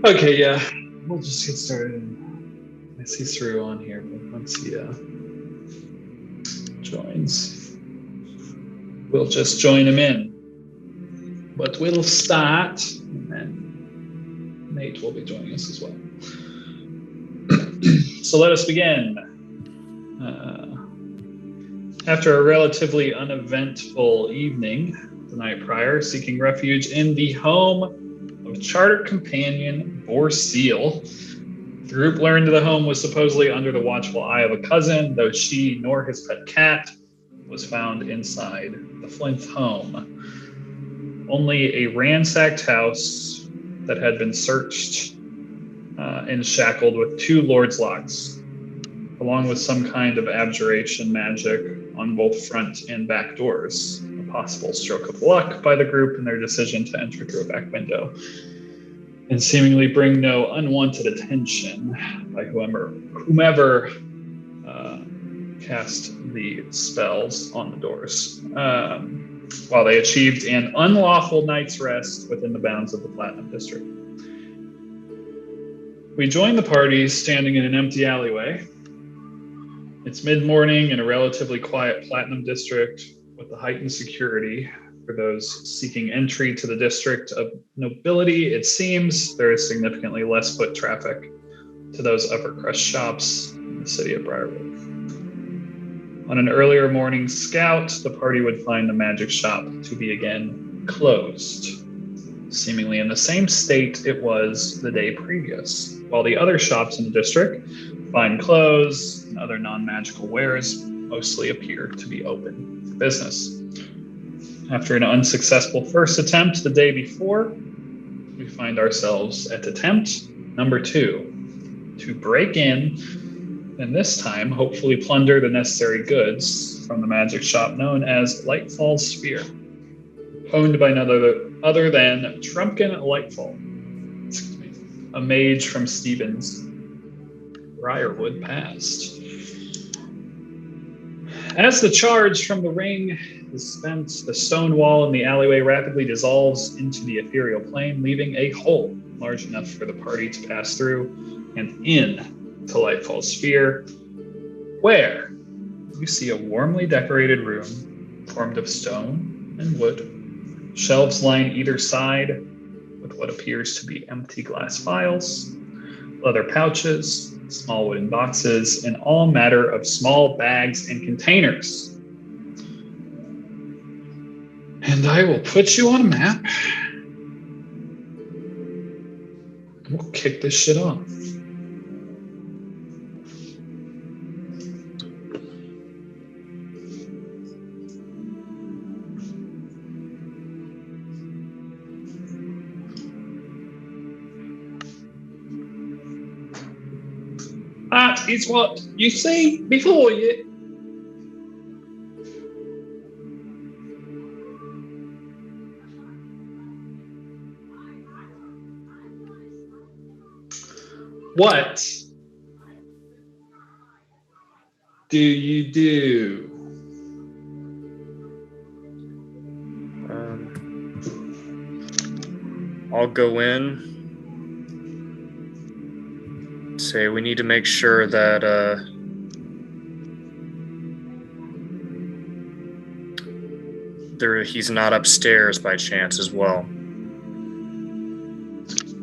Okay, yeah. We'll just get started. I see through on here, but once he joins, we'll just join him in. But we'll start, and then Nate will be joining us as well. So let us begin. After a relatively uneventful evening the night prior, seeking refuge in the home of chartered companion Borseal, the group learned the home was supposedly under the watchful eye of a cousin, though she nor his pet cat was found inside the Flint home. Only a ransacked house that had been searched and shackled with 2 lord's locks, along with some kind of abjuration magic on both front and back doors. A possible stroke of luck by the group in their decision to enter through a back window and seemingly bring no unwanted attention by whomever cast the spells on the doors, while they achieved an unlawful night's rest within the bounds of the Platinum District. We joined the party standing in an empty alleyway. It's mid-morning in a relatively quiet Platinum District with the heightened security for those seeking entry to the district of nobility. It seems there is significantly less foot traffic to those upper crust shops in the city of Briarwood. On an earlier morning scout, the party would find the magic shop to be again closed, seemingly in the same state it was the day previous, while the other shops in the district, fine clothes and other non-magical wares, mostly appear to be open for business. After an unsuccessful first attempt the day before, we find ourselves at attempt number 2, to break in, and this time hopefully plunder the necessary goods from the magic shop known as Lightfall's Sphere, owned by none other than Trumpkin Lightfall, a mage from Stevens Briarwood past. As the charge from the ring is spent, the stone wall in the alleyway rapidly dissolves into the ethereal plane, leaving a hole large enough for the party to pass through and in to Lightfall's Sphere, where you see a warmly decorated room formed of stone and wood. Shelves line either side with what appears to be empty glass vials, leather pouches, small wooden boxes, and all manner of small bags and containers. And I will put you on a map. We'll kick this shit off. That is what you see before you. What do you do? I'll go in. Say we need to make sure that he's not upstairs by chance as well.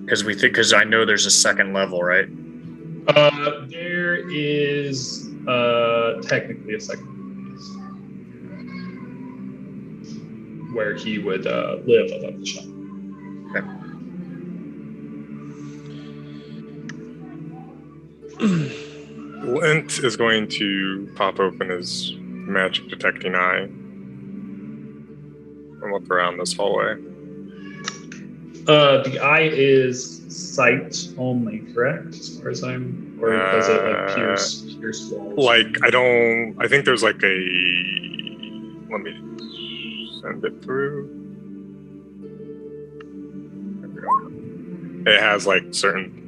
Because I know there's a second level, right? There is technically a second level, where he would live above the shop. Okay. Lint is going to pop open his magic detecting eye and look around this hallway. The eye is sight only, correct? As far as I'm, or does it like pierce walls? I think there's like a. Let me send it through. It has like certain.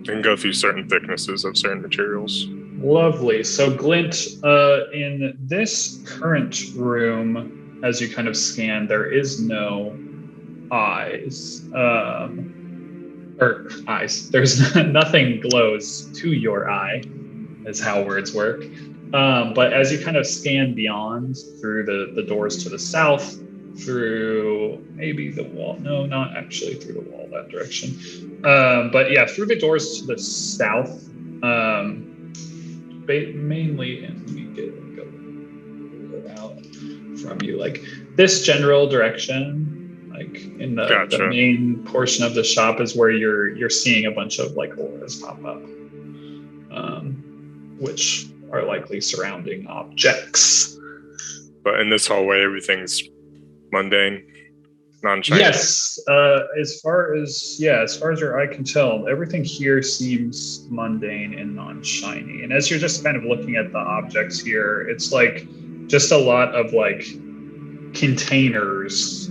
You can go through certain thicknesses of certain materials. Lovely. So glint, in this current room, as you kind of scan, there is no eyes. or eyes. There's nothing glows to your eye, is how words work. But as you kind of scan beyond through the doors to the south, through maybe the wall. No, not actually through the wall that direction. But yeah, through the doors to the south, mainly, and let me get like a little bit out from you, like this general direction, like in the main portion of the shop is where you're seeing a bunch of like auras pop up, which are likely surrounding objects. But in this hallway, everything's mundane, non-shiny. Yes, as far as your eye can tell, everything here seems mundane and non-shiny. And as you're just kind of looking at the objects here, it's like just a lot of like containers,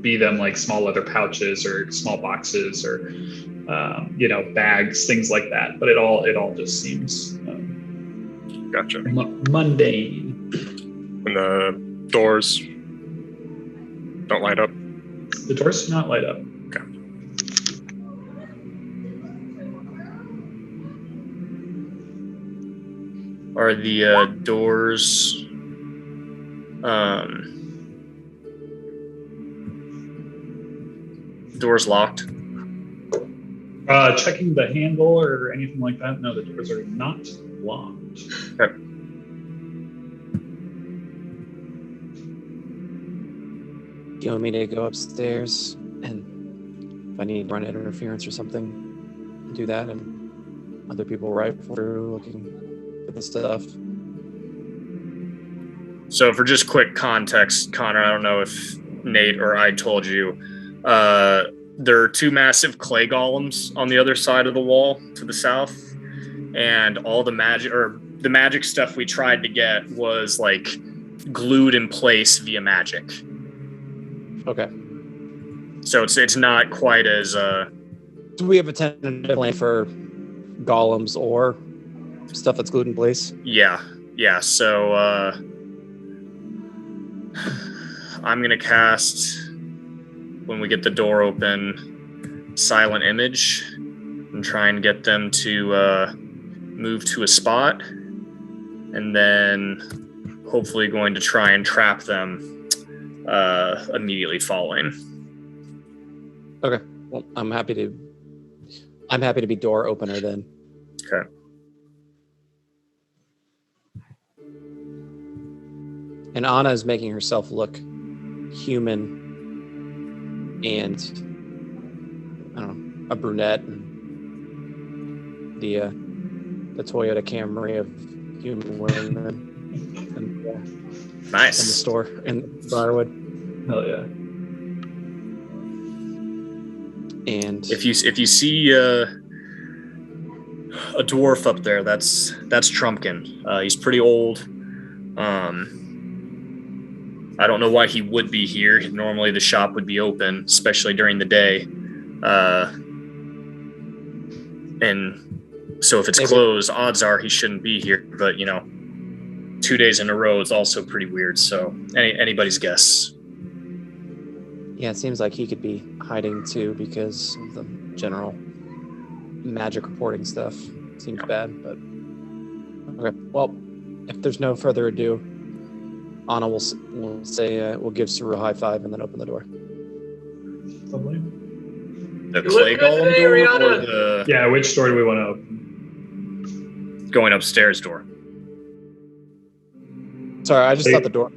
be them like small leather pouches or small boxes or bags, things like that. But it all just seems gotcha. Mundane. And the doors don't light up? The doors do not light up. Okay. Are the doors doors locked? Checking the handle or anything like that. No, the doors are not locked. Okay. Do you want me to go upstairs and if I need to run interference or something, do that, and other people rifle through looking at the stuff? So for just quick context, Connor, I don't know if Nate or I told you, there are two massive clay golems on the other side of the wall to the south, and all the magic stuff we tried to get was like glued in place via magic. Okay. So it's not quite as Do we have a tentative plan for golems or stuff that's glued in place? Yeah. So I'm gonna cast, when we get the door open, Silent Image and try and get them to move to a spot, and then hopefully going to try and trap them immediately following. Okay. Well, I'm happy to be door opener then. Okay. And Anna is making herself look human and I don't know, a brunette, and the Toyota Camry of human women and, Nice. in the store in Briarwood. Hell yeah. And if you see a dwarf up there, that's Trumpkin. He's pretty old. I don't know why he would be here. Normally the shop would be open, especially during the day. And so if it's closed, odds are he shouldn't be here. But, 2 days in a row is also pretty weird. So anybody's guess. yeah, it seems like he could be hiding too because of the general magic reporting stuff. Seems bad, but okay. Well, if there's no further ado, Anna will say we'll give Saru a high five and then open the door. Lovely. The clay golem door or the... Yeah, which door do we want to open? Going upstairs door. Sorry, I just thought the door.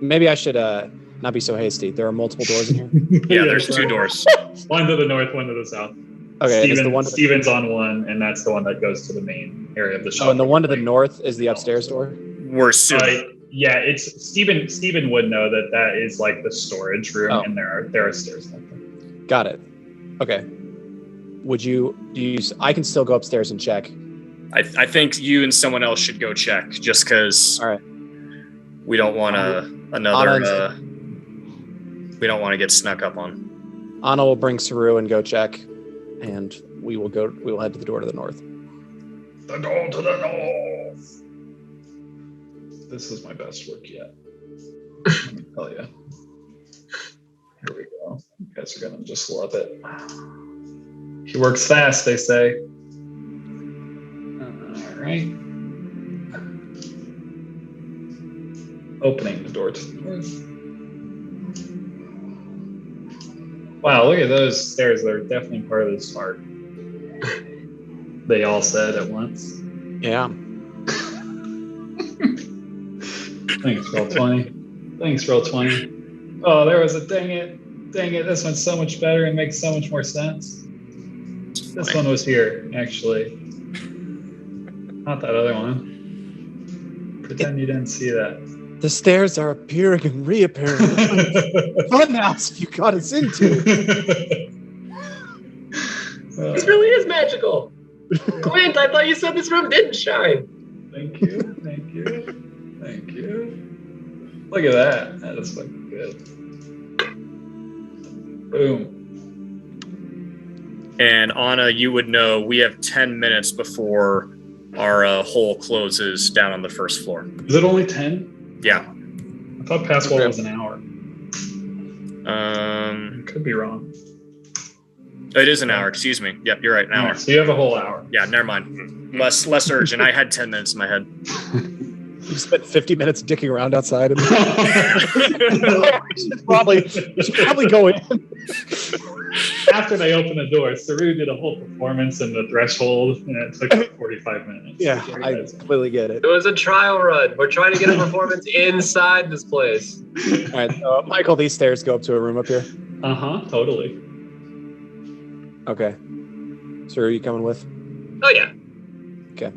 Maybe I should not be so hasty. There are multiple doors in here. Yeah, there's two doors. One to the north, one to the south. Okay, Steven's on one, and that's the one that goes to the main area of the shop. Oh, and the one to the north is the upstairs door? We're soon. Yeah, it's Steven would know that is like the storage room, and there are stairs back there. Got it. Okay. I can still go upstairs and check. I think you and someone else should go check, just because. All right. We don't want we don't want to get snuck up on. Anna will bring Saru and go check, and we will head to the door to the north. The door to the north. This is my best work yet. Let me tell you. Here we go. You guys are gonna just love it. He works fast, they say. All right. Opening the door to the north. Wow, look at those stairs. They're definitely part of this art. They all said at once. Yeah. Thanks, Roll20. Thanks, Roll20. Oh, there was a dang it. Dang it. This one's so much better and makes so much more sense. This one was here, actually. Not that other one. Pretend you didn't see that. The stairs are appearing and reappearing. Funhouse you got us into. This really is magical. Clint, I thought you said this room didn't shine. Thank you. Thank you. Thank you. Look at that. That is fucking good. Boom. And Anna, you would know we have 10 minutes before our hole closes down on the first floor. Is it only 10? Yeah. I thought password was an hour. Could be wrong. It is an hour, excuse me. Yep, you're right, an hour. So you have a whole hour. Yeah, never mind. Less urgent. I had 10 minutes in my head. You spent 50 minutes dicking around outside. We should probably go in. After they opened the door, Saru did a whole performance in the threshold, and it took like 45 minutes. Yeah, I completely get it. It was a trial run. We're trying to get a performance inside this place. All right, Michael, these stairs go up to a room up here. Totally. Okay. So are you coming with? Oh, yeah. Okay.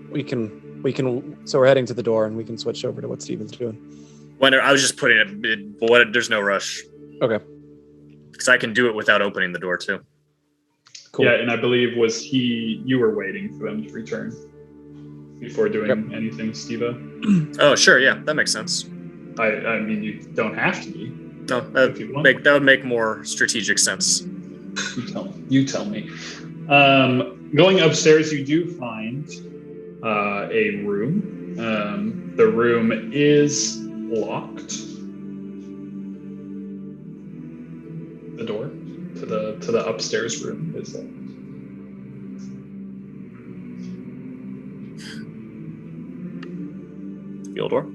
We can. So we're heading to the door, and we can switch over to what Steven's doing. I was just putting it, but there's no rush. Okay. Because I can do it without opening the door too. Cool. Yeah, and I believe you were waiting for them to return before doing anything, Steva. Oh, sure, yeah, that makes sense. I mean, you don't have to be. No, that would make more strategic sense. You tell me. Going upstairs, you do find a room. The room is locked. The door to the upstairs room is locked. Field door.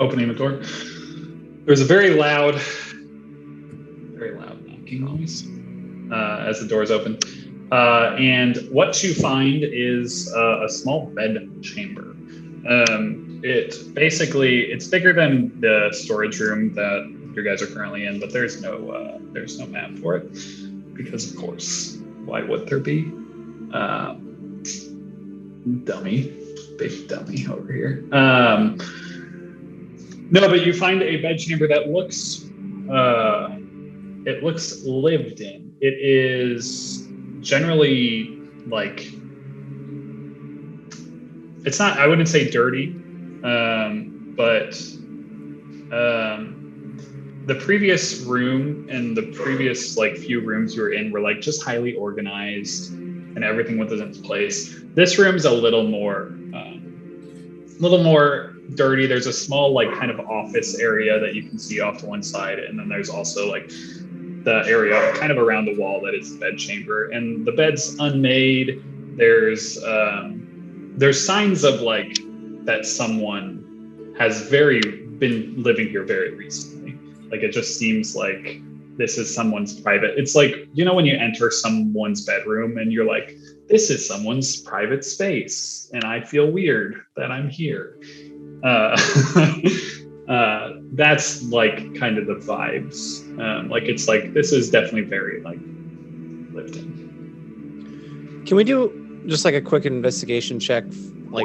Opening the door. There's a very loud knocking noise as the doors open. And what you find is a small bed chamber. It's bigger than the storage room that you guys are currently in, but there's no map for it because, of course, why would there be? Big dummy over here. No, but you find a bed chamber that looks lived in. It is generally like, it's not, I wouldn't say dirty, but the previous room and the previous few rooms you were in were just highly organized and everything was in its place. This room's a little more dirty. There's a small kind of office area that you can see off to one side, and then there's also the area kind of around the wall that is the bed chamber, and the bed's unmade. There's signs of that someone has been living here very recently. It just seems like this is someone's private. It's when you enter someone's bedroom and you're like, this is someone's private space, and I feel weird that I'm here. That's kind of the vibes. This is definitely very lived in. Can we do just a quick investigation check,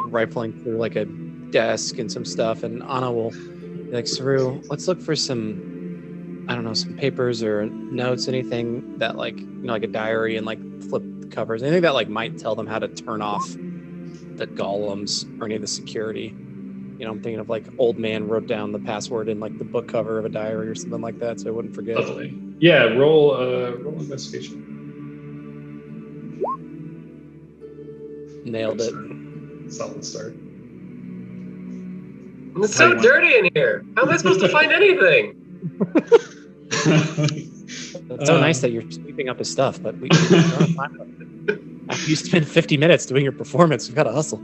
rifling through a desk and some stuff, and Anna will be Saru, let's look for some, I don't know, some papers or notes, anything that a diary, and flip the covers, anything that might tell them how to turn off the golems or any of the security. I'm thinking of old man wrote down the password in the book cover of a diary or something like that, so I wouldn't forget. Lovely. Yeah, roll investigation. Nailed it. Solid start. It's so dirty in here. How am I supposed to find anything? It's so nice that you're sweeping up his stuff, but we don't have time for it. After you spend 50 minutes doing your performance, we've got to hustle.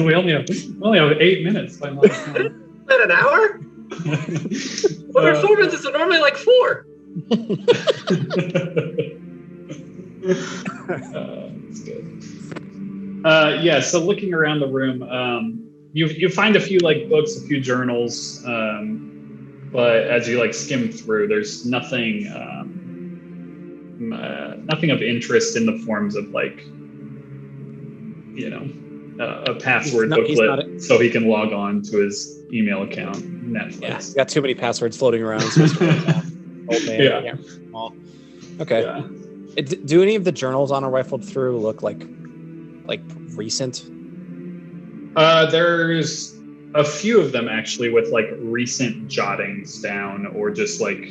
we only have 8 minutes. By my time. An hour? What performances are normally like 4. That's good. Yeah, so looking around the room, you find a few like books, a few journals, but as you like skim through, there's nothing of interest in the forms of like, you know, a password booklet so he can log on to his email account, Netflix. Yeah, he's got too many passwords floating around. So old man. Yeah. Okay. Yeah. Do any of the journals on a rifled through look like recent? There's a few of them actually with like recent jottings down, or just like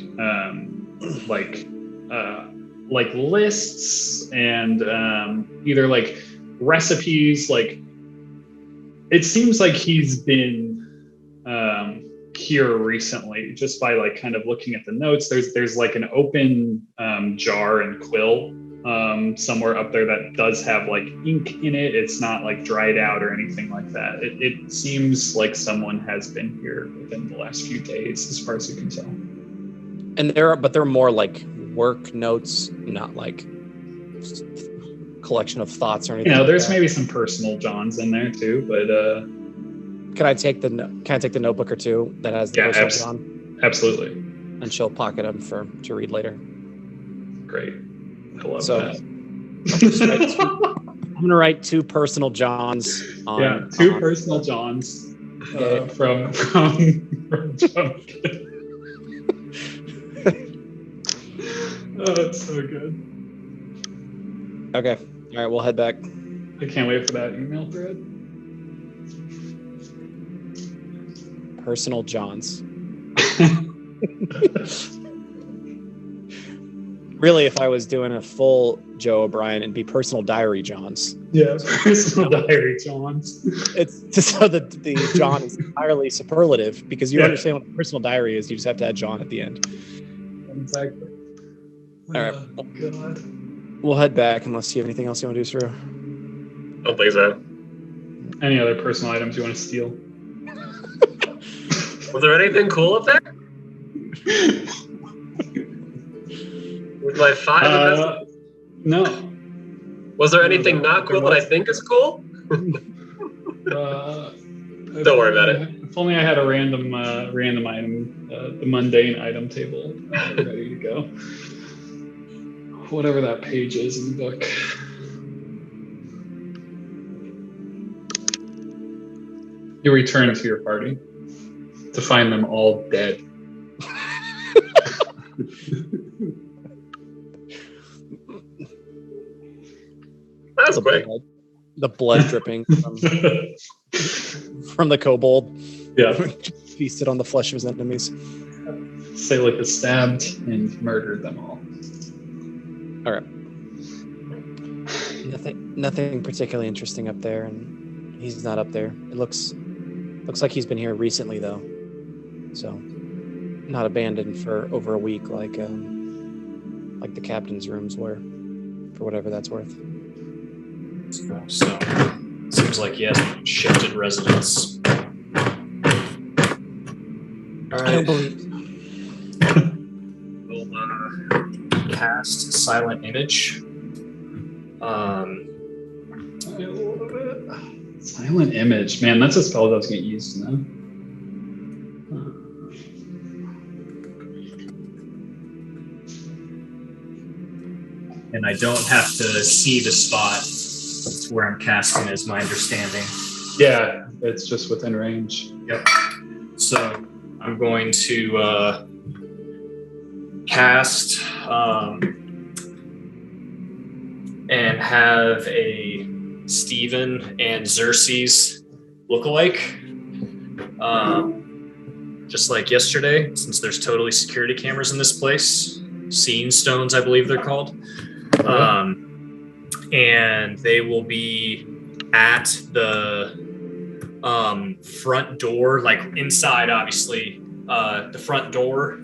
lists and either like recipes. Like it seems like he's been here recently, just by like kind of looking at the notes. There's like an open jar and quill somewhere up there that does have like ink in it. It's not like dried out or anything like that. It seems like someone has been here within the last few days, as far as you can tell. And they're more like work notes, not like collection of thoughts or anything. You know, like there's that. maybe some personal Johns in there too, but Can I take the notebook or two that has the personal John? Absolutely. And she'll pocket them to read later. Great. I love So, that. I'm gonna write 2 personal Johns. Two personal Johns from John. Oh, that's so good. Okay. All right, we'll head back. I can't wait for that email thread. Personal Johns. Really, if I was doing a full Joe O'Brien, it'd be personal diary Johns. Yeah, personal diary Johns. It's just so the John is entirely superlative, because you understand what a personal diary is. You just have to add John at the end. Exactly. All right. Oh, God. We'll head back unless you have anything else you want to do, Saru. Don't think so. Any other personal items you want to steal? Was there anything cool up there? Was my 5 No. Was there anything not cool that I think is cool? Don't worry about it. If only I had a random item, the mundane item table ready to go. Whatever that page is in the book. You return to your party to find them all dead. That was quick. The blood dripping from the kobold. Yeah. Feasted on the flesh of his enemies. Salek is stabbed and murdered them all. All right. Nothing particularly interesting up there, and he's not up there. It looks like he's been here recently, though. So, not abandoned for over a week, like the captain's rooms were, for whatever that's worth. So, seems like he hasn't shifted residence. All right. I don't believe. We'll cast Silent Image. Silent Image. Man, that's a spell that was getting used to now. And I don't have to see the spot where I'm casting, is my understanding. Yeah, it's just within range. Yep. So I'm going to cast and have a Stephen and Xerxes lookalike. Just like yesterday, since there's totally security cameras in this place. Scene stones, I believe they're called. And they will be at the front door, like inside, obviously, the front door,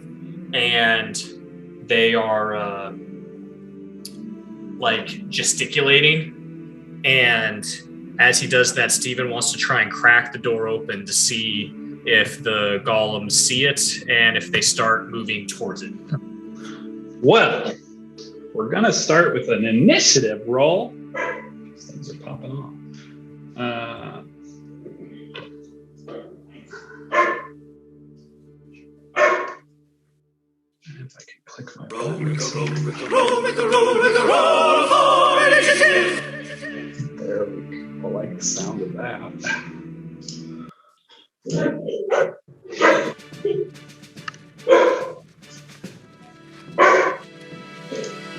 and they are like gesticulating. And as he does that, Steven wants to try and crack the door open to see if the golems see it and if they start moving towards it. Well, we're gonna start with an initiative roll. These things are popping off. If I can click my buttons. There we go. I like the sound of that.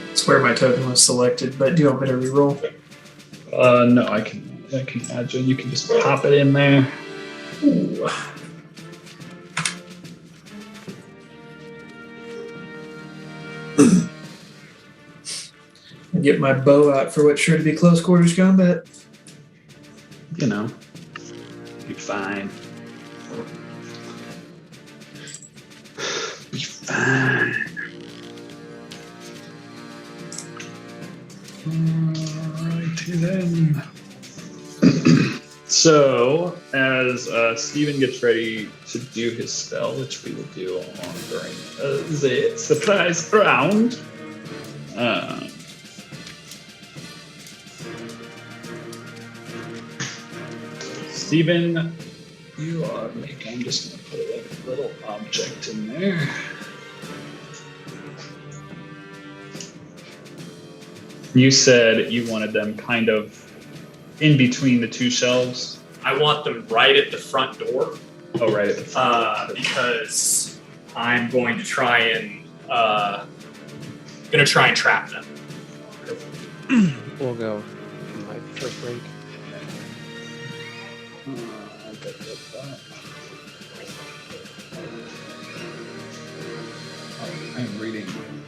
That's where my token was selected, but do you want me to reroll? No, I can imagine. You can just pop it in there. Ooh. Get my bow out for what's sure to be close quarters combat. You know, be fine. Be fine. Alrighty then. So, as Steven gets ready to do his spell, which we will do during the surprise round, Steven, you are making, I'm just going to put like a little object in there. You said you wanted them kind of in between the two shelves. I want them right at the front door. Oh, right at the front. Because I'm going to try and trap them. We'll go my first break. I'm reading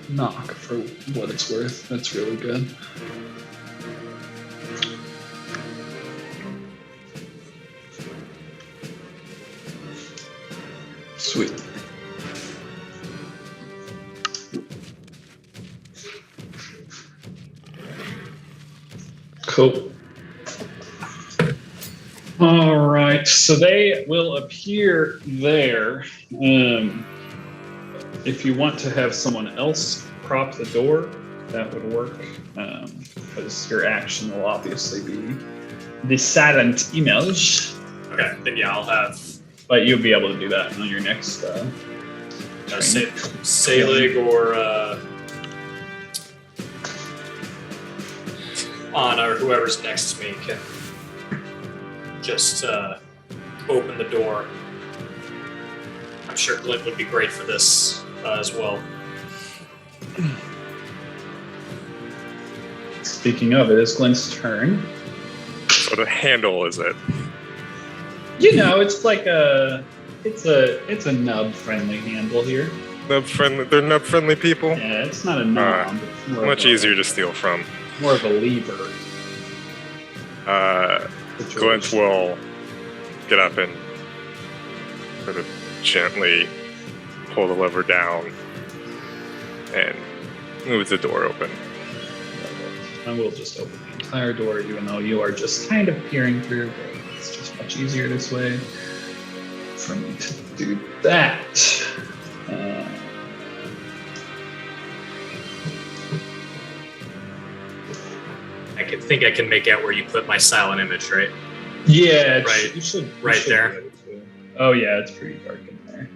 knock for what it's worth. That's really good. Sweet. Cool. All right, so they will appear there. If you want to have someone else prop the door, that would work, because your action will obviously be the silent image. Okay, then yeah, I'll have. But you'll be able to do that on your next. Selig or Anna or whoever's next to me can just open the door. I'm sure Glint would be great for this as well. Speaking of, it is Glint's turn. What a handle is it? You know, it's like it's a nub friendly handle here. Nub friendly? They're nub friendly people? Yeah, it's not a knob. It's more Much easier to steal from. More of a lever. Glint will get up and sort of gently pull the lever down and move the door open. And we'll just open the entire door, even though you are just kind of peering through. But it's just much easier this way for me to do that. I think I can make out where you put my silent image, right? Yeah, right. You should right there. Oh yeah, it's pretty dark in there.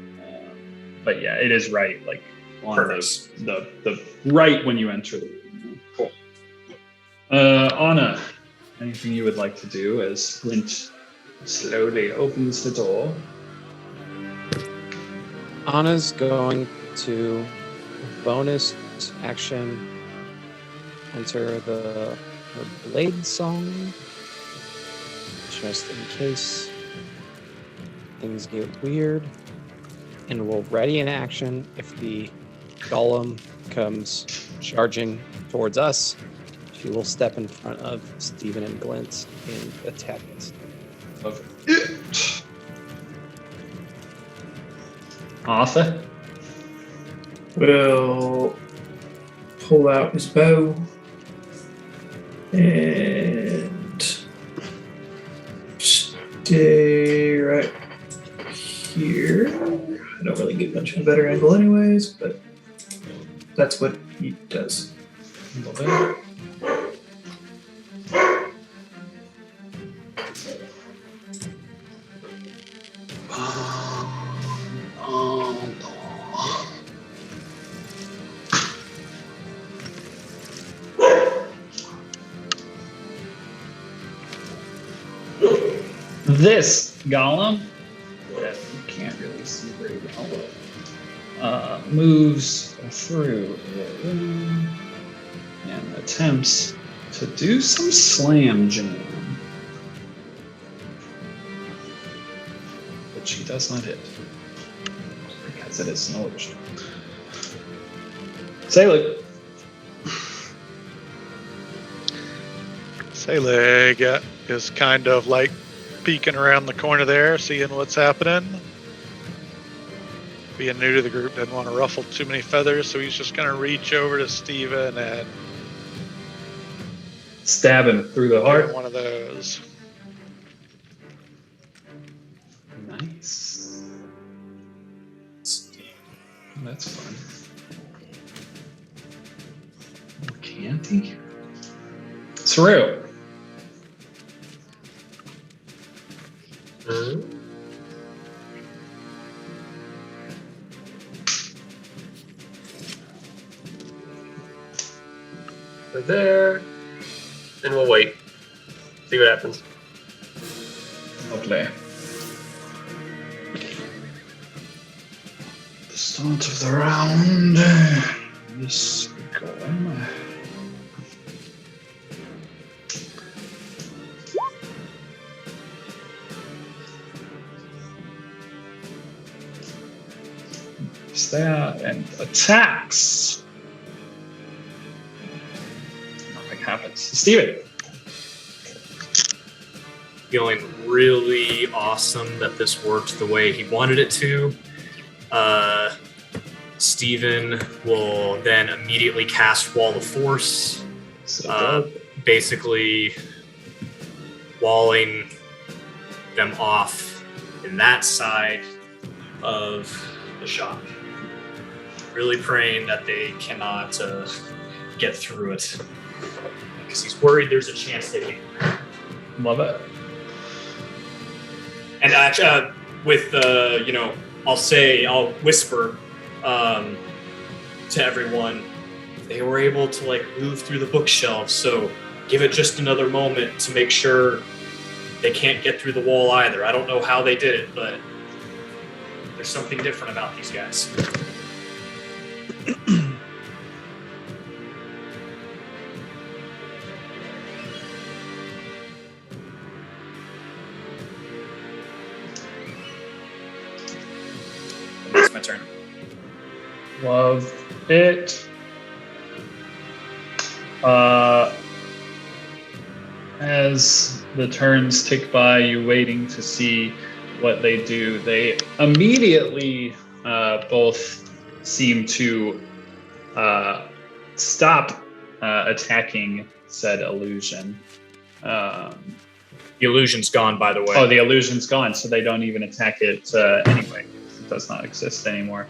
But yeah, it is right, like on the right when you enter the room. Cool. Anna, anything you would like to do as Glint slowly opens the door? Anna's going to bonus action enter her blade song, just in case things get weird, and will ready in action if the golem comes charging towards us. She will step in front of Steven and Glint and attack us. Arthur? will pull out his bow and stay right here. I don't really get much of a better angle anyways, but that's what he does. Love it. This golem that you can't really see very well moves through and attempts to do some slam jam, which he does not hit because it is an illusion. Selig. Selig is kind of like peeking around the corner there, seeing what's happening. Being new to the group, doesn't want to ruffle too many feathers, so he's just going to reach over to Steven and Stab him through the heart. one of those. Nice. That's fun. More candy. Saru. We're there, and we'll wait. See what happens. Lovely. The start of the round. This golem. Is that and attacks. Nothing happens. Steven. Feeling really awesome that this worked the way he wanted it to. Steven will then immediately cast Wall of Force, basically walling them off in that side of the shop. Really praying that they cannot get through it, because he's worried there's a chance they can. Love it. And actually, with I'll whisper to everyone, they were able to move through the bookshelves, so give it just another moment to make sure they can't get through the wall either. I don't know how they did it, but there's something different about these guys. That's my turn. Love it. As the turns tick by, you waiting to see what they do. They immediately both seem to stop attacking said illusion. The illusion's gone, by the way. Oh, the illusion's gone, so they don't even attack it anyway. It does not exist anymore.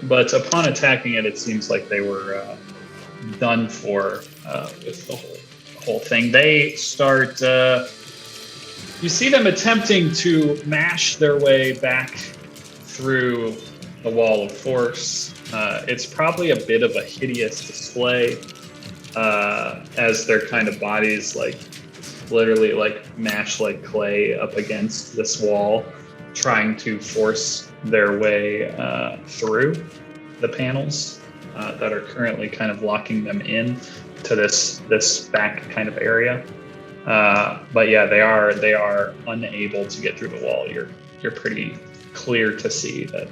But upon attacking it, it seems like they were done for with the whole thing. They start. You see them attempting to mash their way back through the wall of force. It's probably a bit of a hideous display, as their kind of bodies literally mash like clay up against this wall, trying to force their way through the panels that are currently kind of locking them in to this back kind of area. But yeah, they are unable to get through the wall. You're pretty clear to see that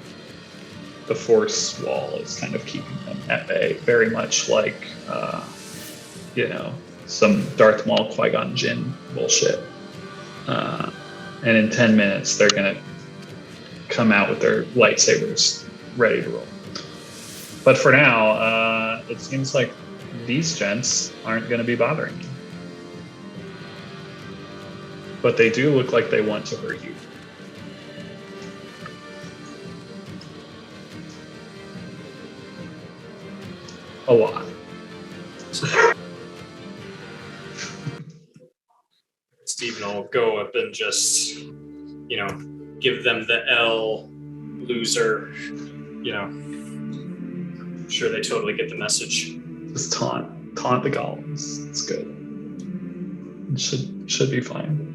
the force wall is kind of keeping them at bay, very much like some Darth Maul Qui-Gon Jinn bullshit. And in 10 minutes, they're gonna come out with their lightsabers ready to roll. But for now, it seems like these gents aren't going to be bothering you. But they do look like they want to hurt you. A lot. Steven will go up and just, give them the L loser, I'm sure they totally get the message. Just taunt the golems. It's good. It should be fine.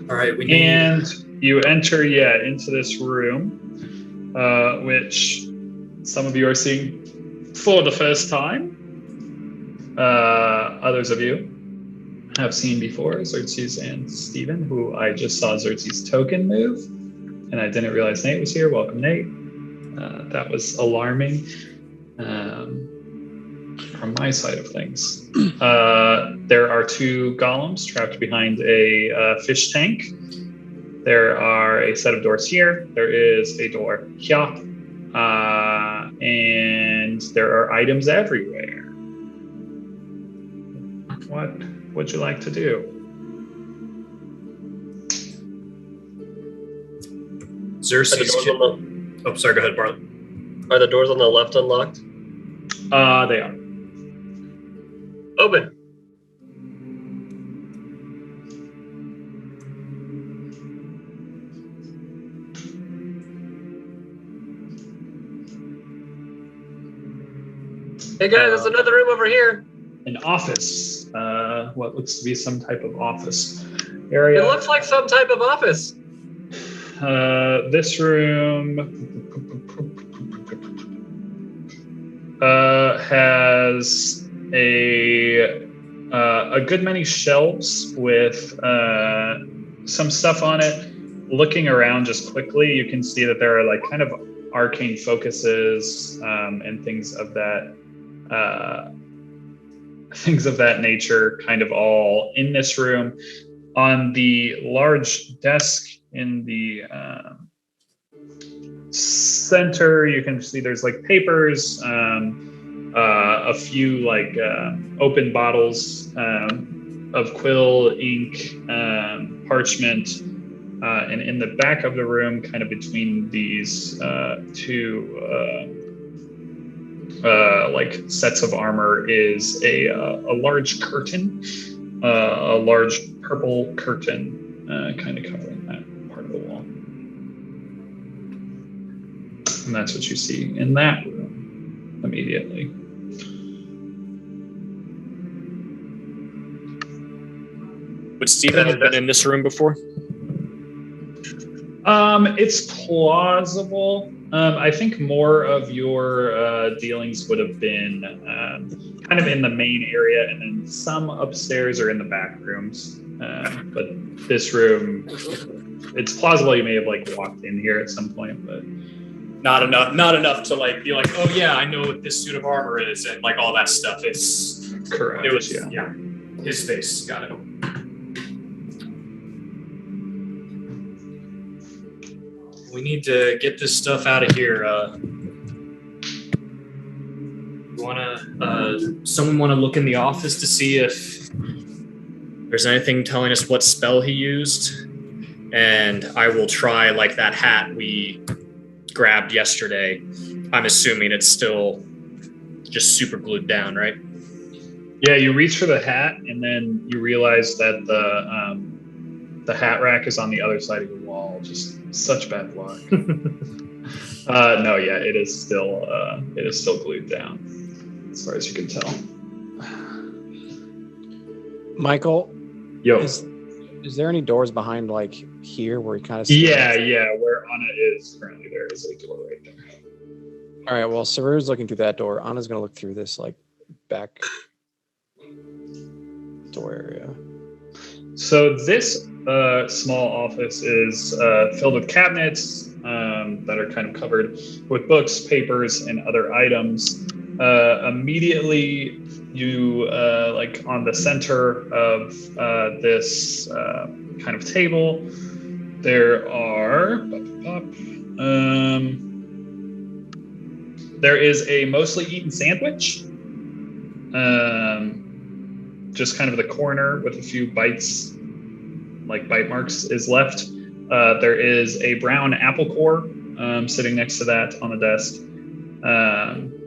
All right, And you enter, into this room, which some of you are seeing for the first time. Others of you have seen before, Xerxes and Steven, who I just saw Xerxes' token move, and I didn't realize Nate was here. Welcome, Nate. That was alarming from my side of things. There are 2 golems trapped behind a fish tank. There are a set of doors here. There is a door here. And there are items everywhere. What would you like to do? Xerxes. Oh, sorry, go ahead, Bartlett. Are the doors on the left unlocked? They are. Open. Hey guys, there's another room over here. An office. What looks to be some type of office area. It looks like some type of office. This room has a good many shelves with some stuff on it. Looking around just quickly, you can see that there are like kind of arcane focuses and things of that nature, kind of all in this room. On the large desk in the center, you can see there's like papers, a few like open bottles of quill, ink, parchment, and in the back of the room, kind of between these 2 like sets of armor, is a large curtain, a large purple curtain, kind of covering that part of the wall. And that's what you see in that room immediately. Would Steven have been in this room before? It's plausible. I think more of your dealings would have been kind of in the main area, and then some upstairs or in the back rooms. But this room, it's plausible you may have like walked in here at some point, but Not enough to like be like, oh yeah, I know what this suit of armor is and like all that stuff. It's correct. It was his face. Got it. We need to get this stuff out of here. Someone want to look in the office to see if there's anything telling us what spell he used? And I will try like that hat we grabbed yesterday. I'm assuming it's still just super glued down, right? Yeah, you reach for the hat, and then you realize that the hat rack is on the other side of the wall. Just such bad luck. No, yeah, it is still glued down, as far as you can tell. Michael, Yo. Is there any doors behind like here where you kind of Yeah, where Anna is currently, there is a door right there. All right, well, Saru's looking through that door. Anna's gonna look through this like back door area. So this small office is filled with cabinets that are kind of covered with books, papers, and other items. Immediately, you like on the center of this kind of table. There are there is a mostly eaten sandwich, just kind of the corner with a few bites, like bite marks, is left. There is a brown apple core sitting next to that on the desk,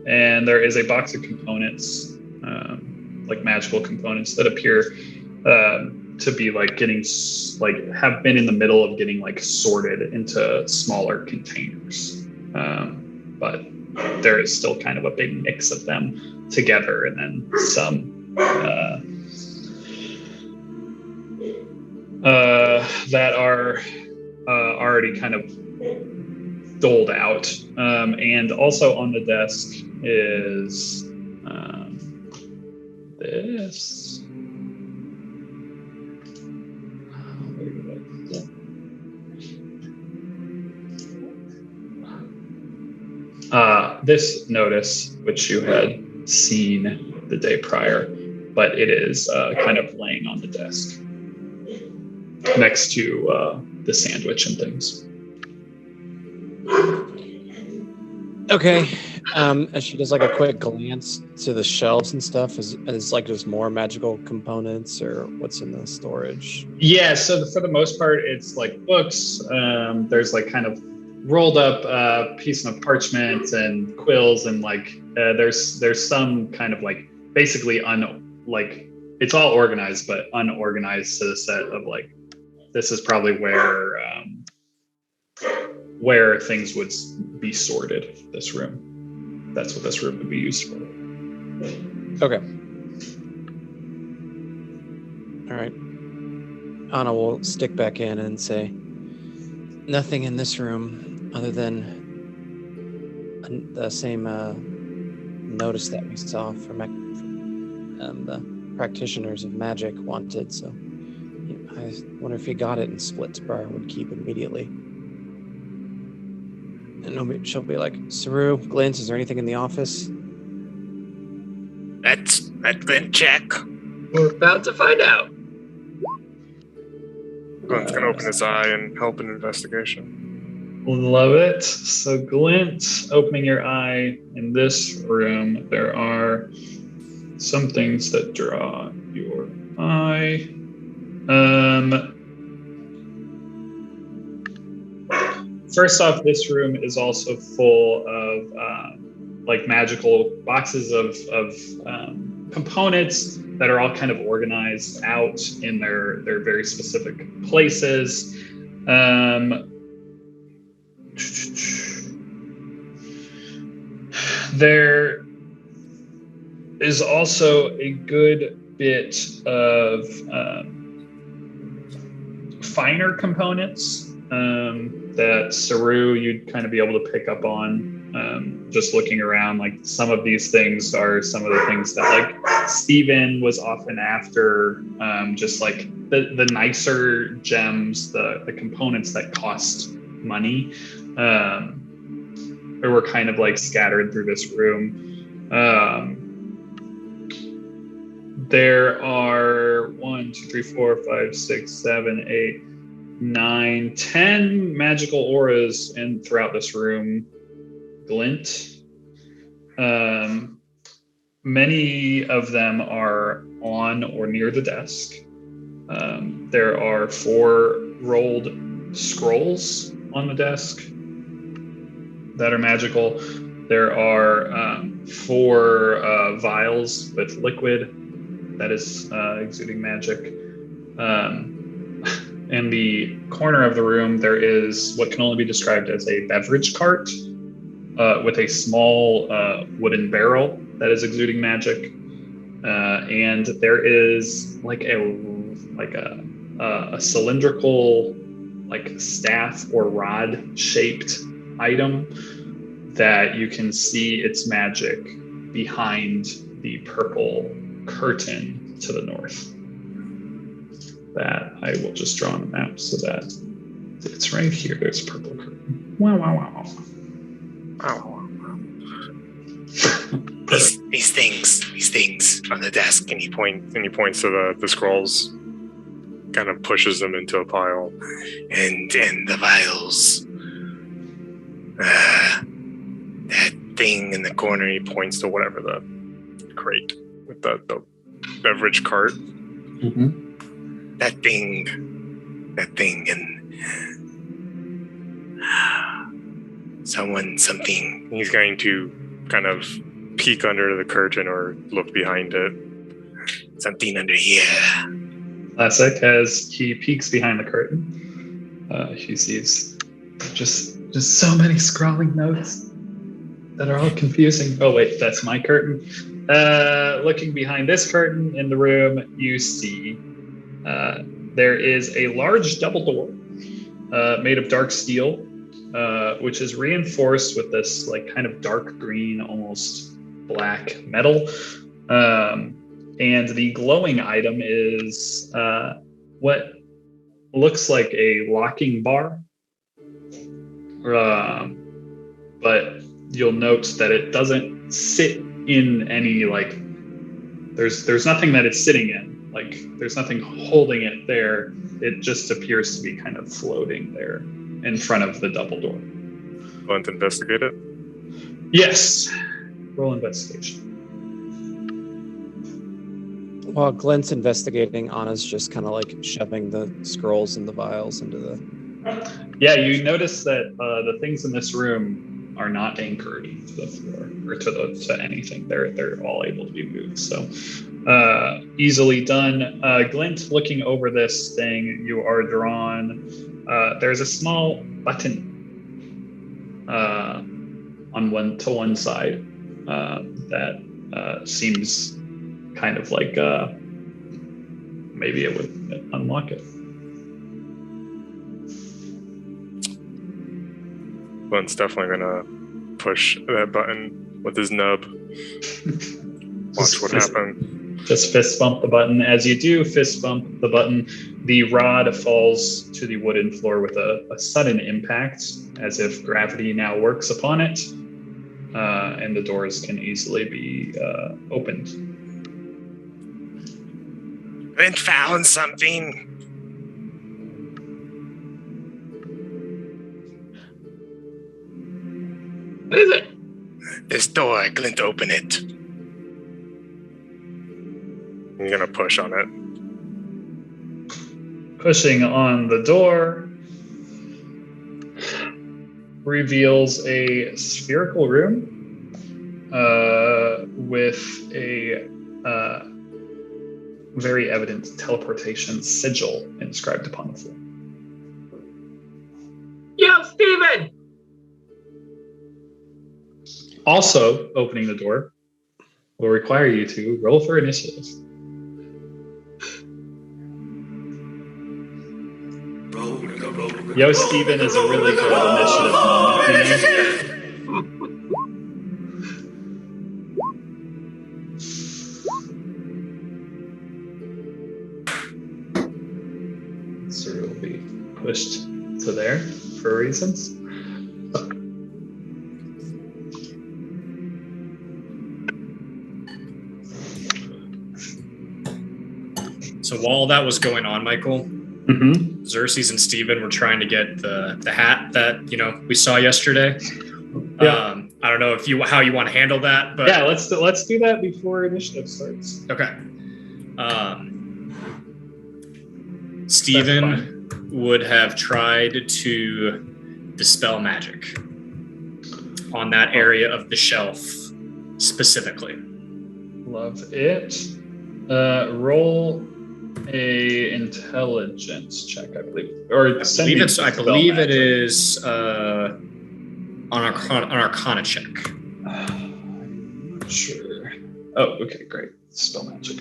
and there is a box of components, like magical components that appear to be like getting have been in the middle of getting like sorted into smaller containers, but there is still kind of a big mix of them together, and then some that are already kind of doled out, and also on the desk is this. This notice, which you had seen the day prior, but it is kind of laying on the desk next to the sandwich and things. Okay. As she does like a quick glance to the shelves and stuff, is like just more magical components, or what's in the storage? Yeah, so for the most part, it's like books. There's like kind of rolled up piece of parchment and quills, and like there's some kind of like basically it's all organized but unorganized to the set of like this is probably where things would be sorted. This room, that's what this room would be used for. Okay. All right. Anna will stick back in and say, nothing in this room other than the same notice that we saw from the practitioners of magic wanted. So I wonder if he got it and Splitsbriar would keep immediately. And she'll be like, Saru, Glint, is there anything in the office? Let's Glint check. We're about to find out. Glint's gonna open his eye and help an investigation. Love it. So Glint, opening your eye in this room, there are some things that draw your eye. First off, this room is also full of like magical boxes of components that are all kind of organized out in their very specific places. There is also a good bit of finer components that Saru, you'd kind of be able to pick up on just looking around. Like some of these things are some of the things that like Steven was often after, just like the nicer gems, the components that cost money. They were kind of like scattered through this room. There are 1, 2, 3, 4, 5, 6, 7, 8, 9, 10 magical auras throughout this room. Glint. Many of them are on or near the desk. There are 4 rolled scrolls on the desk that are magical. There are 4 vials with liquid that is exuding magic. In the corner of the room, there is what can only be described as a beverage cart with a small wooden barrel that is exuding magic. And there is like a cylindrical like staff or rod shaped item that you can see its magic behind the purple curtain to the north. That I will just draw on the map so that it's right here. There's a purple curtain. Wow, wow, wow. These things on the desk. And he points to the scrolls. kind of pushes them into a pile. And the vials. That thing in the corner, he points to whatever the crate with the beverage cart. Mm-hmm. That thing, and something. He's going to kind of peek under the curtain or look behind it. Something under here. Classic. As he peeks behind the curtain, he sees just so many scrawling notes that are all confusing. Oh wait, that's my curtain. Looking behind this curtain in the room, you see there is a large double door made of dark steel, which is reinforced with this like kind of dark green, almost black metal. And the glowing item is what looks like a locking bar. But you'll note that it doesn't sit in any like there's nothing that it's sitting in. Like there's nothing holding it there. It just appears to be kind of floating there in front of the double door. Want to investigate it? Yes. Roll investigation. While Glenn's investigating, Anna's just kind of like shoving the scrolls and the vials into the... Yeah, you notice that the things in this room are not anchored to the floor or to anything. They're all able to be moved. So easily done. Glint, looking over this thing, you are drawn. There's a small button on one side that seems kind of like maybe it would unlock it. Glenn's definitely gonna push that button with his nub. Watch what happens. Just fist bump the button. As you do fist bump the button, the rod falls to the wooden floor with a sudden impact, as if gravity now works upon it, and the doors can easily be opened. Glynn found something. What is it? This door, Glint, open it. I'm gonna push on it. Pushing on the door reveals a spherical room with a very evident teleportation sigil inscribed upon the floor. Yo, Steven! Also, opening the door will require you to roll for initiative. Yo, Steven is a really good initiative moment, you know? So it will be pushed to there for reasons. So while that was going on, Michael, Xerxes and Steven were trying to get the hat that we saw yesterday. Yeah. I don't know how you want to handle that, but yeah, let's do that before initiative starts. Okay. Steven would have tried to dispel magic on that area of the shelf specifically. Love it. Roll a intelligence check, I believe, or I believe it is an Arcana check. I'm not sure. Oh, okay, great. Spell magic.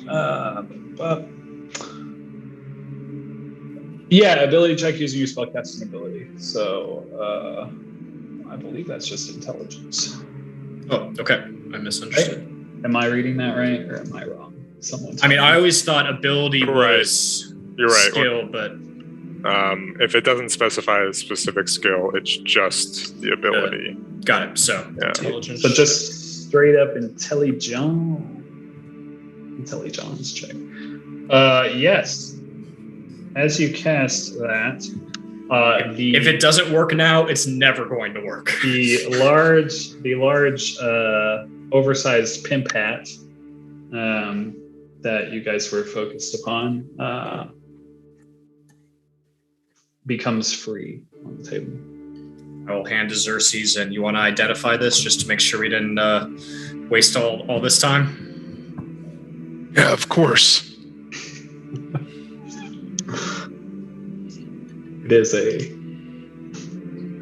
Yeah, ability check using your spellcasting ability. So I believe that's just intelligence. Oh, okay. I misunderstood. Right? Am I reading that right, or am I wrong? I always thought ability was You're right. skill, but if it doesn't specify a specific skill, it's just the ability. Got it. So Yeah. intelligence. So just straight up intelligence check. Yes. as you cast that, If it doesn't work now, it's never going to work. the large, oversized pimp hat that you guys were focused upon becomes free on the table. I will hand to Xerxes, and you want to identify this just to make sure we didn't waste all this time? Yeah, of course. It is a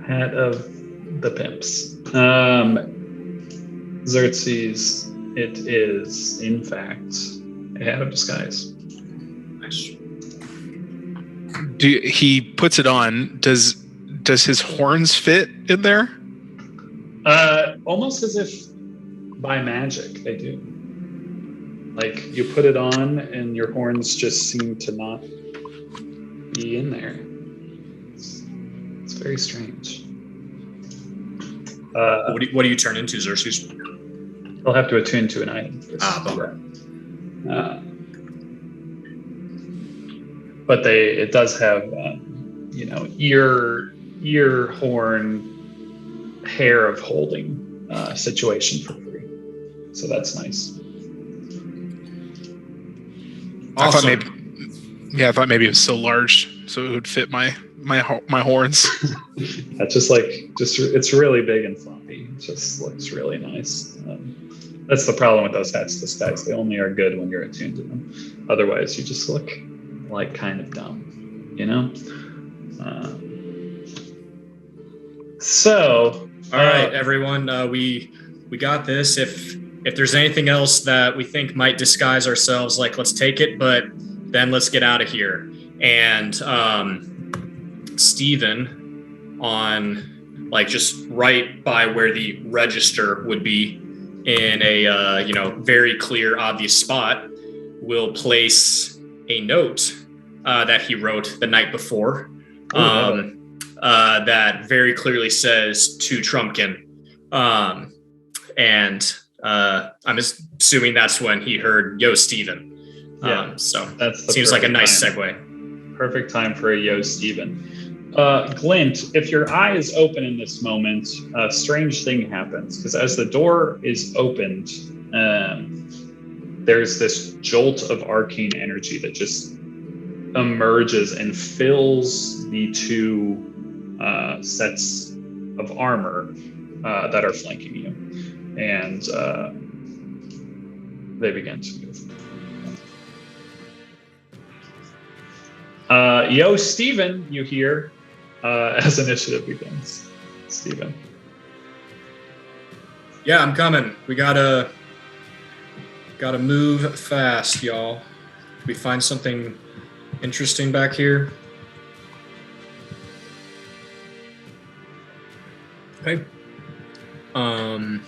hat of the pimps. Xerxes, it is, in fact, a hat of disguise. Nice. He puts it on. Does his horns fit in there? Almost as if by magic they do. Like you put it on and your horns just seem to not be in there. It's very strange. What do you turn into, Xerxes? I'll have to attune to an item first. Bummer. But it does have, ear, horn, hair of holding situation for free. So that's nice. Awesome. I thought maybe it was so large, so it would fit my horns. It's really big and floppy. It just looks really nice. That's the problem with those hats disguise. They only are good when you're attuned to them. Otherwise, you just look like kind of dumb, you know? All right, everyone, we got this. If there's anything else that we think might disguise ourselves, like, let's take it, but then let's get out of here. And Steven, on like just right by where the register would be in a very clear, obvious spot, will place a note that he wrote the night before that very clearly says to Trumpkin. And I'm assuming that's when he heard Yo Steven. So that seems like a nice segue. Perfect time for a Yo Steven. Glint, if your eye is open in this moment, a strange thing happens, because as the door is opened, there's this jolt of arcane energy that just emerges and fills the two sets of armor that are flanking you. And they begin to move. Yo, Steven, you hear as initiative begins. Steven. Yeah, I'm coming. We gotta move fast, y'all. We find something interesting back here. Okay. I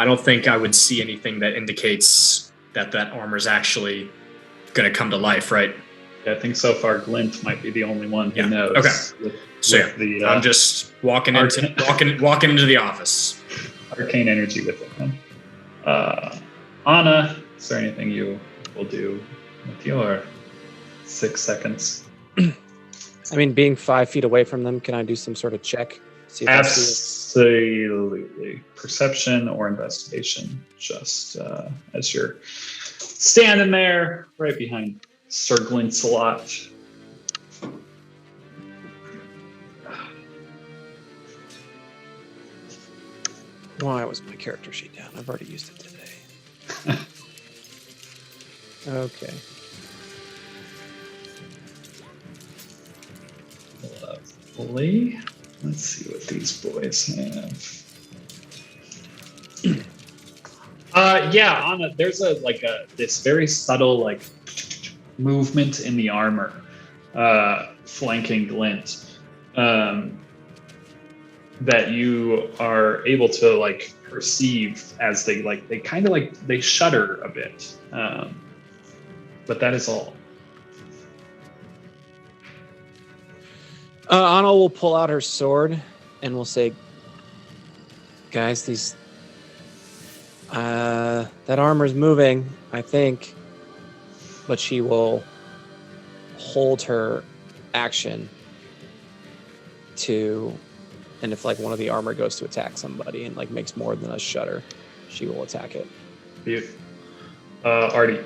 don't think I would see anything that indicates that armor's actually gonna come to life, right? Yeah, I think so far Glint might be the only one who knows. Okay. I'm just walking into the office. Arcane energy within him. Anna, is there anything you will do with your 6 seconds? I mean, being 5 feet away from them, can I do some sort of check? See if Absolutely. Perception or investigation, just as you're standing there right behind Sir Glintsalot. Why was my character sheet down? I've already used it today. Okay. Lovely. Let's see what these boys have. Anna, there's this very subtle movement in the armor flanking Glint that you are able to perceive as they kind of they shudder a bit, but that is all. Anna will pull out her sword and will say, guys, that armor's moving, I think. But she will hold her action to, and if like one of the armor goes to attack somebody and like makes more than a shudder, she will attack it. Beautiful. Artie.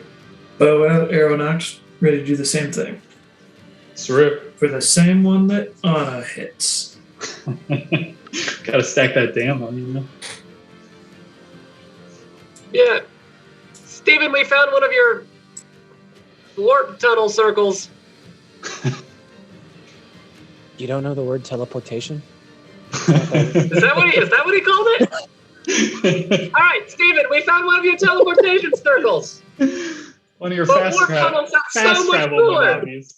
Bow out, arrow knocked, ready to do the same thing. Sarip. For the same one that Anna hits. Gotta stack that damn on, you know? Yeah. Steven, we found one of your warp tunnel circles. You don't know the word teleportation? Is that what he called it? All right, Steven, we found one of your teleportation circles. One of your But fast warp tunnels are so much travel cooler. modalities.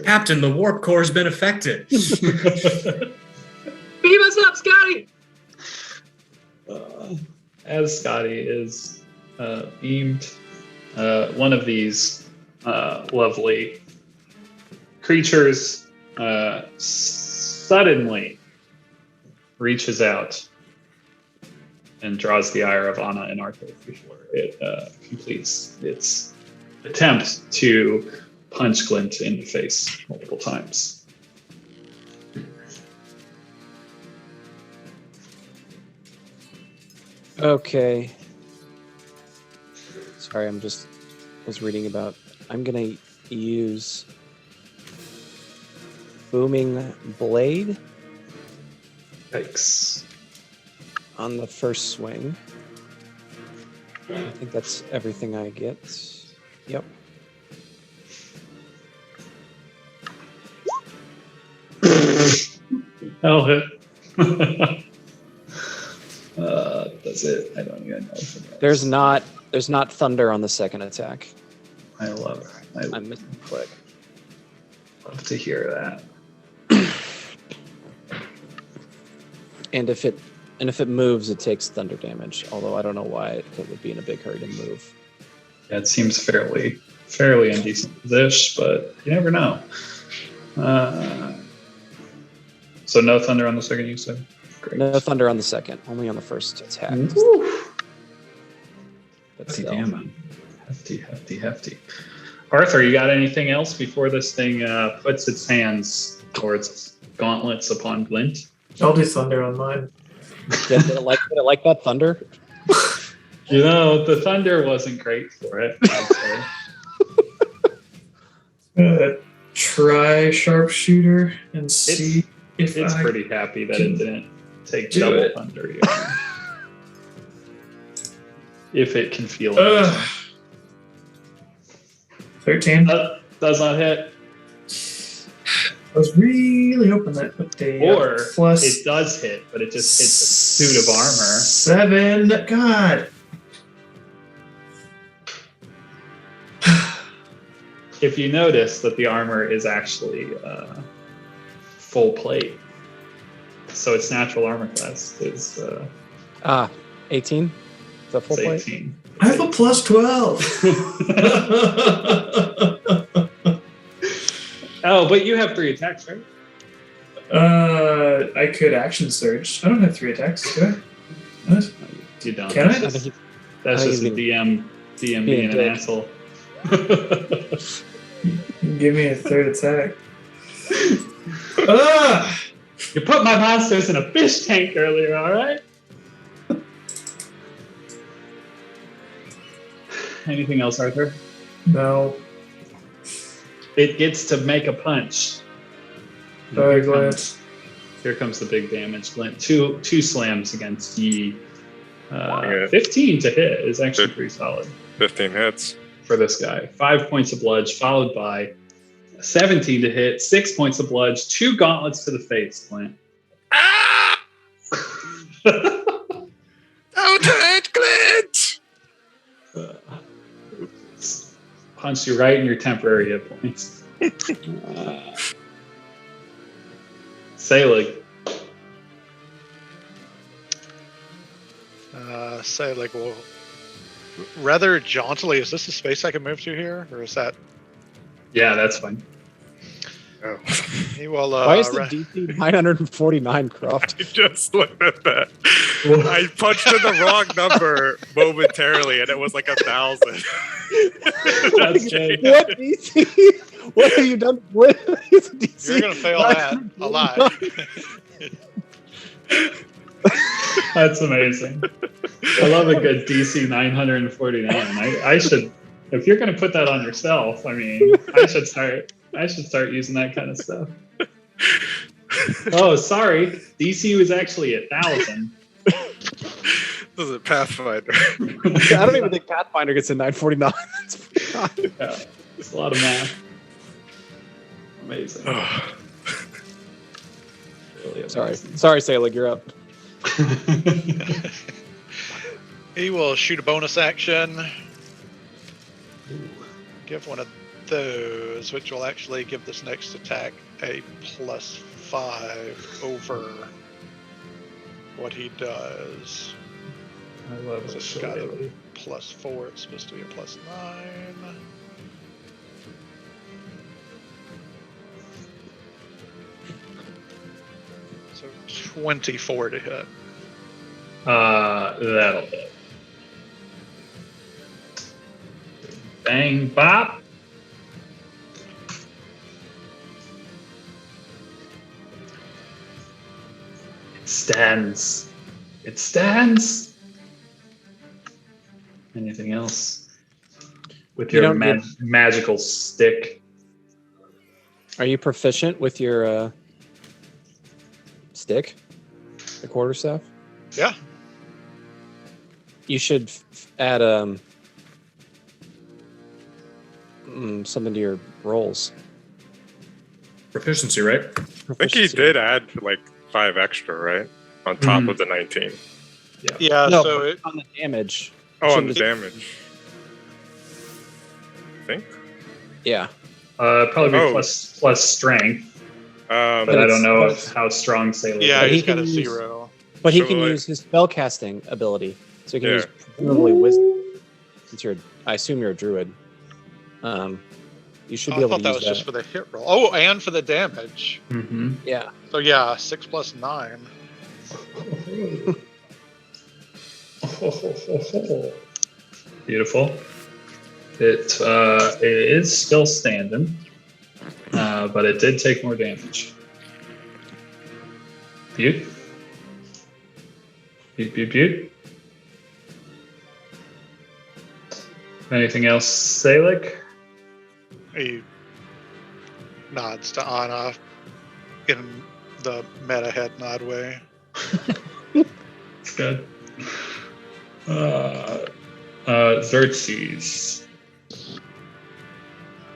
Captain, the warp core has been affected. Beam us up, Scotty. As Scotty is beamed, one of these lovely creatures suddenly reaches out and draws the ire of Anna and Arthur before it completes its attempt to punch Glint in the face multiple times. Okay. Sorry, was reading about, I'm gonna use Booming Blade Yikes. on the first swing. I think that's everything I get. Yep. That'll hit. That's it. I don't even know. There's not thunder on the second attack. I love it. I missed a click. Love to hear that. And if it moves, it takes thunder damage. Although I don't know why it would be in a big hurry to move. Yeah, it seems fairly indecent position, but you never know. So no thunder on the second, you said? Great. No thunder on the second, only on the first attack. But Hefty still. damn. Hefty. Arthur, you got anything else before this thing puts its hands or its gauntlets upon Glint? I'll do thunder on mine. Did it like that thunder? You know, the thunder wasn't great for it. I'd say. Try sharpshooter and see if It's I pretty happy that it didn't take do double it. thunder. Yeah. If it can feel it. 13. Does not hit. I was really hoping that put the Or plus it does hit, but it just hits a suit of armor. 7. God. If you notice that the armor is actually full plate, so its natural armor class is 18? Is that full plate? 18. I have a plus 12. Oh, but you have 3 attacks, right? I could action surge. I don't have 3 attacks, do I? What? You don't. Can I? That's I just think the DM being an dick. asshole. Give me a 3rd attack. Ah! You put my monsters in a fish tank earlier, all right? Anything else, Arthur? No. It gets to make a punch. Sorry, Glint. Here comes the big damage. Glint, two slams against Yi. Yeah. 15 to hit is actually pretty solid 15 hits. for this guy. 5 points of bludge, followed by 17 to hit, 6 points of bludge, 2 gauntlets to the face, Glint. Ah! Don't hurt, Glint! Punch you right in your temporary hit points. Selig. Say like, well, rather jauntily, is this a space I can move to here, or is that? Yeah, that's fine. Oh. He will. Why is the DC 949, Croft? I just looked at that. I punched in the wrong number momentarily, and it was like 1,000. That's good. What DC? What have you done? What is DC? You're gonna fail that a lot. That's amazing. I love a good DC 949. I should, if you're going to put that on yourself, I mean, I should start using that kind of stuff. Oh, sorry. DC was actually 1,000. This is a Pathfinder. I don't even think Pathfinder gets a 949. That's pretty high. Yeah, it's a lot of math. Amazing. Really amazing. Sorry, Selig, you're up. He will shoot a bonus action. Give one of those, which will actually give this next attack a +5 over what he does. I love So this. it's got a +4. It's supposed to be a +9. So 24 to hit. That'll hit. Bang, bop. It stands. It stands. Anything else? With You your don't magical stick. Are you proficient with your stick? The quarterstaff? Yeah. You should add something to your rolls. Proficiency, right? I think he did add like 5 extra, right? On top of the 19. Yeah, No, so it, on the damage. Oh, on the Shouldn't- damage. I think. Yeah. Probably be Oh. plus strength, but I it's- don't know but how strong Sailor yeah, But is. he's he got a can use- 0. But he So, can like- use his spellcasting ability. So he can Yeah. use presumably wisdom. Since I assume you're a druid. You should Oh, be I able thought to that use was that. just for the hit roll. Oh, and for the damage. Mm-hmm. Yeah. So yeah, 6 + 9. Beautiful. It is still standing, but it did take more damage. Butte. Butte. Anything else, Salik? He nods to Anna in the meta head nod way. It's good. Xerxes.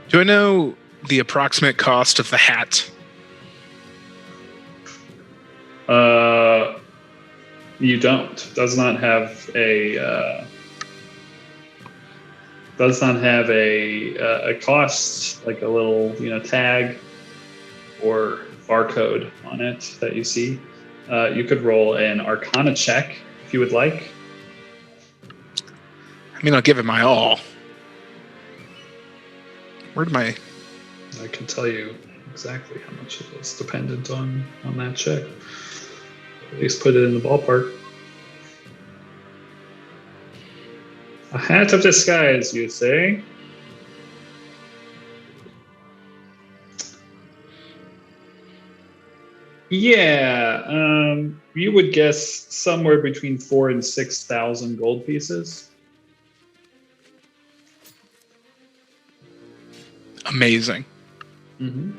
Do I know the approximate cost of the hat? You don't. Does not have a cost, like a little tag or barcode on it that you see. You could roll an Arcana check if you would like. I mean, I'll give it my all. Where'd my... I can tell you exactly how much it is, dependent on that check. At least put it in the ballpark. A hat of disguise, you say? Yeah, you would guess somewhere between 4,000 and 6,000 gold pieces. Amazing. Mm-hmm.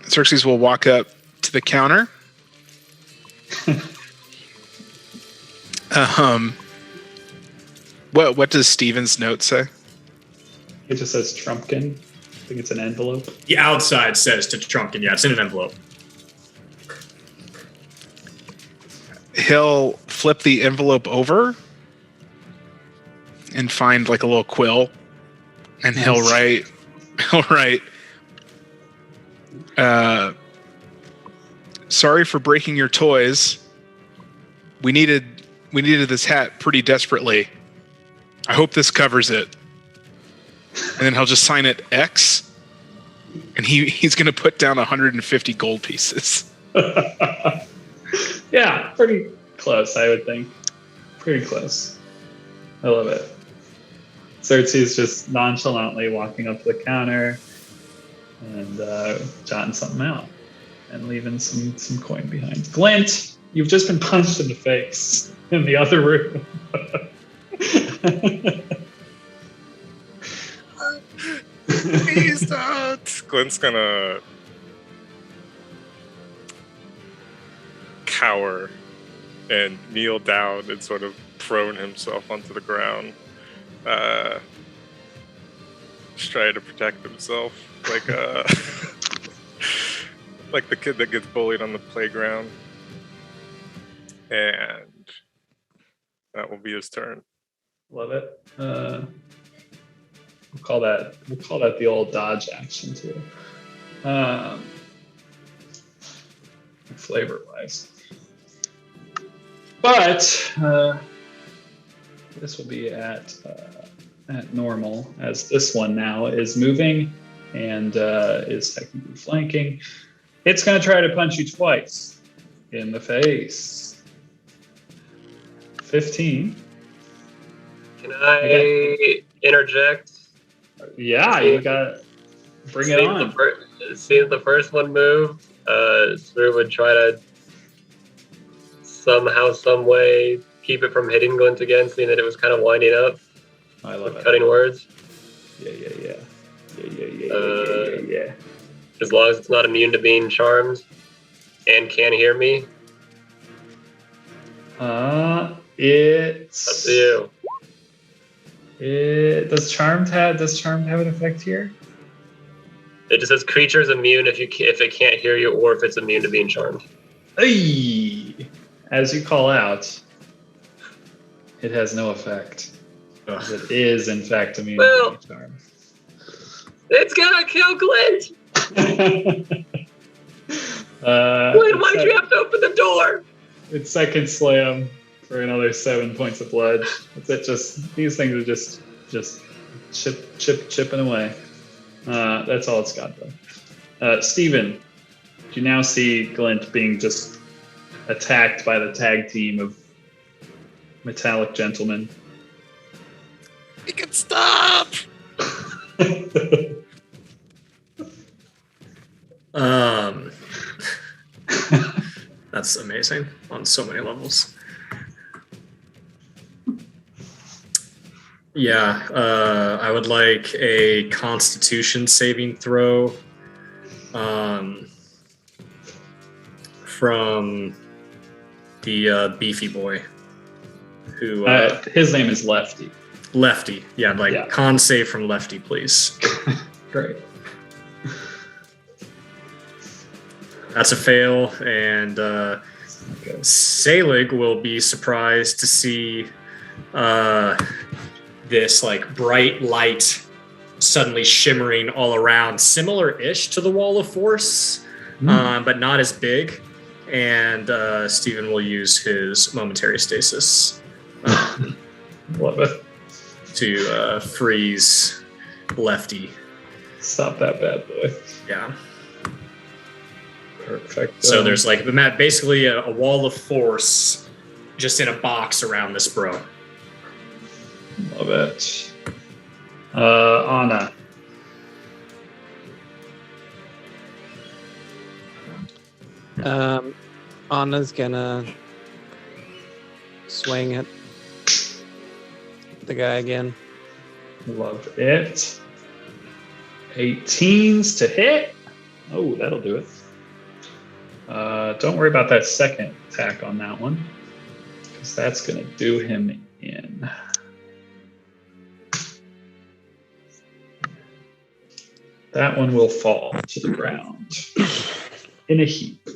Xerxes will walk up to the counter. What does Steven's note say? It just says Trumpkin. I think it's an envelope. The outside says to Trumpkin, yeah, it's in an envelope. He'll flip the envelope over and find like a little quill, and he'll write, sorry for breaking your toys. We needed this hat pretty desperately. I hope this covers it. and then he'll just sign it X, and he's going to put down 150 gold pieces. Yeah, pretty close, I would think. Pretty close. I love it. Xerxes just nonchalantly walking up to the counter and jotting something out and leaving some coin behind. Glint, you've just been punched in the face in the other room. Please don't. Glenn's gonna cower and kneel down and sort of prone himself onto the ground. Just trying to protect himself, like like the kid that gets bullied on the playground. And that will be his turn. Love it. We'll call that the old dodge action too. Flavor wise. But this will be at normal, as this one now is moving and is technically flanking. It's going to try to punch you twice in the face. 15. Can I interject? Yeah, you got bring it on. Seeing the first one move, Sphere would try to somehow, some way keep it from hitting Glint again, seeing that it was kind of winding up. I love it. Cutting words. Yeah. As long as it's not immune to being charmed and can hear me. It's up to you. Does charmed have an effect here? It just says creature's immune if it can't hear you or if it's immune to being charmed. Hey, as you call out, it has no effect. It is in fact immune to being charmed. It's gonna kill Glint. Glint, why'd you have to open the door? It's second slam for another 7 points of blood. That's it. Just these things are just chipping away. That's all it's got though. Steven, you now see Glint being just attacked by the tag team of metallic gentlemen. He can stop. That's amazing on so many levels. Yeah, I would like a Constitution saving throw from the beefy boy who his name is Lefty. Lefty, yeah. Con save from Lefty, please. Great. That's a fail, and Selig will be surprised to see this like bright light suddenly shimmering all around, similar-ish to the Wall of Force, but not as big. And Steven will use his momentary stasis. Love it. To freeze Lefty. Stop that bad boy. Yeah. Perfect. So there's like basically a wall of force just in a box around this bro. Love it. Anna. Anna's gonna swing at the guy again. Love it. 18s to hit. Oh, that'll do it. Don't worry about that second attack on that one, because that's going to do him in. That one will fall to the ground in a heap.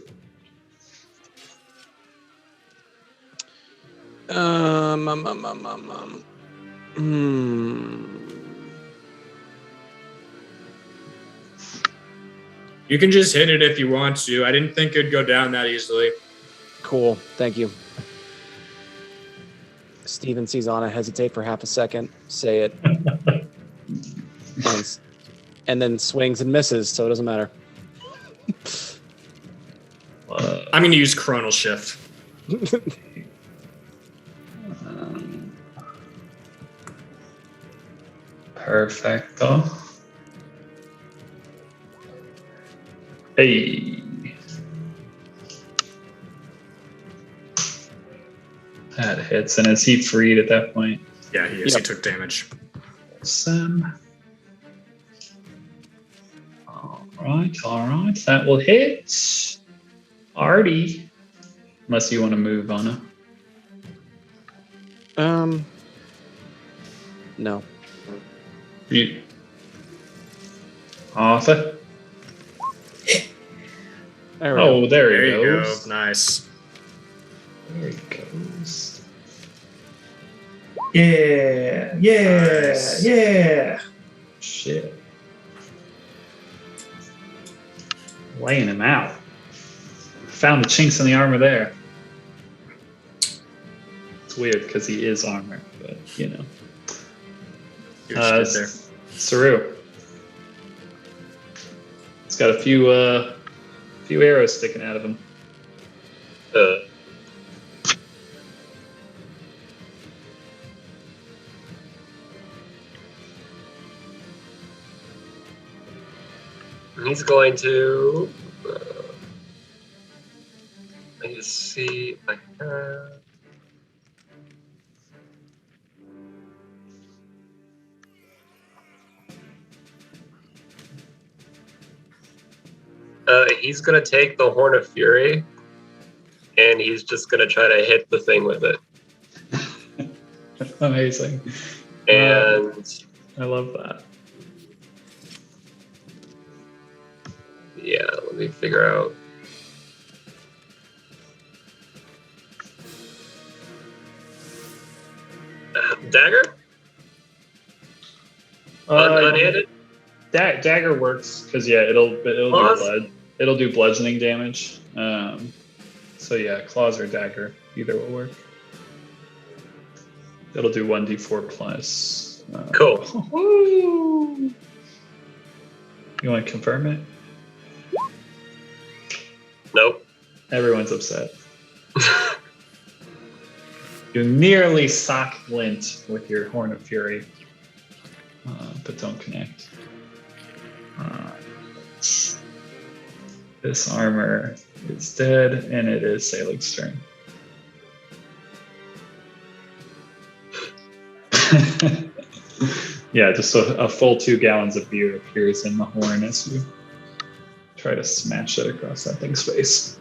You can just hit it if you want to. I didn't think it'd go down that easily. Cool. Thank you. Steven sees Anna hesitate for half a second. Say it. and then swings and misses, so it doesn't matter. I'm going to use Chronal Shift. Perfecto. Hey. That hits. And is he freed at that point? Yeah, he is. Yep. He took damage. Awesome. All right. That will hit. Artie. Unless you want to move, Anna. No. You. Arthur. There we go. Oh, there There he you goes. go. Nice. There he goes. Yeah. Nice. Yeah. Shit. Laying him out. Found the chinks in the armor there. It's weird because he is armor, but you know. You're just there. Saru. It's got a few arrows sticking out of him. He's going to. I need to see if I have. He's gonna take the Horn of Fury, and he's just gonna try to hit the thing with it. Amazing. And I love that. yeah, let me figure out. Dagger? Unhanded? Dagger works because it'll do bludgeoning damage. So yeah, claws or dagger, either will work. It'll do 1d4 plus. Cool. You want to confirm it? Nope. Everyone's upset. You nearly sock Glint with your Horn of Fury, but don't connect. This armor is dead, and it is Salig's turn. Yeah, just a full 2 gallons of beer appears in the horn as you try to smash it across that thing's face.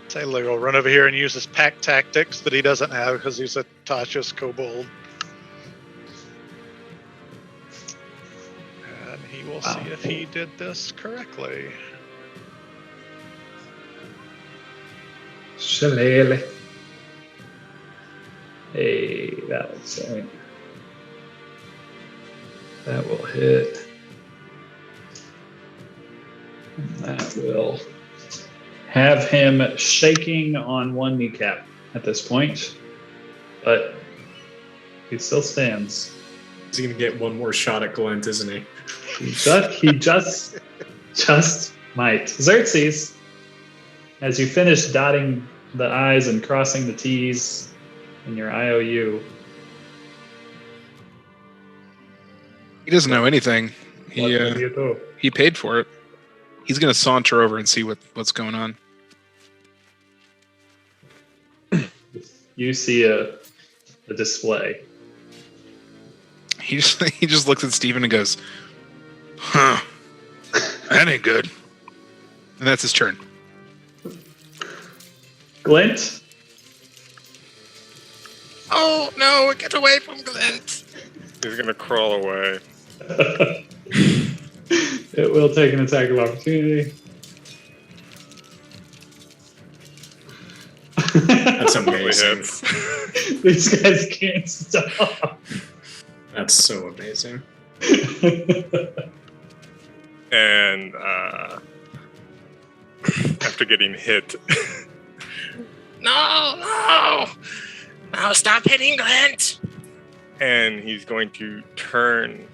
Taylor will run over here and use his pack tactics that he doesn't have because he's a Tasha's kobold. And he will see if he did this correctly. Shillelagh. Hey, that looks right. That will hit. And that will have him shaking on one kneecap at this point, but he still stands. He's going to get one more shot at Glint, isn't he? He just might. Xerxes, as you finish dotting the I's and crossing the T's in your IOU. He doesn't know anything. What do you do? He paid for it. He's gonna saunter over and see what's going on. You see a display. He just looks at Steven and goes, "Huh, that ain't good." And that's his turn. Glint? Oh no! Get away from Glint! He's gonna crawl away. It will take an attack of opportunity. That's amazing. These guys can't stop. That's so amazing. And after getting hit, No! Stop hitting Glint! and he's going to turn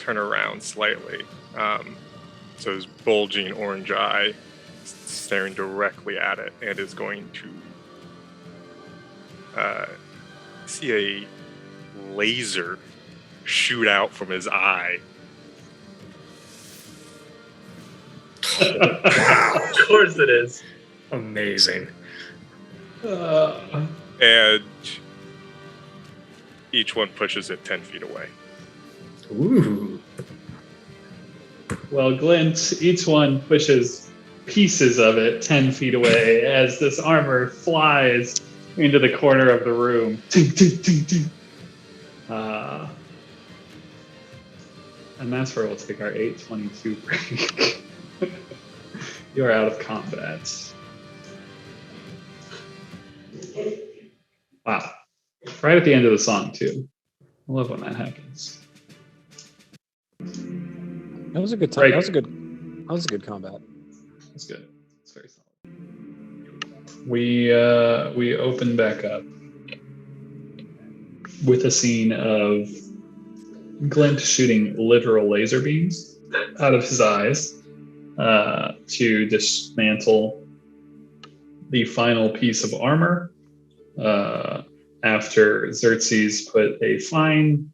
turn around slightly. So his bulging orange eye staring directly at it, and is going to see a laser shoot out from his eye. Of course it is. Amazing. And each one pushes it 10 feet away. Ooh. Well, Glint, each one pushes pieces of it 10 feet away as this armor flies into the corner of the room. Ting, ting, ting, ting. And that's where we'll take our 8:22 break. You are out of combat. Wow. Right at the end of the song, too. I love when that happens. That was a good time. Right. That was a good combat. That's good. It's very solid. We open back up with a scene of Glint shooting literal laser beams out of his eyes to dismantle the final piece of armor after Xerxes put a fine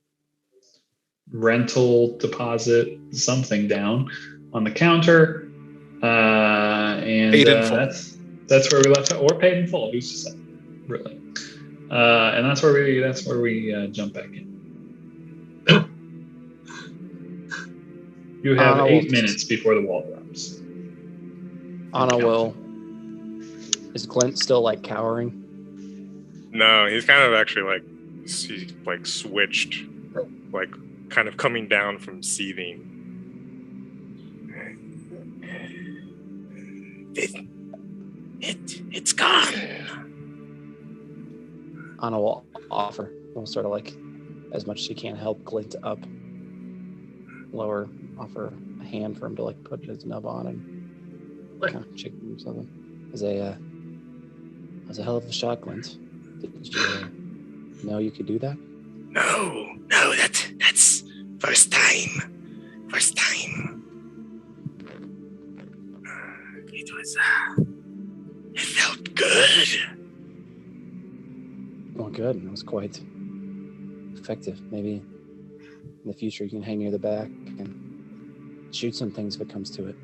rental deposit something down on the counter, and Paid in full. that's where we left it, or paid in full. Who's to say, really? And that's where we jump back in. You have 8 minutes before the wall drops. Is Glint still like cowering? No, he's kind of actually he's like switched, like kind of coming down from seething. It's gone. Anna will offer. Will sort of like, as much as she can, help Glint up. Offer a hand for him to like put his nub on and kind of shake him or something. That was a hell of a shot, Glint. Did you know you could do that? No, that's first time. It felt good. Well, good. It was quite effective. Maybe in the future you can hang near the back and shoot some things if it comes to it.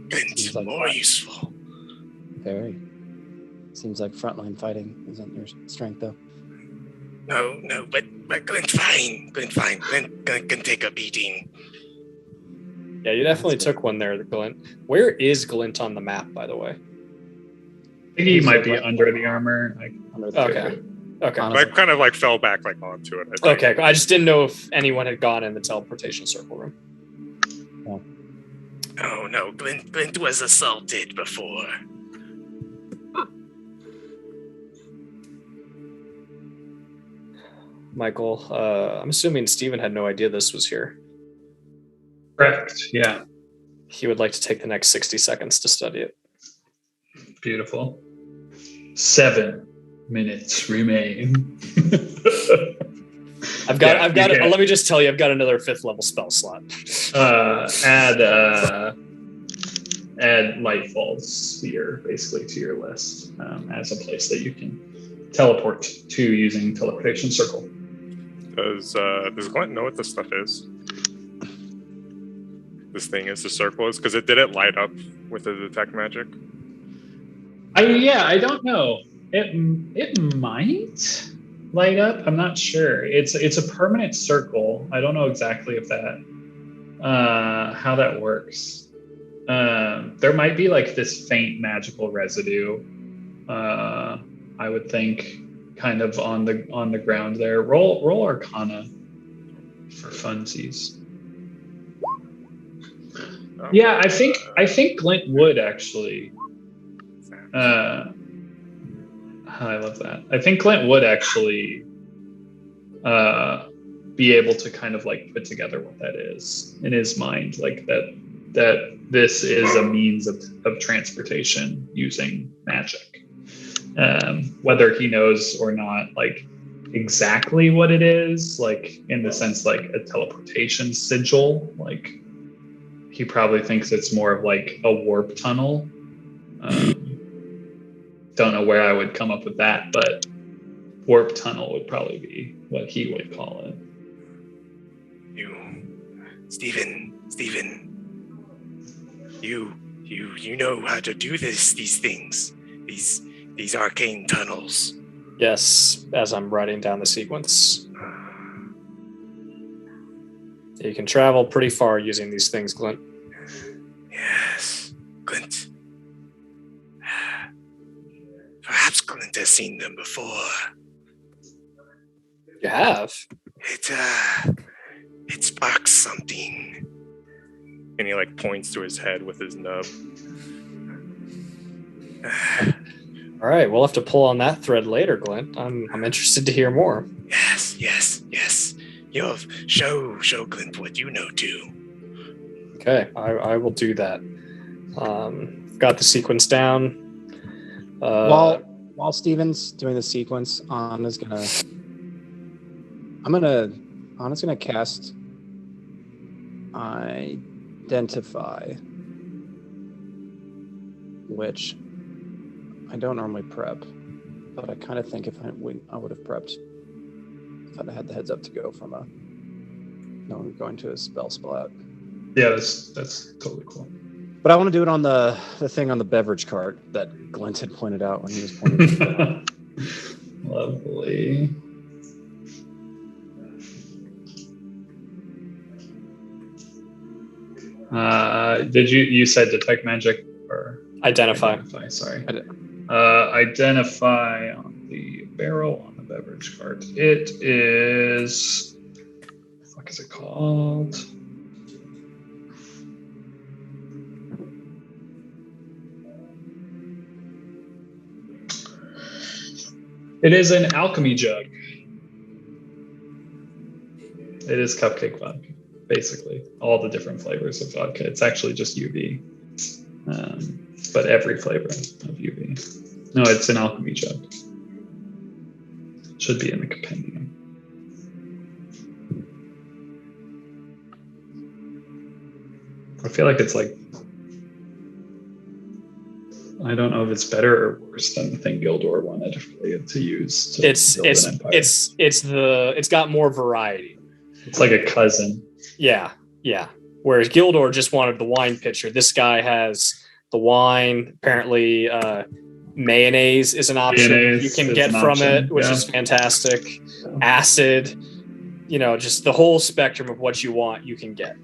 Glint's like more useful. Very. Seems like frontline fighting isn't your strength, though. No, but Glint's fine. Glint can take a beating. Yeah, you definitely took one there, Glint. Where is Glint on the map, by the way? I think he might be under the armor. Okay. I kind of like fell back like onto it. I think. Okay, I just didn't know if anyone had gone in the teleportation circle room. Oh no, Glint was assaulted before. Michael, I'm assuming Steven had no idea this was here. Correct. Yeah. He would like to take the next 60 seconds to study it. Beautiful. 7 minutes remain. I've got. Let me just tell you, I've got another 5th level spell slot. Add Lightfall Sphere basically to your list as a place that you can teleport to using teleportation circle. Does Glint know what this stuff is? This thing is the circle is because it didn't light up with the detect magic. I don't know. It might light up. I'm not sure. It's a permanent circle. I don't know exactly if that how that works. There might be like this faint magical residue. I would think kind of on the ground there. Roll Arcana for funsies. Yeah, I think Glint would actually. I love that. I think Glint would actually be able to kind of like put together what that is in his mind, like that this is a means of transportation using magic. Whether he knows or not, like exactly what it is, like in the sense like a teleportation sigil. Like he probably thinks it's more of like a warp tunnel. Don't know where I would come up with that, but warp tunnel would probably be what he would call it. Stephen, you know how to do these things, these arcane tunnels. Yes, as I'm writing down the sequence. You can travel pretty far using these things, Glint. Yes, Glint. Perhaps Glint has seen them before. You have? It sparks something. And he like points to his head with his nub. All right, we'll have to pull on that thread later, Glint. I'm interested to hear more. Yes. You'll show Glint what you know too. Okay, I will do that. Got the sequence down. While Steven's doing the sequence, Anna's gonna cast Identify, which I don't normally prep, but I kind of think if I would have prepped if I'd had the heads up to go from going to a spell splat. Yeah, that's totally cool. But I want to do it on the thing on the beverage cart that Glint had pointed out when he was pointing to it. Lovely. Did you said detect magic or Identify? Sorry. Identify on the barrel on the beverage cart. It is. What the fuck is it called? It is an alchemy jug. It is cupcake vodka, basically. All the different flavors of vodka. It's actually just UV. But every flavor of UV. No, it's an alchemy jug. Should be in the compendium. I feel like it's like, I don't know if it's better or worse than the thing Gildor wanted to use to build an empire. It's got more variety. It's like a cousin. Yeah. Whereas Gildor just wanted the wine pitcher. This guy has the wine. Apparently, mayonnaise is an option you can get from it, which is fantastic. Acid, just the whole spectrum of what you want, you can get.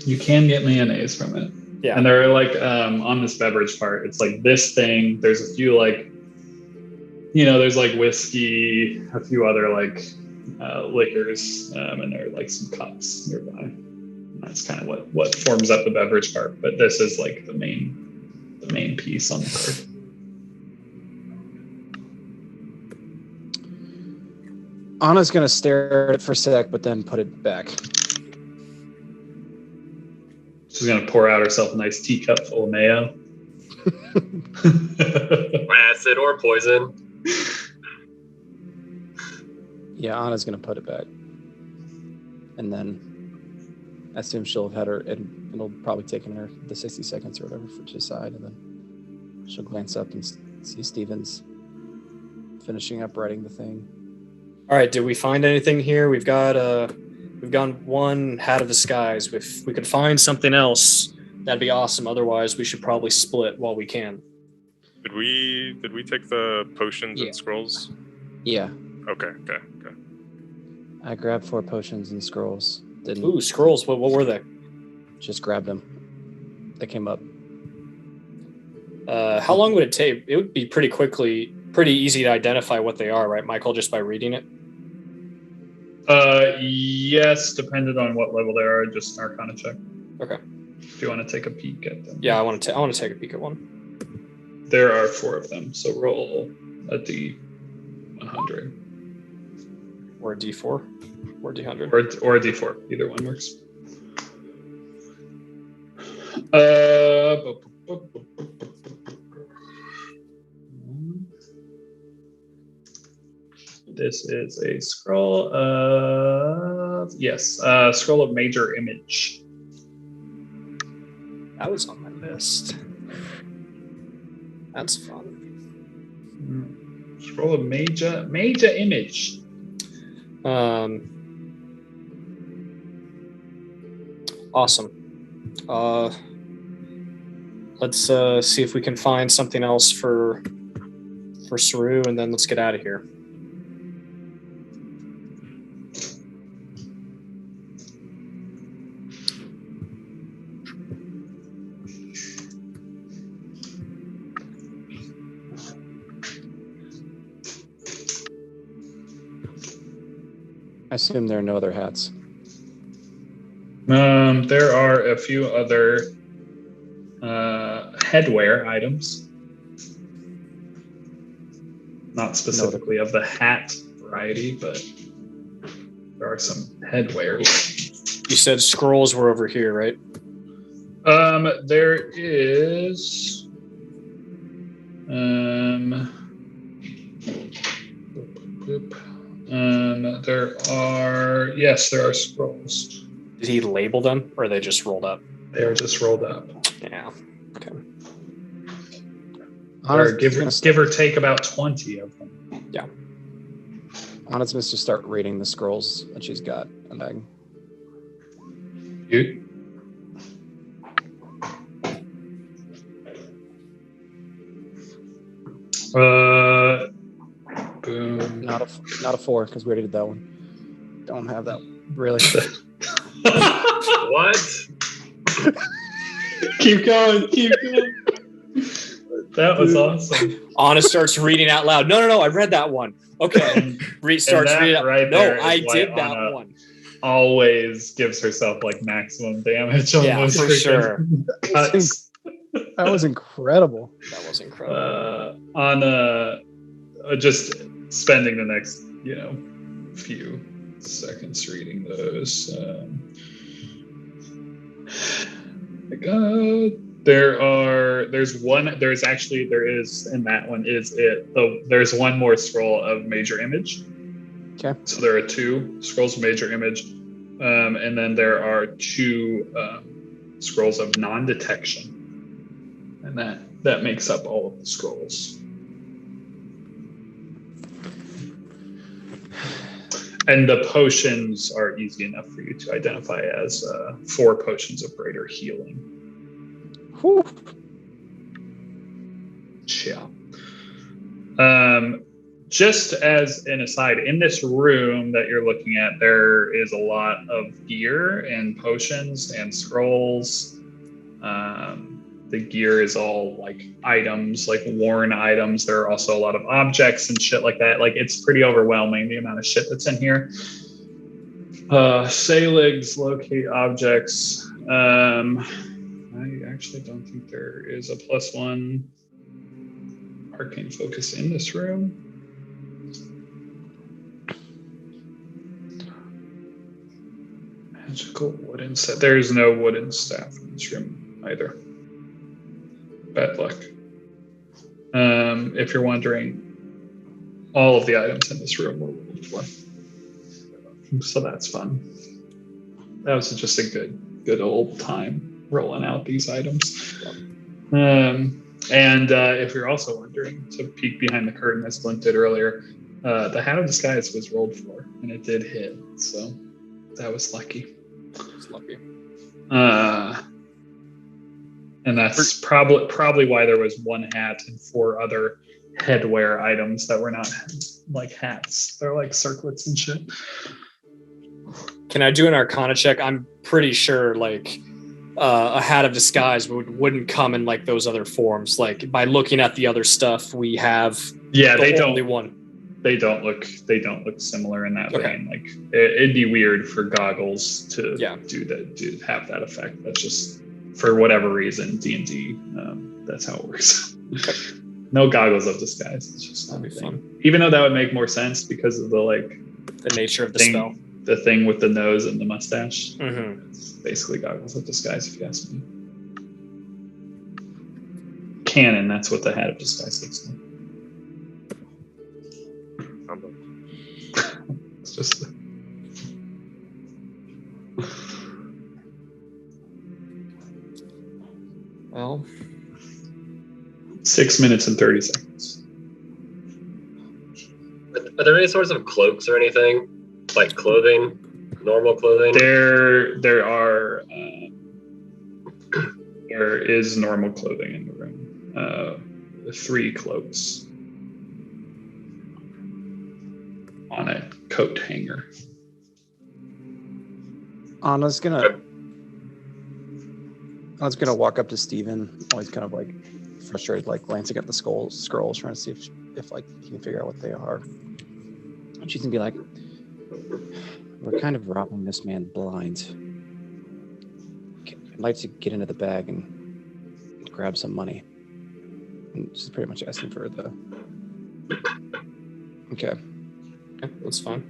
You can get mayonnaise from it. Yeah. And they're like, on this beverage part, it's like this thing. There's a few like, there's like whiskey, a few other like liquors, and there are like some cups nearby. And that's kind of what forms up the beverage part. But this is like the main piece on the card. Anna's gonna stare at it for a sec, but then put it back. She's gonna pour out herself a nice teacup full of mayo. Acid or poison. Yeah, Anna's gonna put it back, and then I assume she'll have had her. It'll probably taken her the 60 seconds or whatever for to decide, and then she'll glance up and see Steven's finishing up writing the thing. All right, did we find anything here? We've gone one hat of disguise. If we could find something else, that'd be awesome. Otherwise, we should probably split while we can. Did we take the potions and scrolls? Yeah. Okay. I grabbed 4 potions and scrolls. Ooh, scrolls. What were they? Just grabbed them. They came up. How long would it take? It would be pretty easy to identify what they are, right, Michael, just by reading it? Yes, depending on what level they are, just an Arcana check. Okay. If you want to take a peek at them. Yeah, I want to take a peek at one. There are 4 of them, so roll a D100. Or a D4? Or a D100? Or a D4. Either one works. This this is a scroll of scroll of major image. That was on my list. That's fun. Scroll of major image. Awesome. Let's see if we can find something else for Saru, and then let's get out of here. I assume there are no other hats. There are a few other headwear items. Not specifically of the hat variety, but there are some headwear. You said scrolls were over here, right? There is. There are scrolls. Did he label them, or are they just rolled up? They are just rolled up. Yeah. Okay. Or give or take about 20 of them. Yeah. Anna's supposed to start reading the scrolls that she's got in the bag. You? Boom. Not a 4 because we already did that one. Don't have that one. Really. What? Keep going. That was awesome. Anna starts reading out loud. No, I read that one. Okay. Starts reading out. Right no, I did that Anna one. Always gives herself like maximum damage on those for sure. cuts. That was incredible. That was incredible. On just spending the next, few seconds reading those. There's one more scroll of major image. Okay. So there are 2 scrolls of major image, and then there are 2 scrolls of non-detection, and that makes up all of the scrolls. And the potions are easy enough for you to identify as 4 potions of greater healing. Whew. Yeah. Just as an aside, in this room that you're looking at, there is a lot of gear and potions and scrolls. The gear is all like items, like worn items. There are also a lot of objects and shit like that. Like, it's pretty overwhelming, the amount of shit that's in here. Saligs, locate objects. I actually don't think there is a +1 arcane focus in this room. Magical wooden staff. There is no wooden staff in this room either. Bad luck. If you're wondering, all of the items in this room were rolled for. So that's fun. That was just a good old time rolling out these items. And if you're also wondering, to peek behind the curtain as Flint did earlier, the Hat of Disguise was rolled for, and it did hit. So that was lucky. It's lucky. And that's probably why there was 1 hat and 4 other headwear items that were not like hats. They're like circlets and shit. Can I do an Arcana check? I'm pretty sure like a Hat of Disguise wouldn't come in like those other forms. Like, by looking at the other stuff we have. Yeah, they don't. Only one. They don't look similar in that vein. Like, it'd be weird for goggles to do that, to have that effect. That's just, for whatever reason, D&D. That's how it works. No goggles of disguise. It's just not a thing. Fun. Even though that would make more sense because of the nature of the spell. The thing with the nose and the mustache. Mm-hmm. It's basically goggles of disguise, if you ask me. Canon, that's what the Hat of Disguise looks like. Well, 6 minutes and 30 seconds. Are there any sorts of cloaks or anything? Like clothing? Normal clothing? There is normal clothing in the room. 3 cloaks on a coat hanger. Anna's gonna walk up to Steven, always kind of like frustrated, like glancing at the scrolls, trying to see if like he can figure out what they are. And she's gonna be like, "We're kind of robbing this man blind. I'd like to get into the bag and grab some money." And she's pretty much asking for the. Okay. yeah, that's fine.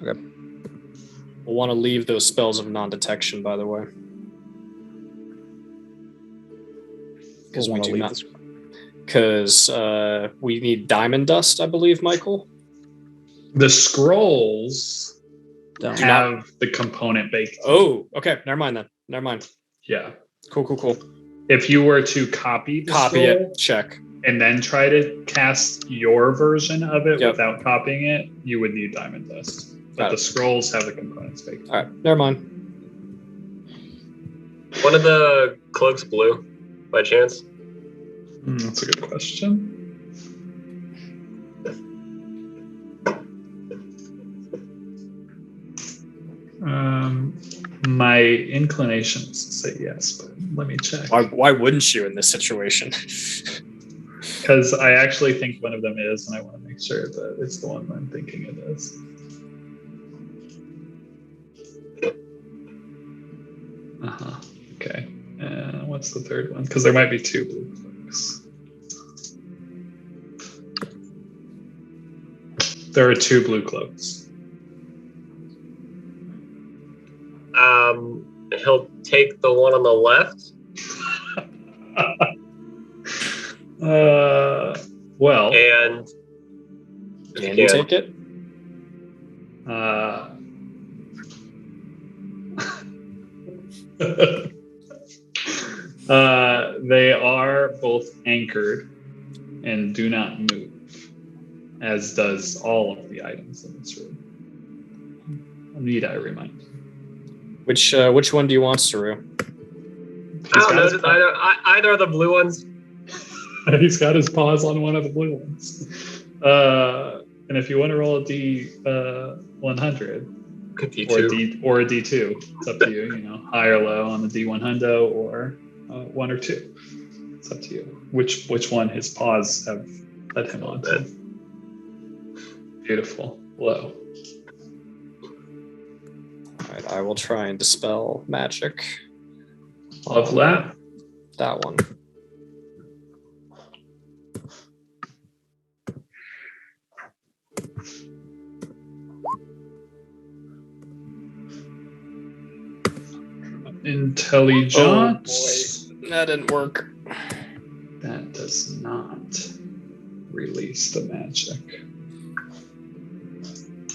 Okay. We'll want to leave those spells of non-detection, by the way. Because we do not. Because we need diamond dust, I believe, Michael. The scrolls Don't. have the component baked. Oh, okay. Never mind then. Never mind. Yeah. Cool. If you were to copy the Copy scroll it. Check. and then try to cast your version of it Yep. without copying it, you would need diamond dust. But Got the it. scrolls have the components baked. All right. Never mind. One of the cloaks blue, by chance? That's a good question. My inclination is to say yes, but let me check. Why wouldn't you in this situation? Because I actually think one of them is, and I want to make sure that it's the one I'm thinking it is. Okay. What's the third one? Because there might be 2 blue cloaks. There are 2 blue cloaks. He'll take the one on the left. Well. And Can you take it? They are both anchored and do not move, as does all of the items in this room. Need I remind? Which one do you want, Saru? I don't know. Either of the blue ones. He's got his paws on one of the blue ones. And if you want to roll a D100 or a D2, it's up to you. You know, high or low on the D100 or 1 or 2. It's up to you. Which one his paws have led him on to. Beautiful. Low. All right, I will try and dispel magic. Love that. That one. Intelligence. Oh boy, that didn't work. That does not release the magic.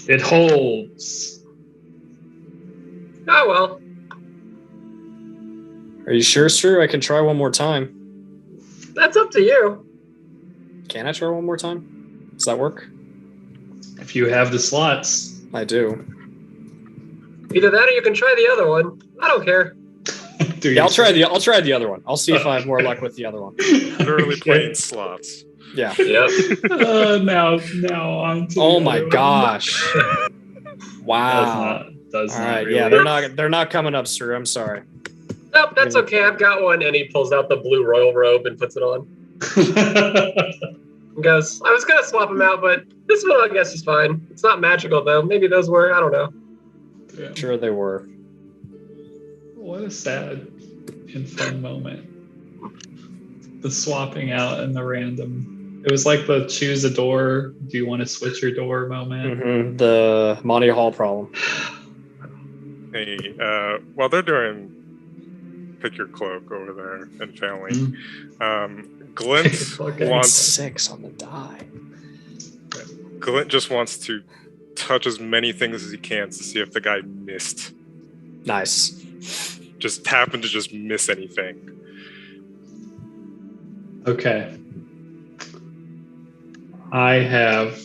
It holds. Oh well. Are you sure, Saru? I can try one more time. That's up to you. Can I try one more time? Does that work? If you have the slots. I do. Either that or you can try the other one. I don't care. Yeah, I'll try the other one. I'll see if I have more luck with the other one. Literally playing slots. Yeah. Yep. Now on to Oh the my other one. gosh. Wow. Does All not right. really. Yeah, they're not coming up, Saru. I'm sorry. Nope, that's okay. I've got one. And he pulls out the blue royal robe and puts it on. He goes, I was going to swap them out, but this one I guess is fine. It's not magical, though. Maybe those were. I don't know. Yeah. Sure they were. What a sad and fun moment. The swapping out and the random. It was like the choose a door. Do you want to switch your door moment? Mm-hmm. The Monty Hall problem. Hey, while they're doing pick your cloak over there and failing, Glint Okay. wants 6 on the die. Glint just wants to touch as many things as he can to see if the guy missed. Nice. Just happen to just miss anything. Okay. I have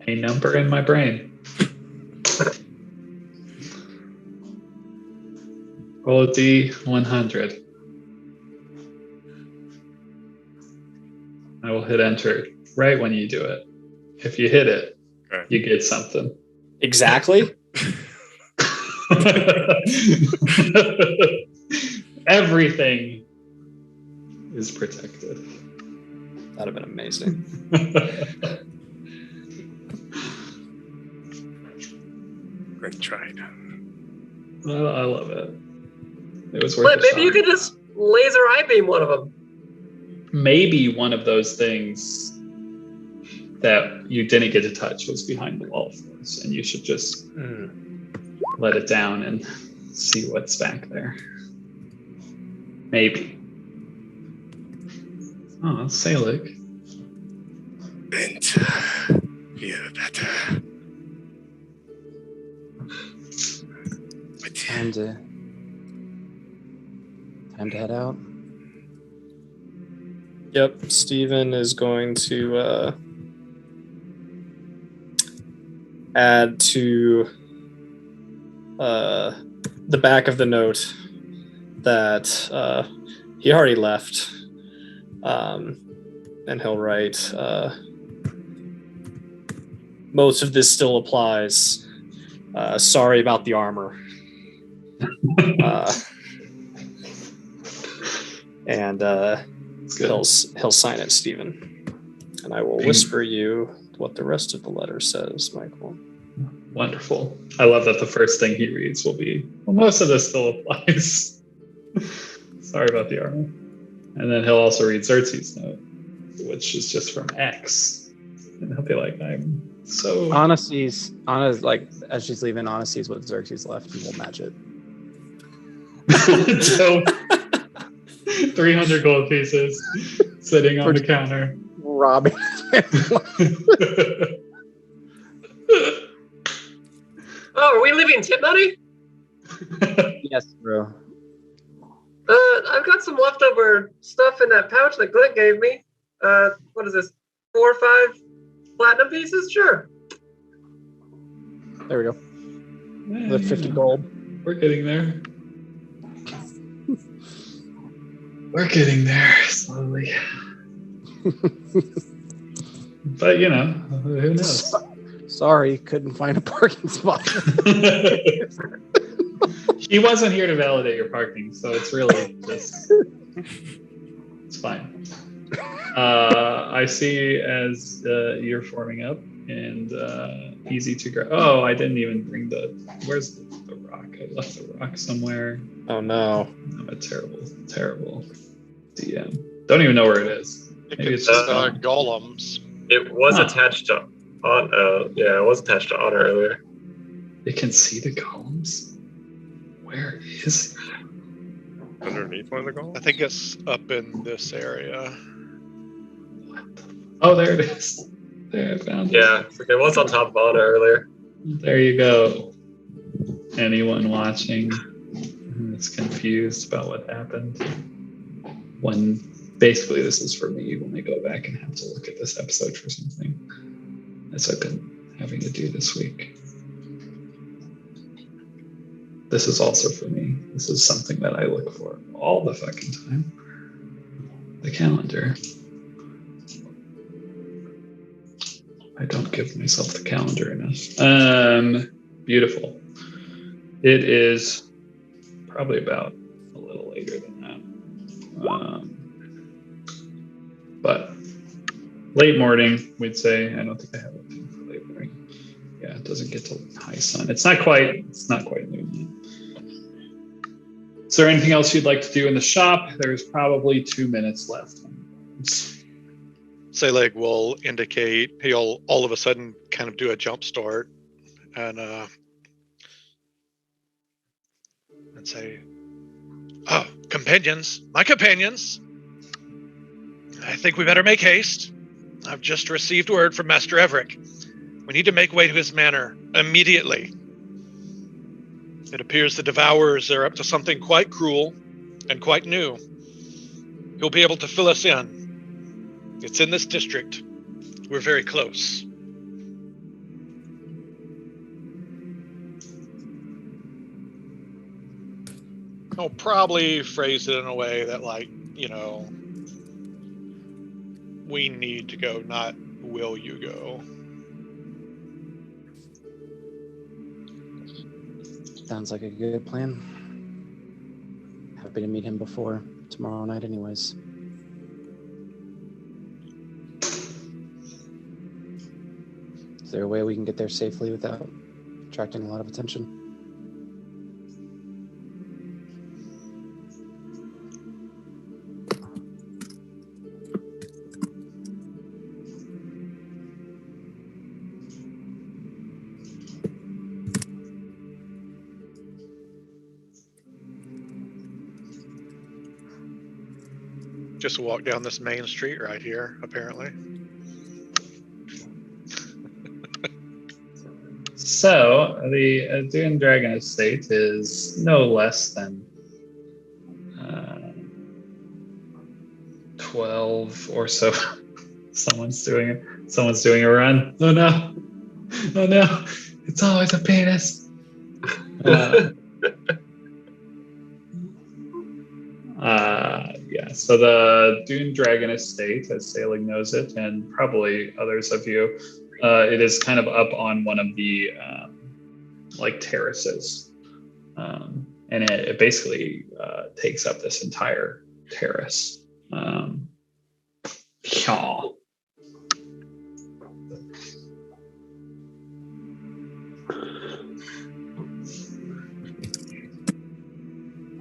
a number in my brain. Roll a D100. I will hit enter right when you do it. If you hit it, Okay. you get something. Exactly. Everything is protected. That'd have been amazing. Glint tried. I love it. It was worth But a maybe shot. you could just laser eye beam one of them. Maybe one of those things that you didn't get to touch was behind the wall for us, and you should just let it down and see what's back there. Maybe. Oh, Salik. And feel better. But Time to head out. Yep, Steven is going to add to the back of the note that he already left, and he'll write, most of this still applies. Sorry about the armor. And he'll sign it, Steven. And I will whisper you what the rest of the letter says, Michael. Wonderful. I love that the first thing he reads will be, well, most of this still applies. Sorry about the armor. And then he'll also read Xerxes' note, which is just from X. And he'll be like, I'm so... Anna's like, as she's leaving, Anna sees what Xerxes left and will match it. So, 300 gold pieces sitting on the counter. Robbing. Oh, are we leaving tip money? Yes, bro. I've got some leftover stuff in that pouch that Glint gave me. What is this? 4 or 5 platinum pieces? Sure. There we go. The 50 gold. We're getting there. We're getting there slowly. But, you know, who knows? Sorry, couldn't find a parking spot. He wasn't here to validate your parking, so it's really just... It's fine. I see as you're forming up and easy to grab. Oh, I didn't even bring the... Where's the rock? I left the rock somewhere. Oh, no. I'm a terrible, terrible DM. Don't even know where it is. Maybe it's just gone. golems. It was attached to it was attached to Honor earlier. It can see the columns? Where is it? Underneath one of the goals? I think it's up in this area. Oh, there it is. There, I found it. Yeah, it was on top of Honor earlier. There you go. Anyone watching is confused about what happened? When basically this is for me when I go back and have to look at this episode for something, as I've been having to do this week. This is also for me. This is something that I look for all the fucking time. The calendar. I don't give myself the calendar enough. Beautiful. It is probably about a little later than that. But late morning, we'd say. I don't think I have anything for late morning. Yeah, it doesn't get to high sun. It's not quite noon yet. Is there anything else you'd like to do in the shop? There's probably 2 minutes left. Selig will indicate he'll all of a sudden kind of do a jump start and say, "Oh, companions, my companions! I think we better make haste. I've just received word from Master Everick. We need to make way to his manor immediately. It appears the Devourers are up to something quite cruel and quite new. He'll be able to fill us in. It's in this district. We're very close. I'll probably phrase it in a way that, like, we need to go, not will you go. Sounds like a good plan. Happy to meet him before tomorrow night anyways. Is there a way we can get there safely without attracting a lot of attention? Just walk down this main street right here, apparently. So the Dunedragon estate is no less than 12 or so. Someone's doing a run. Oh no! Oh no! It's always a penis. Yeah, so the Dunedragon estate, as Sailing knows it, and probably others of you, it is kind of up on one of the like terraces, and it basically takes up this entire terrace. Yeah.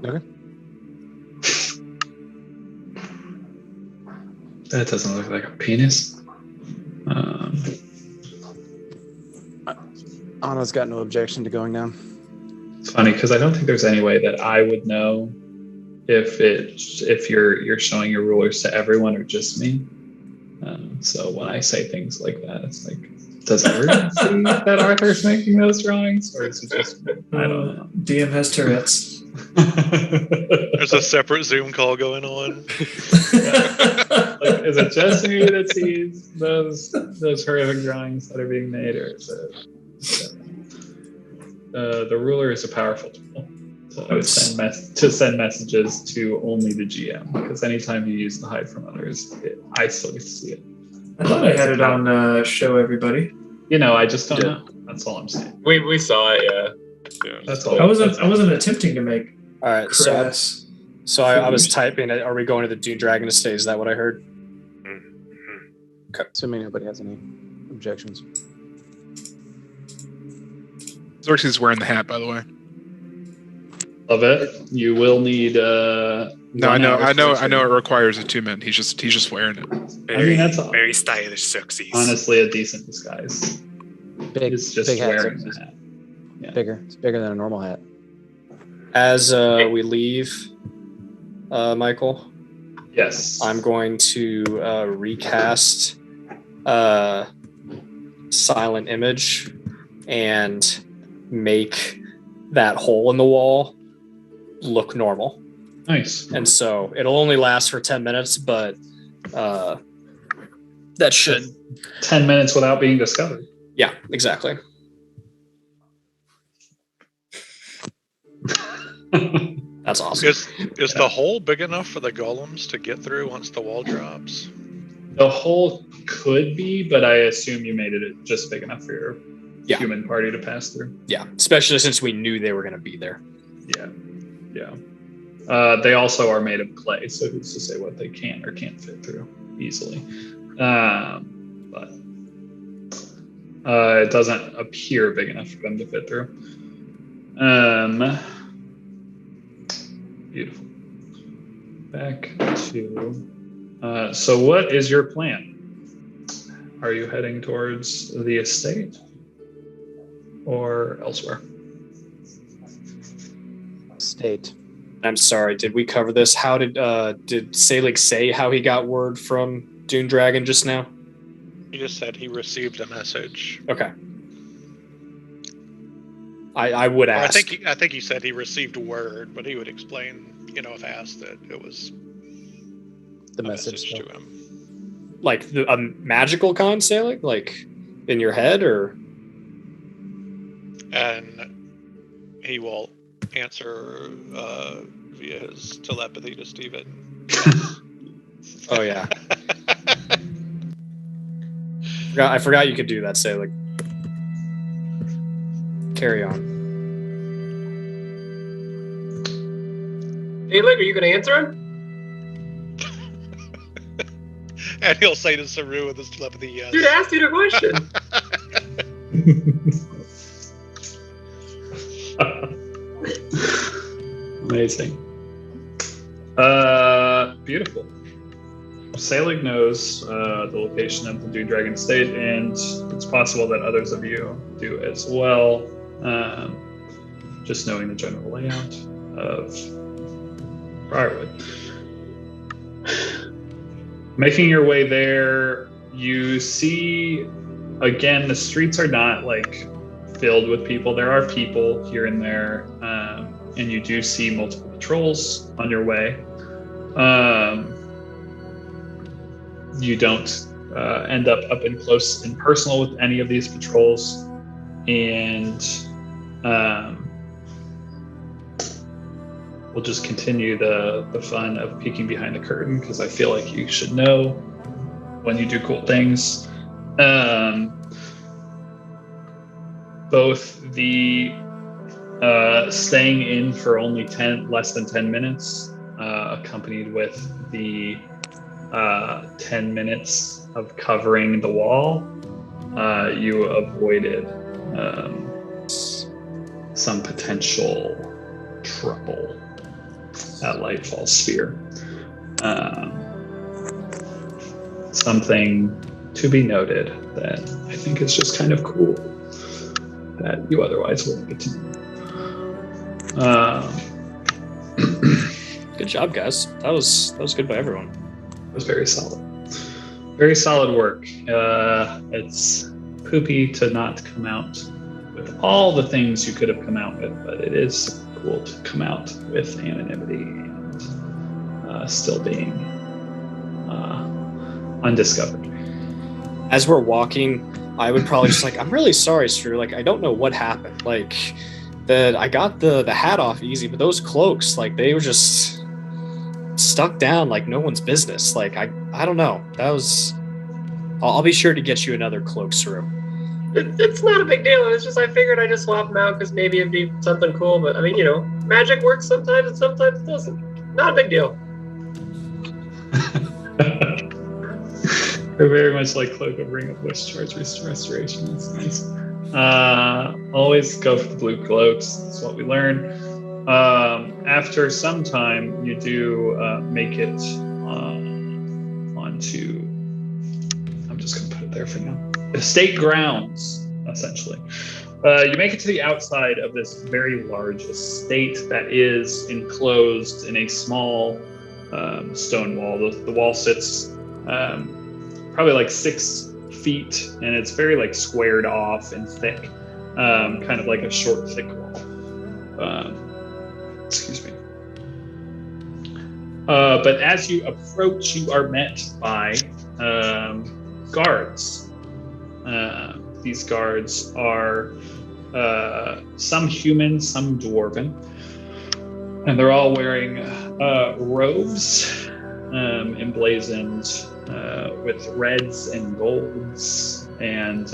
Okay. That doesn't look like a penis. Anna's got no objection to going down. It's funny because I don't think there's any way that I would know if you're showing your rulers to everyone or just me. So when I say things like that, it's like, does everyone see that Arthur's making those drawings, or is it just me? I don't know. DM has Tourette's. There's a separate Zoom call going on. Like, is it just me that sees those horrific drawings that are being made, or is it? The ruler is a powerful tool to send messages to only the GM, because anytime you use the hide from others, I still get to see it. I thought I had it on show everybody. I just don't know. That's all I'm saying. We saw it, yeah. That's all. I wasn't attempting to make All right, crass. so I was typing. Are we going to the Dunedragon estate? Is that what I heard? Okay. Assuming nobody has any objections. Xerxes wearing the hat, by the way. Love it. You will need. No, I know it requires a 2-man. He's just wearing it. Very, that's very stylish, Xerxes. honestly a decent disguise. It's just big hat, wearing Xerxes. the hat. Yeah. Bigger. It's bigger than a normal hat. As we leave, Michael, Yes. I'm going to recast Silent Image and make that hole in the wall look normal. Nice. And so it'll only last for 10 minutes, but that should. 10 minutes without being discovered. Yeah, exactly. That's awesome. Is the hole big enough for the golems to get through once the wall drops? The hole could be, but I assume you made it just big enough for your human party to pass through. Yeah, especially since we knew they were going to be there. Yeah. They also are made of clay, so who's to say what they can or can't fit through easily. But it doesn't appear big enough for them to fit through. Beautiful. Back to... so what is your plan? Are you heading towards the estate or elsewhere? State. I'm sorry, did we cover this? How did Selig say how he got word from Dunedragon just now? He just said he received a message. Okay. I would Or ask. I think he said he received word, but he would explain, if asked, that it was The a message to him. Like a magical con, sailing? Like in your head, or? And he will answer via his telepathy to Steven. Oh, yeah. I forgot you could do that, sailing. Carry on. Hey, look, are you going to answer him? And he'll say to Saru with his telepathy, yes. Dude, I asked you the question. Amazing. Beautiful. Sailing knows the location of the Dunedragon state, and it's possible that others of you do as well. Just knowing the general layout of Briarwood. Making your way there, you see, again, the streets are not like filled with people. There are people here and there, and you do see multiple patrols on your way. You don't end up and close and personal with any of these patrols, and we'll just continue the fun of peeking behind the curtain, because I feel like you should know when you do cool things. Both the staying in for only less than 10 minutes, accompanied with the 10 minutes of covering the wall, you avoided some potential trouble at Lightfall Sphere. Something to be noted that I think is just kind of cool that you otherwise wouldn't get to know. Good job, guys. That was good by everyone. It was very solid. Very solid work. It's poopy to not come out with all the things you could have come out with, but it is cool to come out with anonymity and still being undiscovered. As we're walking, I would probably just I'm really sorry, Stu. I don't know what happened. I got the hat off easy, but those cloaks, they were just stuck down like no one's business. I don't know. That was. I'll be sure to get you another cloak, Saru. It's not a big deal. It's just I figured I'd just swap them out because maybe it'd be something cool. But I mean, magic works sometimes and sometimes it doesn't. Not a big deal. They're very much like Cloak of Ring of Wish Charge Restoration. It's nice. Always go for the blue cloaks. That's what we learn. After some time, you do make it onto. I'm just going to put it there for now. Estate grounds, essentially. You make it to the outside of this very large estate that is enclosed in a small stone wall. The wall sits probably 6 feet, and it's very squared off and thick, kind of like a short, thick wall. Excuse me. But as you approach, you are met by guards. These guards are some human, some dwarven, and they're all wearing robes emblazoned with reds and golds, and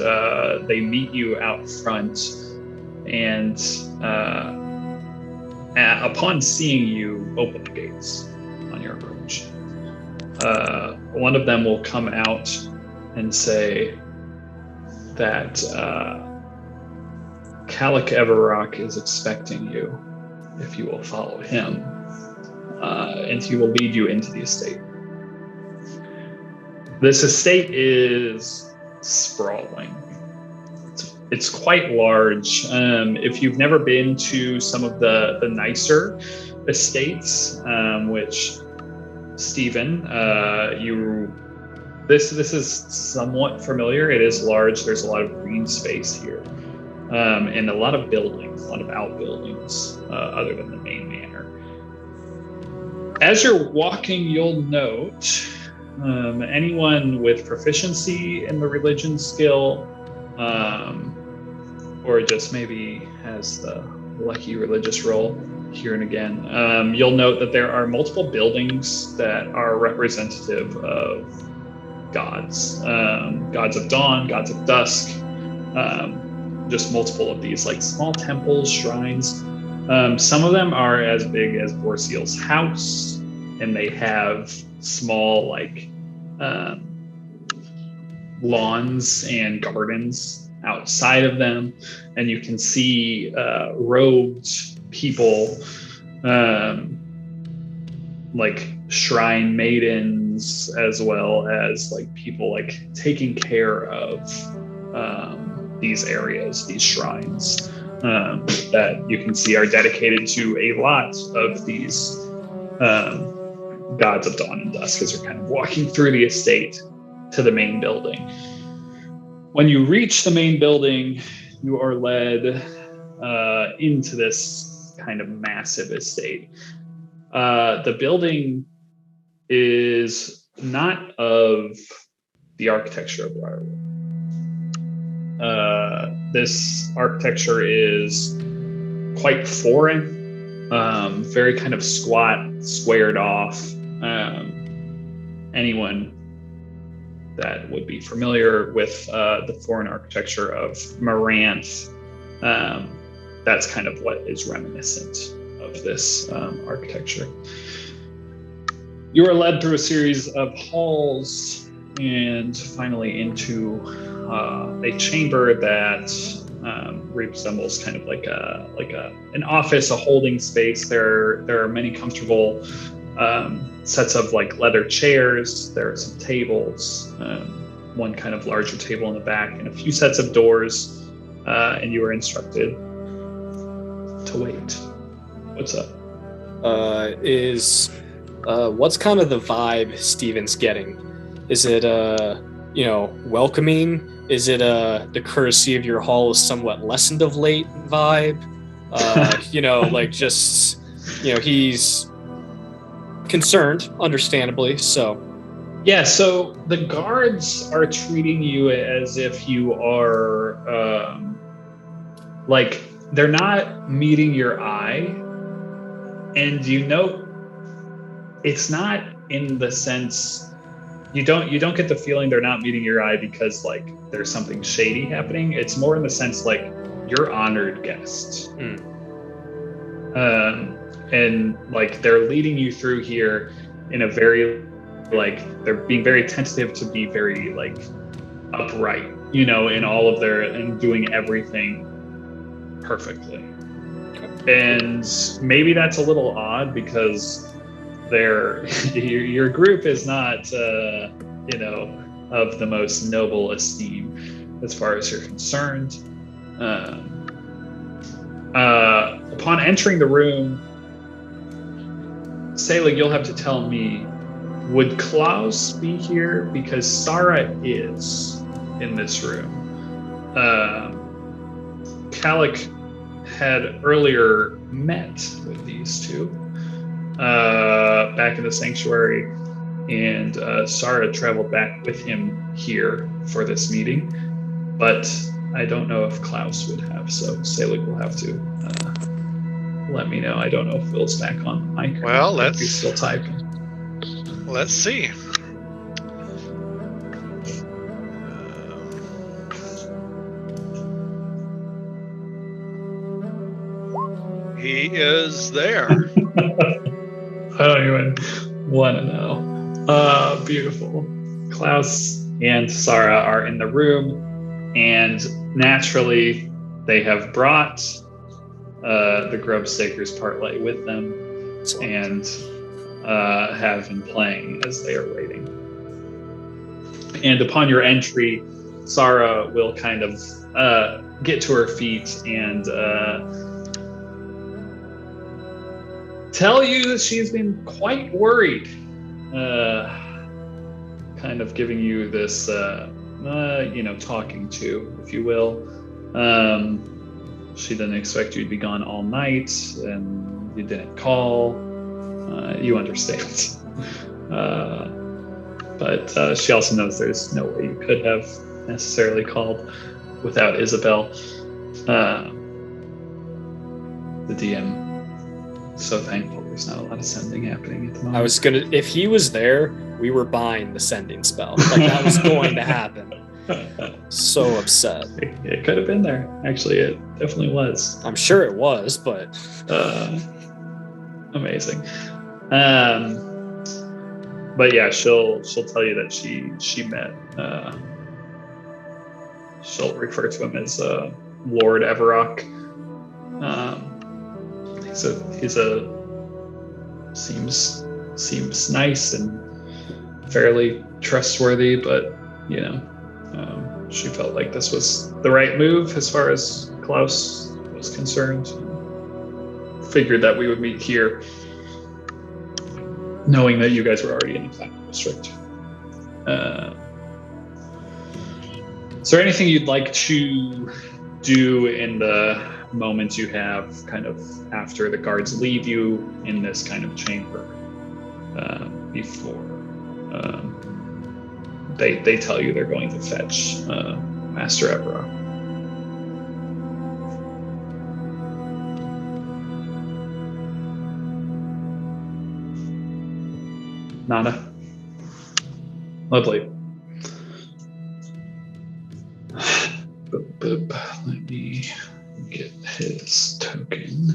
they meet you out front, and upon seeing you, open the gates on your approach. One of them will come out and say that Calic Everrock is expecting you if you will follow him, and he will lead you into the estate. This estate is sprawling. It's quite large. If you've never been to some of the nicer estates, which Stephen, you This is somewhat familiar. It is large. There's a lot of green space here, and a lot of buildings, a lot of outbuildings, other than the main manor. As you're walking, you'll note anyone with proficiency in the religion skill, or just maybe has the lucky religious roll here and again. You'll note that there are multiple buildings that are representative of gods, gods of dawn, gods of dusk, just multiple of these like small temples, shrines. Some of them are as big as Borseal's house, and they have small like lawns and gardens outside of them, and you can see robed people, like shrine maidens, as well as like people like taking care of these areas, these shrines, that you can see are dedicated to a lot of these gods of dawn and dusk as you're kind of walking through the estate to the main building. When you reach the main building, you are led into this kind of massive estate. The building is not of the architecture of Briarwood. This architecture is quite foreign, very kind of squat, squared off. Anyone that would be familiar with the foreign architecture of Maranth, that's kind of what is reminiscent of this architecture. You are led through a series of halls and finally into a chamber that resembles kind of like an office, a holding space. There are many comfortable sets of like leather chairs. There are some tables, one kind of larger table in the back, and a few sets of doors. And you are instructed to wait. What's up? What's kind of the vibe Steven's getting? Is it welcoming? Is it the courtesy of your hall is somewhat lessened of late vibe? He's concerned, understandably so. Yeah, so the guards are treating you as if you are they're not meeting your eye, and you note it's not in the sense you don't get the feeling they're not meeting your eye because like there's something shady happening. It's more in the sense like you're honored guests. And like they're leading you through here in a very like they're being very tentative to be very like upright, in all of their and doing everything perfectly. And maybe that's a little odd because your group is not of the most noble esteem as far as you're concerned. Upon entering the room, Selig, you'll have to tell me, would Klaus be here? Because Sarah is in this room. Kalik had earlier met with these two back in the sanctuary, and Sarah traveled back with him here for this meeting, but I don't know if Klaus would have, so Selig will have to let me know. I don't know if Will's back on the mic. Well, he's still typing. Let's see. He is there. I don't even want to know. Beautiful. Klaus and Sarah are in the room, and naturally they have brought the Grubstakers parlay with them and have been playing as they are waiting. And upon your entry, Sarah will kind of get to her feet and tell you that she's been quite worried. kind of giving you this, talking to, if you will. She didn't expect you to be gone all night, and you didn't call. You understand. But she also knows there's no way you could have necessarily called without Isabel. The DM, so thankful there's not a lot of sending happening at the moment. If he was there, we were buying the sending spell. Like, that was going to happen. So upset. It could have been there. Actually, it definitely was. I'm sure it was, but amazing. But yeah, she'll tell you that she met. She'll refer to him as Lord Everock. He's a seems nice and fairly trustworthy, but she felt like this was the right move as far as Klaus was concerned. Figured that we would meet here, knowing that you guys were already in the Platinum District. Is there anything you'd like to do in the moment you have kind of after the guards leave you in this kind of chamber before they tell you they're going to fetch Master Evra? Nada? Lovely. Let me get his token.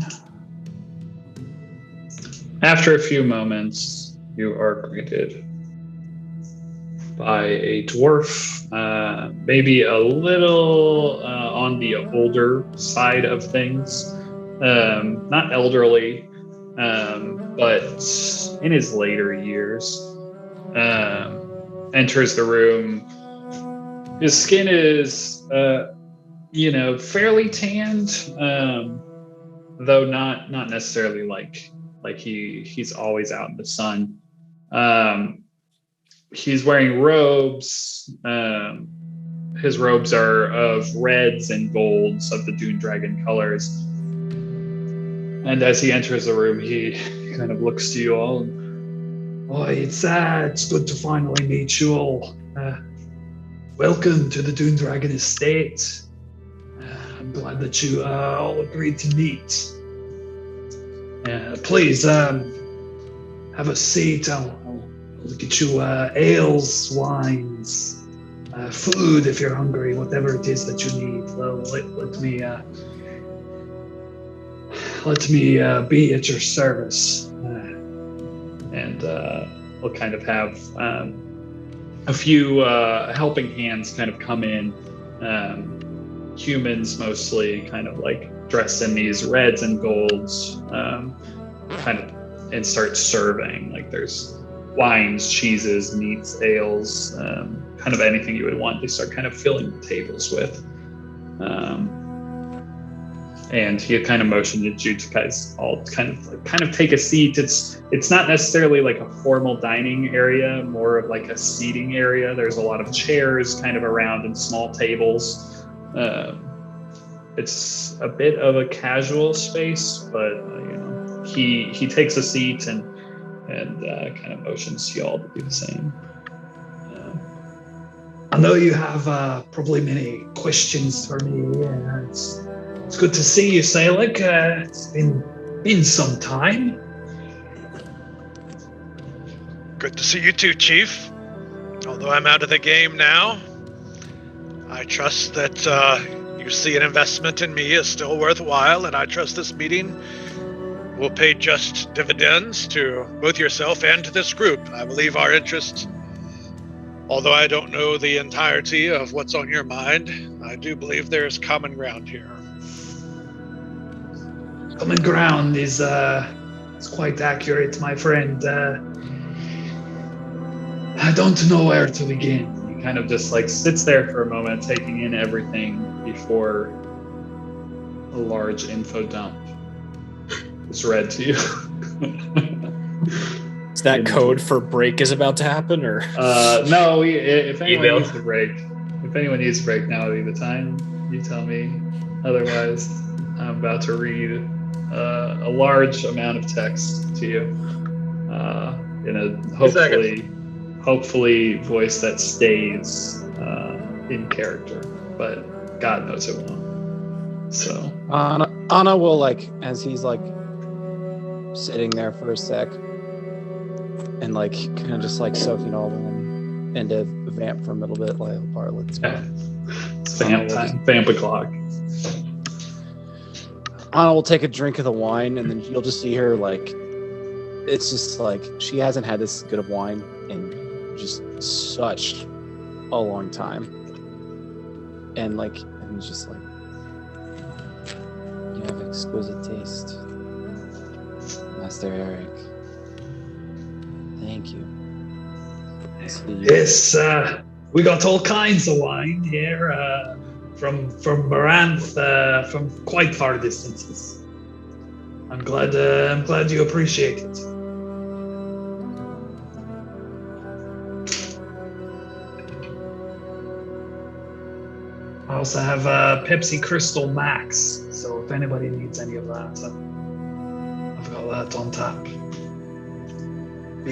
After a few moments, you are greeted by a dwarf, maybe a little on the older side of things. Not elderly, but in his later years. Enters the room. His skin is, fairly tanned, though not necessarily like he's always out in the sun. He's wearing robes. His robes are of reds and golds of the Dunedragon colors. And as he enters the room, he kind of looks to you all. It's good to finally meet you all. Welcome to the Dunedragon estate. I'm glad that you all agreed to meet. Please have a seat. I'll get you ales, wines, food if you're hungry, whatever it is that you need. Let me be at your service. And we'll kind of have a few helping hands kind of come in. Humans mostly, kind of like dressed in these reds and golds, and start serving. Like there's wines, cheeses, meats, ales, kind of anything you would want. They start kind of filling the tables with. And he kind of motioned at you to guys all kind of take a seat. It's not necessarily like a formal dining area, more of like a seating area. There's a lot of chairs kind of around and small tables. It's a bit of a casual space, but he takes a seat and kind of motions to you all to do the same. I know you have probably many questions for me. It's good to see you, Salik. It's been some time. Good to see you too, Chief. Although I'm out of the game now, I trust that you see an investment in me is still worthwhile, and I trust this meeting will pay just dividends to both yourself and to this group. I believe our interests, although I don't know the entirety of what's on your mind, I do believe there is common ground here. Common ground is quite accurate, my friend. I don't know where to begin. He kind of just like sits there for a moment, taking in everything before a large info dump is read to you. Is that code for break is about to happen, or? No. If anyone Email. needs a break, now would be the time. You tell me. Otherwise, I'm about to read a large amount of text to you in a hopefully voice that stays in character, but God knows it won't. So Anna will, like, as he's like sitting there for a sec and like kind of just like soaking all in and to vamp for a little bit, like let's go. It's vamp time. Vamp o'clock. Anna will take a drink of the wine, and then you'll just see her like, it's just like she hasn't had this good of wine in just such a long time, and it's just like, you have exquisite taste, Master Eric. Thank you. Yes, we got all kinds of wine here from Maranth, from quite far distances. I'm glad you appreciate it. I also have Pepsi Crystal Max, so if anybody needs any of that, I've got that on tap.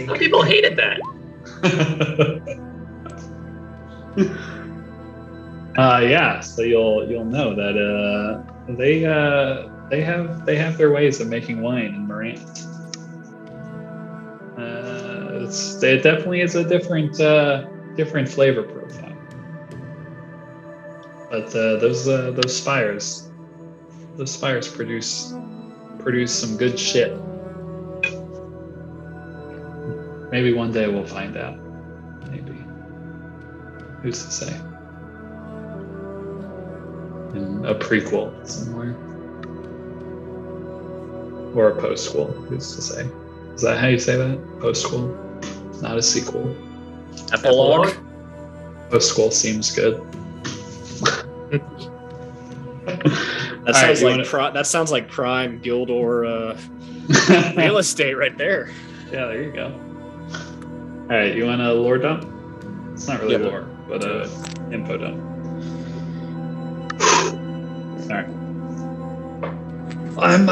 Some people hated that. Yeah, so you'll know that they have their ways of making wine in Moran. It definitely is a different flavor profile. But those spires produce some good shit. Maybe one day we'll find out. Maybe. Who's to say? In a prequel somewhere. Or a postquel. Who's to say? Is that how you say that? Postquel? Not a sequel. Epilogue? Postquel seems good. That sounds like prime Gildor real estate right there. Yeah, there you go. All right, you want a lore dump? It's not really lore, but info dump. All right. I'm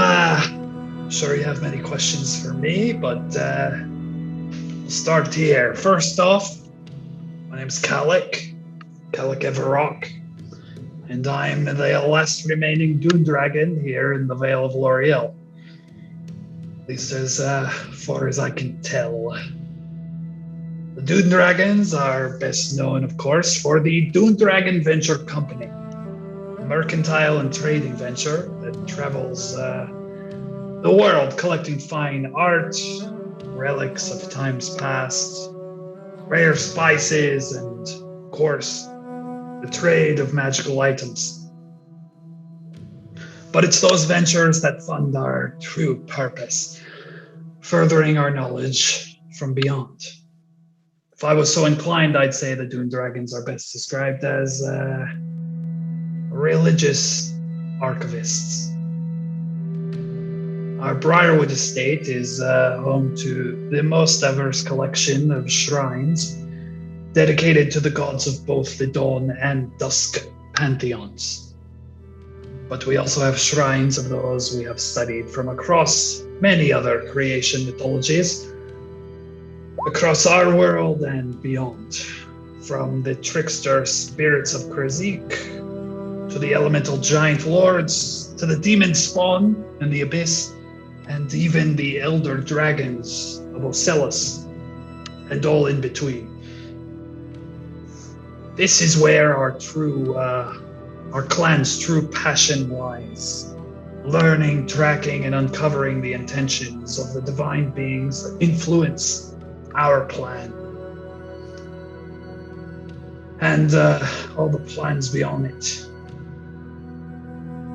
sure you have many questions for me, but we'll start here. First off, my name's Calic Everrock, and I'm the last remaining Dunedragon here in the Vale of L'Oreal. At least as far as I can tell. The Dunedragons are best known, of course, for the Dunedragon Venture Company, a mercantile and trading venture that travels the world collecting fine art, relics of times past, rare spices, and, of course, the trade of magical items. But it's those ventures that fund our true purpose, furthering our knowledge from beyond. If I was so inclined, I'd say the Dunedragons are best described as religious archivists. Our Briarwood estate is home to the most diverse collection of shrines dedicated to the gods of both the dawn and dusk pantheons. But we also have shrines of those we have studied from across many other creation mythologies, across our world and beyond, from the trickster spirits of Krazik, to the elemental giant lords, to the demon spawn and the abyss, and even the elder dragons of Ocellus, and all in between. This is where our clan's true passion lies. Learning, tracking, and uncovering the intentions of the divine beings that influence our plan. And all the plans beyond it.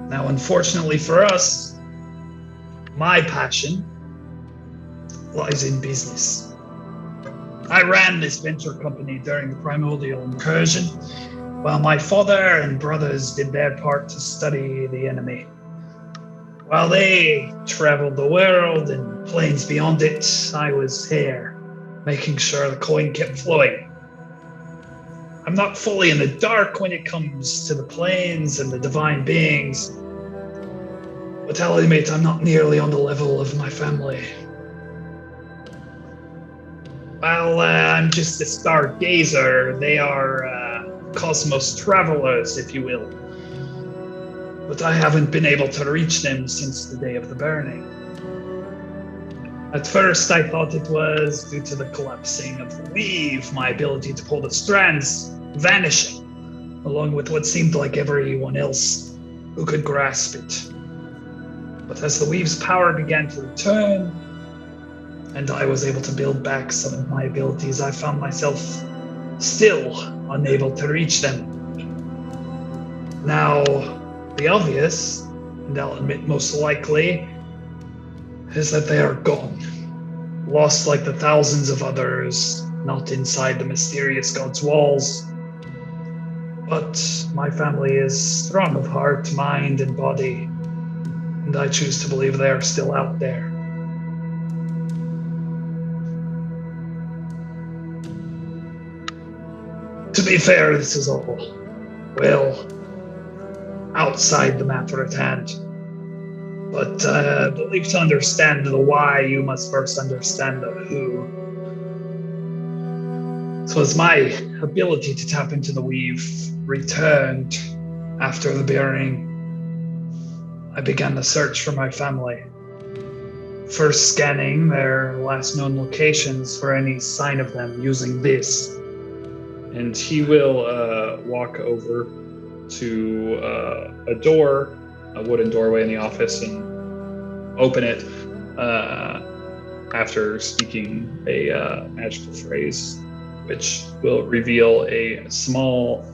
Now, unfortunately for us, my passion lies in business. I ran this venture company during the primordial incursion, while my father and brothers did their part to study the enemy. While they traveled the world and planes beyond it, I was here, making sure the coin kept flowing. I'm not fully in the dark when it comes to the planes and the divine beings, but I'll admit I'm not nearly on the level of my family. Well, I'm just a stargazer. They are cosmos travelers, if you will. But I haven't been able to reach them since the day of the burning. At first, I thought it was due to the collapsing of the weave, my ability to pull the strands vanishing, along with what seemed like everyone else who could grasp it. But as the weave's power began to return, and I was able to build back some of my abilities, I found myself still unable to reach them. Now, the obvious, and I'll admit most likely, is that they are gone. Lost like the thousands of others, not inside the mysterious god's walls. But my family is strong of heart, mind, and body, and I choose to believe they are still out there. To be fair, this is all, well, outside the matter at hand. But I believe to understand the why, you must first understand the who. So as my ability to tap into the weave returned after the burning, I began the search for my family. First scanning their last known locations for any sign of them using this. And he will walk over to a door, a wooden doorway in the office, and open it after speaking a magical phrase, which will reveal a small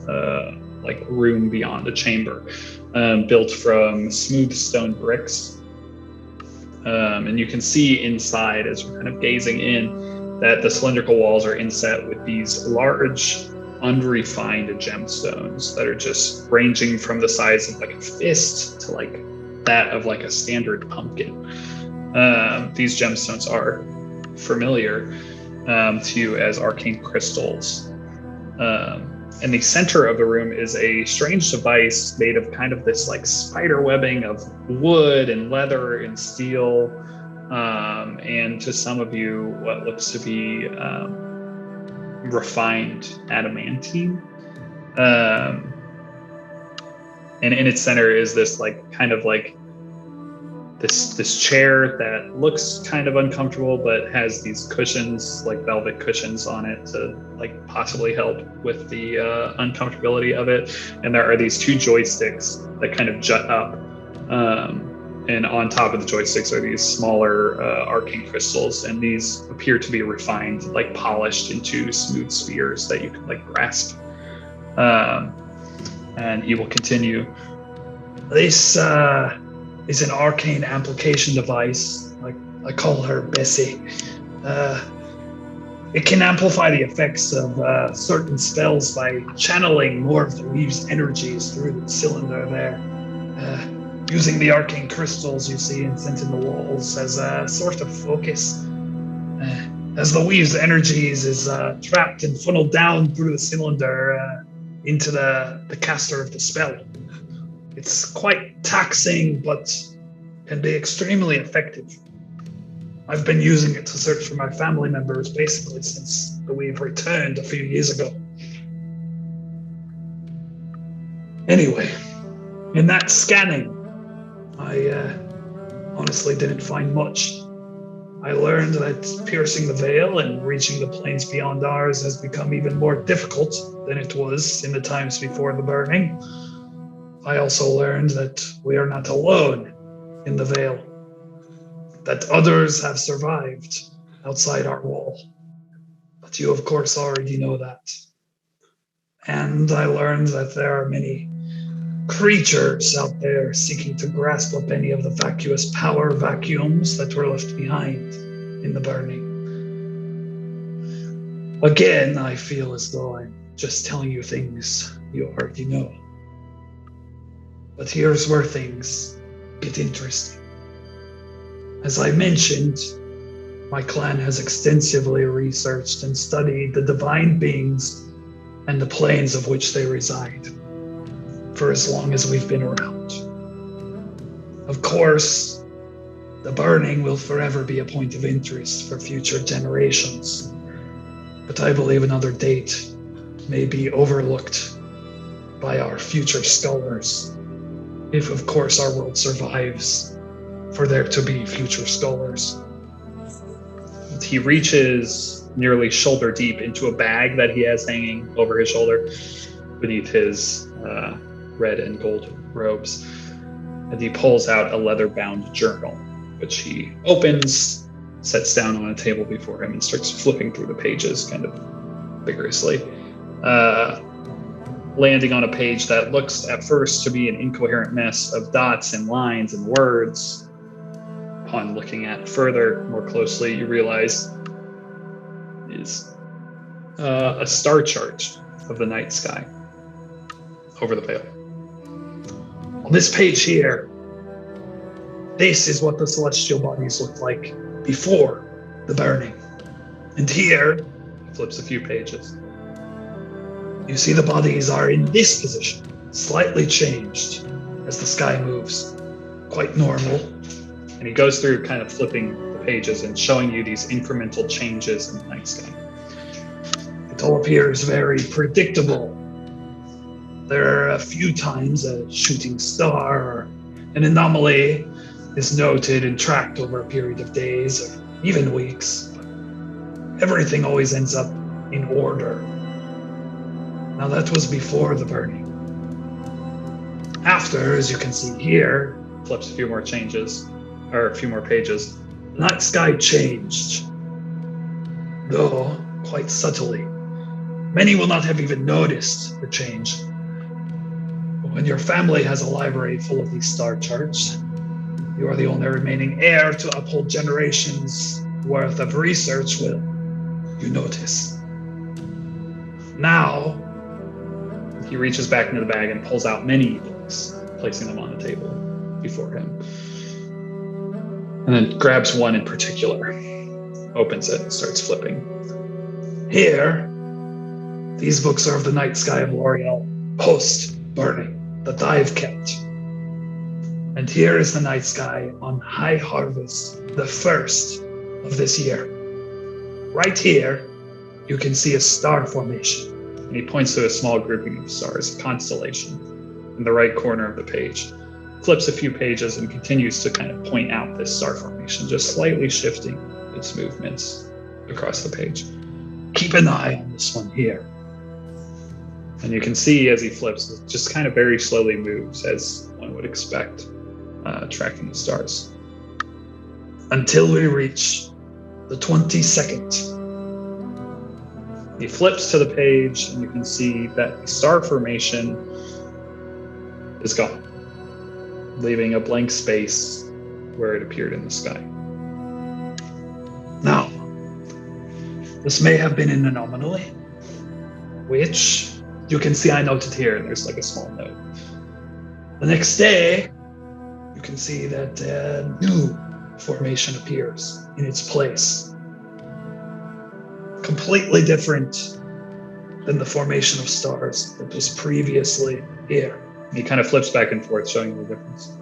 room beyond a chamber built from smooth stone bricks. And you can see inside, as you're kind of gazing in, that the cylindrical walls are inset with these large, unrefined gemstones that are just ranging from the size of like a fist to like that of like a standard pumpkin. These gemstones are familiar to you as arcane crystals. In the center of the room is a strange device made of kind of this like spider webbing of wood and leather and steel, and to some of you what looks to be refined adamantine. And in its center is this like kind of like this chair that looks kind of uncomfortable, but has these cushions, like velvet cushions on it to like possibly help with the uncomfortability of it. And there are these two joysticks that kind of jut up. And on top of the joysticks are these smaller arcane crystals, and these appear to be refined, like polished into smooth spheres that you can like grasp. And he will continue. This is an arcane amplification device. I call her Bessie. It can amplify the effects of certain spells by channeling more of the weave's energies through the cylinder there. Using the arcane crystals you see inset in the walls as a sort of focus. As the weave's energies is trapped and funneled down through the cylinder into the caster of the spell. It's quite taxing, but can be extremely effective. I've been using it to search for my family members basically since the weave returned a few years ago. Anyway, in that scanning, I honestly didn't find much. I learned that piercing the veil and reaching the planes beyond ours has become even more difficult than it was in the times before the burning. I also learned that we are not alone in the veil, that others have survived outside our wall. But you, of course, already know that. And I learned that there are many creatures out there seeking to grasp up any of the vacuous power vacuums that were left behind in the burning. Again, I feel as though I'm just telling you things you already know. But here's where things get interesting. As I mentioned, my clan has extensively researched and studied the divine beings and the planes of which they reside for as long as we've been around. Of course, the burning will forever be a point of interest for future generations, but I believe another date may be overlooked by our future scholars, if of course our world survives for there to be future scholars. He reaches nearly shoulder deep into a bag that he has hanging over his shoulder beneath his red and gold robes. And he pulls out a leather-bound journal, which he opens, sets down on a table before him, and starts flipping through the pages kind of vigorously, landing on a page that looks at first to be an incoherent mess of dots and lines and words. Upon looking at further, more closely, you realize is a star chart of the night sky over the veil. On this page here, this is what the celestial bodies looked like before the burning. And here, He flips a few pages. you see the bodies are in this position, slightly changed as the sky moves. Quite normal. And he goes through kind of flipping the pages and showing you these incremental changes in the night sky. It all appears very predictable. There are a few times a shooting star or an anomaly is noted and tracked over a period of days or even weeks. Everything always ends up in order. Now that was before the burning. After, as you can see here, Flips a few more pages. the night sky changed, though quite subtly. Many will not have even noticed the change. But when your family has a library full of these star charts, you are the only remaining heir to uphold generations worth of research, will you notice? Now, He reaches back into the bag and pulls out many books, placing them on the table before him. And then grabs one in particular, opens it, and starts flipping. here, these books are of the night sky of L'Oreal post-burning that I've kept. And here is the night sky on High Harvest, the first of this year. Right here, you can see a star formation. And he points to a small grouping of stars, a constellation, in the right corner of the page. Flips a few pages and continues to kind of point out this star formation, just slightly shifting its movements across the page. Keep an eye on this one here. And you can see as he flips, it just kind of very slowly moves, as one would expect, tracking the stars. Until we reach the 22nd. He flips to the page, and you can see that the star formation is gone, leaving a blank space where it appeared in the sky. Now, this may have been an anomaly, which you can see I noted here, and there's like a small note. The next day, you can see that a new formation appears in its place. Completely different than the formation of stars that was previously here. He kind of flips back and forth, showing you the difference.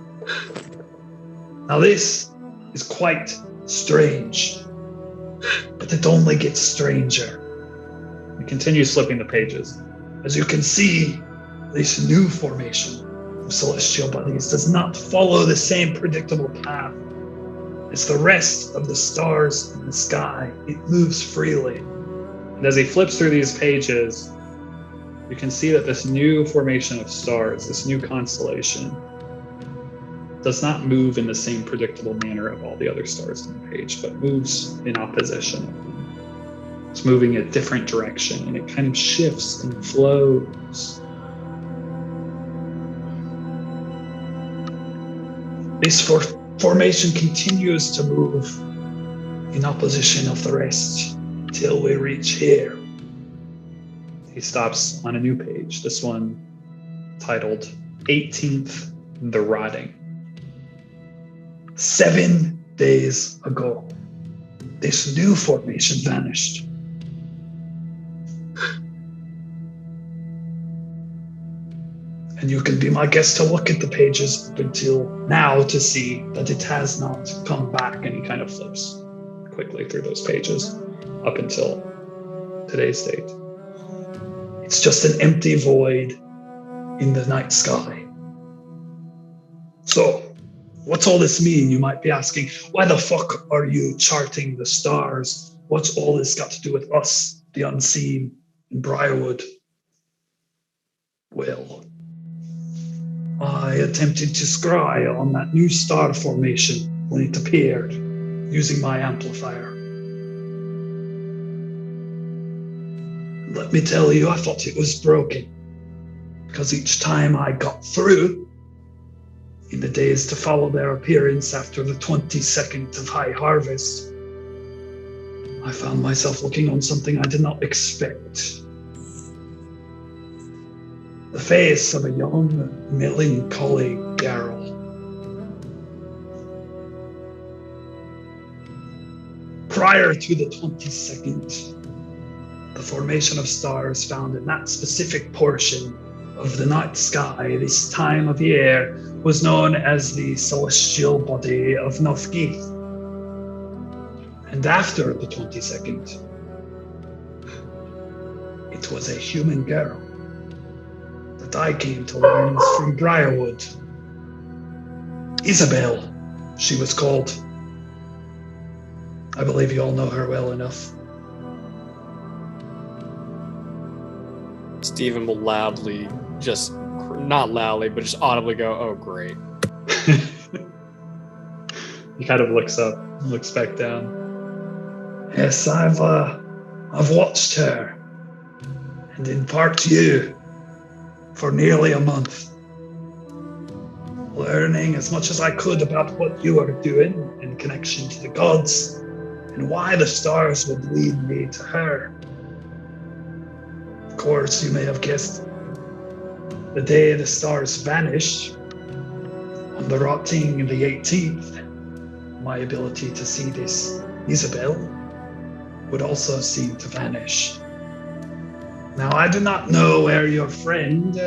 Now this is quite strange, but it only gets stranger. He continues flipping the pages. As you can see, this new formation of celestial bodies does not follow the same predictable path as the rest of the stars in the sky. It moves freely. And as he flips through these pages, you can see that this new formation of stars, this new constellation, does not move in the same predictable manner of all the other stars on the page, but moves in opposition. It's moving a different direction, and it kind of shifts and flows. This formation continues to move in opposition of the rest till we reach here. He stops on a new page, this one titled 18th The Rotting. 7 days ago, this new formation vanished. And you can be my guest to look at the pages up until now to see that it has not come back. And he kind of flips quickly through those pages up until today's date. It's just an empty void in the night sky. So, what's all this mean? You might be asking, why the fuck are you charting the stars? What's all this got to do with us, the unseen, in Briarwood? Well, I attempted to scry on that new star formation when it appeared, using my amplifier. Let me tell you, I thought it was broken, because each time I got through, in the days to follow their appearance after the 22nd of High Harvest, I found myself looking on something I did not expect. The face of a young, melancholy girl. Prior to the 22nd, the formation of stars found in that specific portion of the night sky this time of year was known as the celestial body of Nofgith. And after the 22nd, it was a human girl that I came to learn was from Briarwood. Isabel, she was called. I believe you all know her well enough. Stephen will loudly, just not loudly, but just audibly go, "Oh, great." He kind of looks up, looks back down. Yes, I've watched her, and in part you, for nearly a month, learning as much as I could about what you are doing in connection to the gods, and why the stars would lead me to her. Of course, you may have guessed, the day the stars vanished, on the rotting the 18th, my ability to see this Isabel would also seem to vanish. Now, I do not know where your friend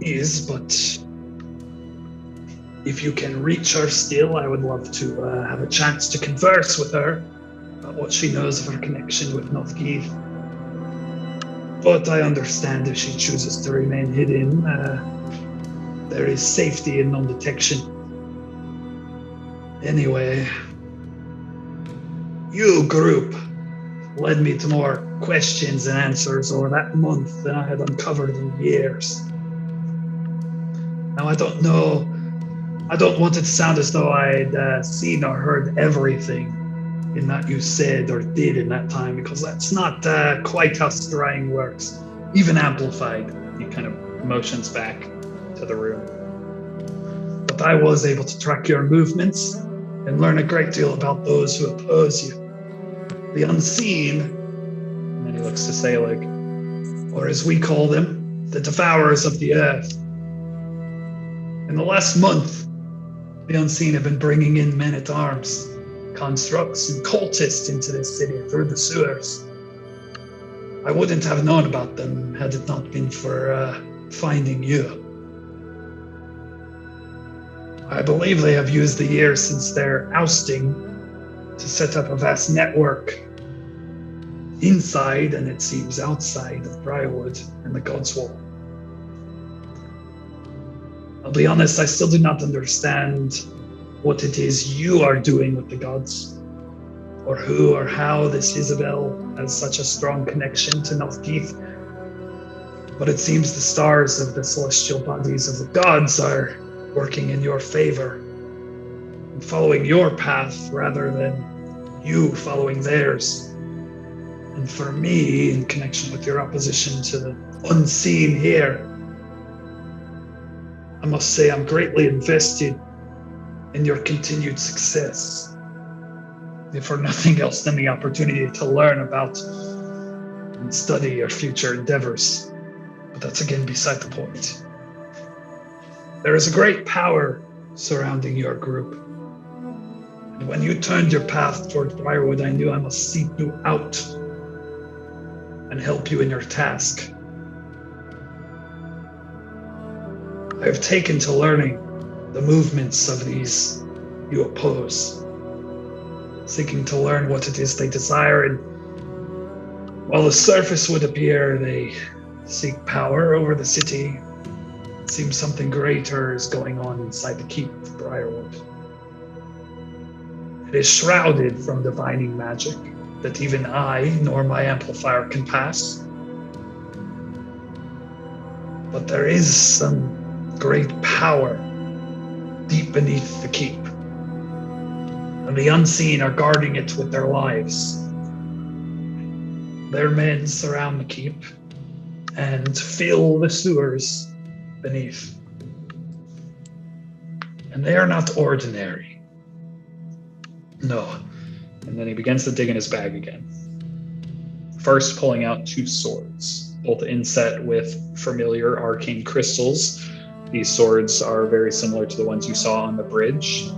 is, but if you can reach her still, I would love to have a chance to converse with her about what she knows of her connection with Nofgith. But I understand if she chooses to remain hidden, there is safety in non-detection. Anyway, you group led me to more questions and answers over that month than I had uncovered in years. Now, I don't want it to sound as though I'd seen or heard everything in that you said or did in that time, because that's not quite how scrying works, even amplified. He kind of motions back to the room. But I was able to track your movements and learn a great deal about those who oppose you. The unseen, And then he looks to Selig. or as we call them, the devourers of the earth. In the last month, the unseen have been bringing in men-at-arms, constructs, and cultists into this city through the sewers. I wouldn't have known about them had it not been for finding you. I believe they have used the years since their ousting to set up a vast network inside, and it seems outside, of Briarwood and the God's Wall. I'll be honest, I still do not understand what it is you are doing with the gods, or who or how this Isabel has such a strong connection to Nofgith. But it seems the stars of the celestial bodies of the gods are working in your favor, and following your path rather than you following theirs. And for me, in connection with your opposition to the unseen here, I must say I'm greatly invested in your continued success, if for nothing else than the opportunity to learn about and study your future endeavors. But that's again beside the point. There is a great power surrounding your group, When you turned your path toward Briarwood, I knew I must seek you out and help you in your task. I have taken to learning the movements of these you oppose, seeking to learn what it is they desire, and while the surface would appear they seek power over the city, it seems something greater is going on inside the keep of Briarwood. It is shrouded from divining magic that even I nor my amplifier can pass. But there is some great power deep beneath the keep, and the unseen are guarding it with their lives. Their men surround the keep and fill the sewers beneath. And they are not ordinary. No. And then he begins to dig in his bag again. First, pulling out 2 swords, both inset with familiar arcane crystals. These swords are very similar to the ones you saw on the bridge,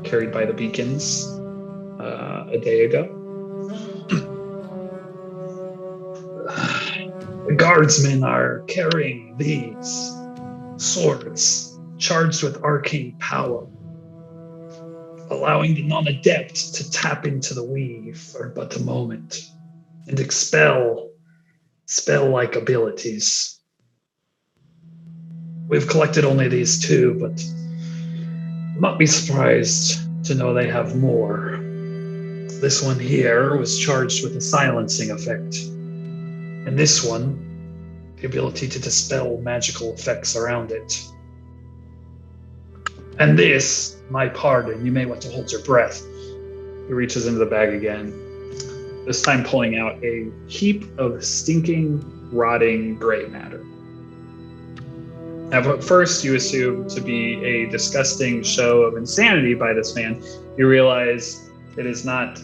carried by the beacons a day ago. The guardsmen are carrying these swords charged with arcane power, allowing the non-adept to tap into the weave for but a moment and expel spell-like abilities. We've collected only these 2, but I'll not be surprised to know they have more. This one here was charged with a silencing effect, and this one, the ability to dispel magical effects around it. And this, my pardon, you may want to hold your breath. He reaches into the bag again, this time pulling out a heap of stinking, rotting gray matter. Now, at first you assume to be a disgusting show of insanity by this man. You realize it is not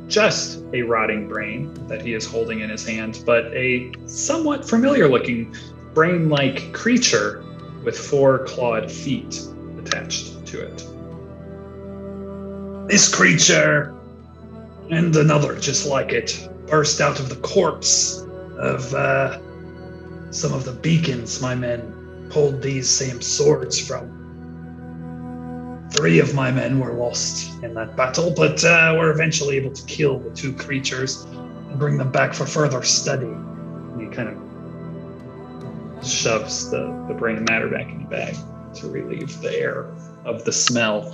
just a rotting brain that he is holding in his hand, but a somewhat familiar-looking brain-like creature with 4 clawed feet attached to it. This creature and another just like it burst out of the corpse of some of the beacons my men pulled these same swords from. 3 of my men were lost in that battle, but were eventually able to kill the 2 creatures and bring them back for further study. And he kind of shoves the brain matter back in the bag to relieve the air of the smell.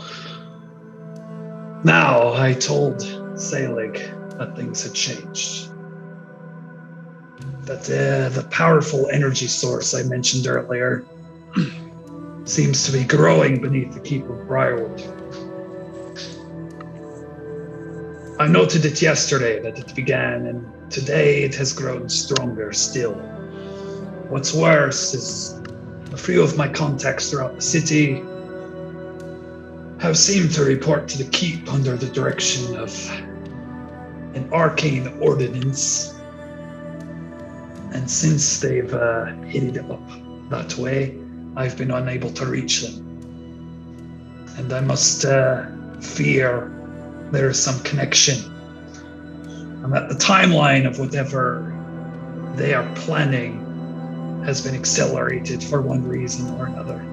Now, I told Selig that things had changed. That the powerful energy source I mentioned earlier seems to be growing beneath the keep of Briarwood. I noted it yesterday that it began, and today it has grown stronger still. What's worse is a few of my contacts throughout the city have seemed to report to the keep under the direction of an arcane ordinance. And since they've hit it up that way, I've been unable to reach them. And I must fear there is some connection. And that the timeline of whatever they are planning has been accelerated for one reason or another.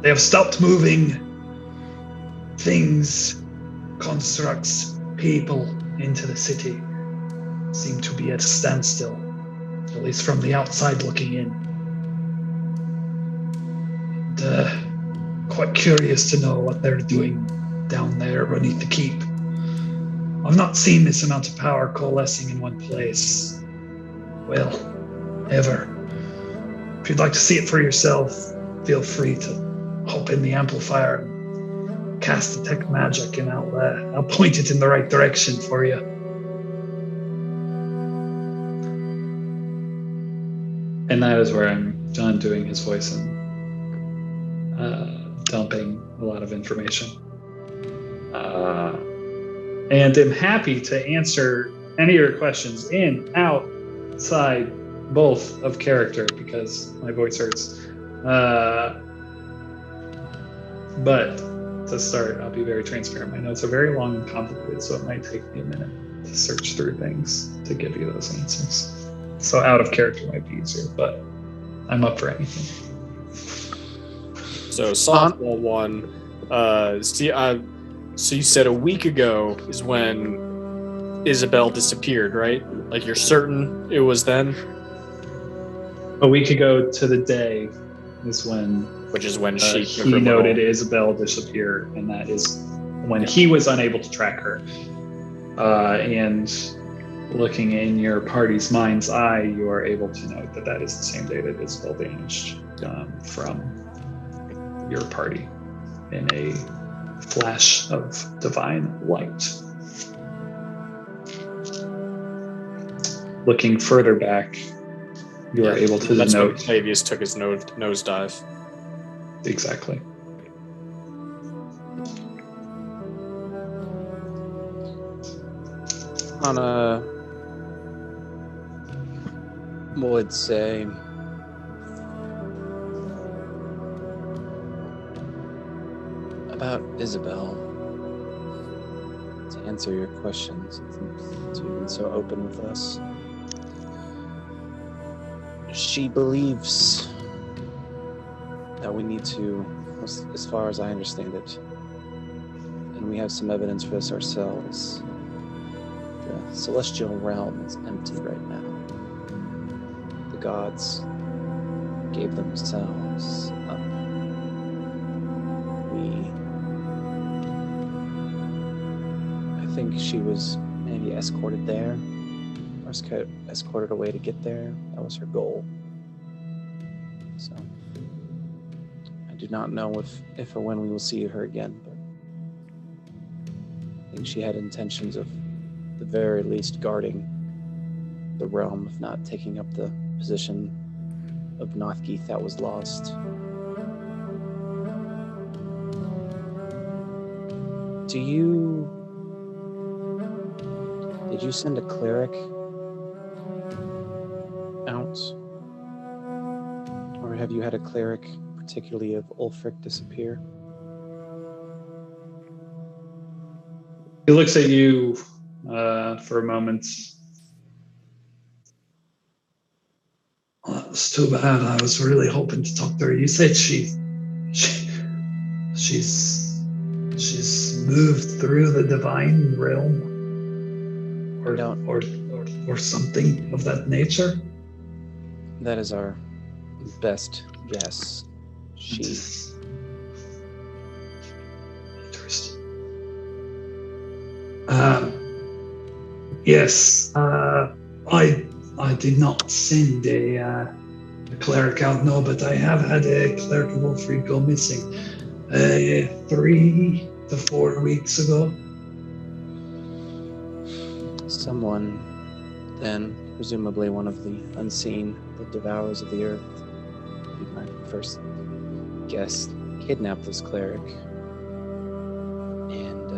They have stopped moving things, constructs, people into the city. Seem to be at a standstill, at least from the outside looking in. And quite curious to know what they're doing down there beneath the keep. I've not seen this amount of power coalescing in one place. Well, ever. If you'd like to see it for yourself, feel free to hop in the amplifier and cast detect magic, and I'll point it in the right direction for you. And that is where I'm done doing his voice and dumping a lot of information. And am happy to answer any of your questions in, outside, both of character, because my voice hurts. But to start, I'll be very transparent. My notes are very long and complicated, so it might take me a minute to search through things to give you those answers. So out of character might be easier, but I'm up for anything. So softball one. So you said a week ago is when Isabel disappeared, right? Like you're certain it was then? A week ago to the day is when, which is when she took he her noted little- Isabel disappear, and that is when he was unable to track her. And looking in your party's mind's eye, you are able to note that that is the same day that Isabel vanished from your party in a flash of divine light. Looking further back, you are able to That's when note Clavius took his nosedive. exactly. On a, would say, about Isabel, to answer your questions, since you've been so open with us. She believes that we need to, as far as I understand it, and we have some evidence for this ourselves, the celestial realm is empty right now. The gods gave themselves up. I think she was maybe escorted there, or escorted away to get there. That was her goal. So I do not know if or when we will see her again, but I think she had intentions of, the very least, guarding the realm, if not taking up the position of Nothgeeth that was lost. Did you send a cleric out? Or have you had a cleric, particularly of Ulfric, disappear? He looks at you for a moment. Well, that was too bad. I was really hoping to talk to her. You said she's moved through the divine realm, or something of that nature. That is our best guess. Interesting. Yes, I did not send a cleric out, no, but I have had a cleric of Ulfric go missing 3 to 4 weeks ago. Someone, then, presumably one of the unseen, the devourers of the earth, be my first guess, kidnapped this cleric and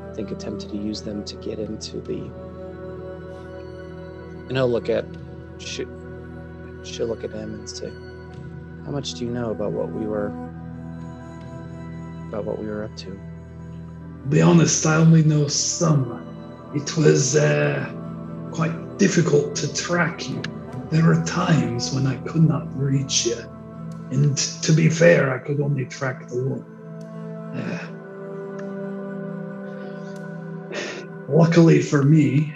I think attempted to use them to get into the. And she'll look at him and say, "How much do you know about what we were up to?" To be honest, I only know some. It was quite difficult to track you. There were times when I could not reach you. And to be fair, I could only track the one. Luckily for me,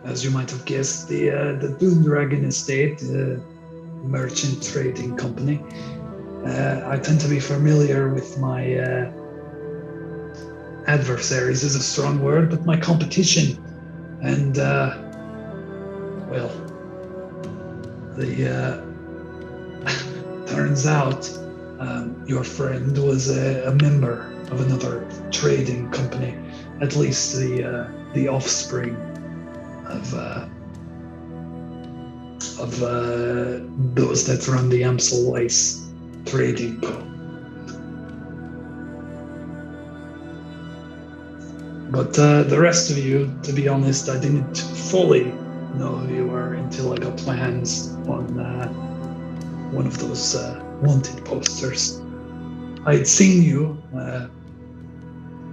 as you might have guessed, the Dunedragon estate, merchant trading company, I tend to be familiar with my adversaries is a strong word, but my competition. And, turns out your friend was a member of another trading company, at least the offspring of those that run the Amsel-Weiss Trading Co. But the rest of you, to be honest, I didn't fully know who you were until I got my hands on one of those wanted posters. I had seen you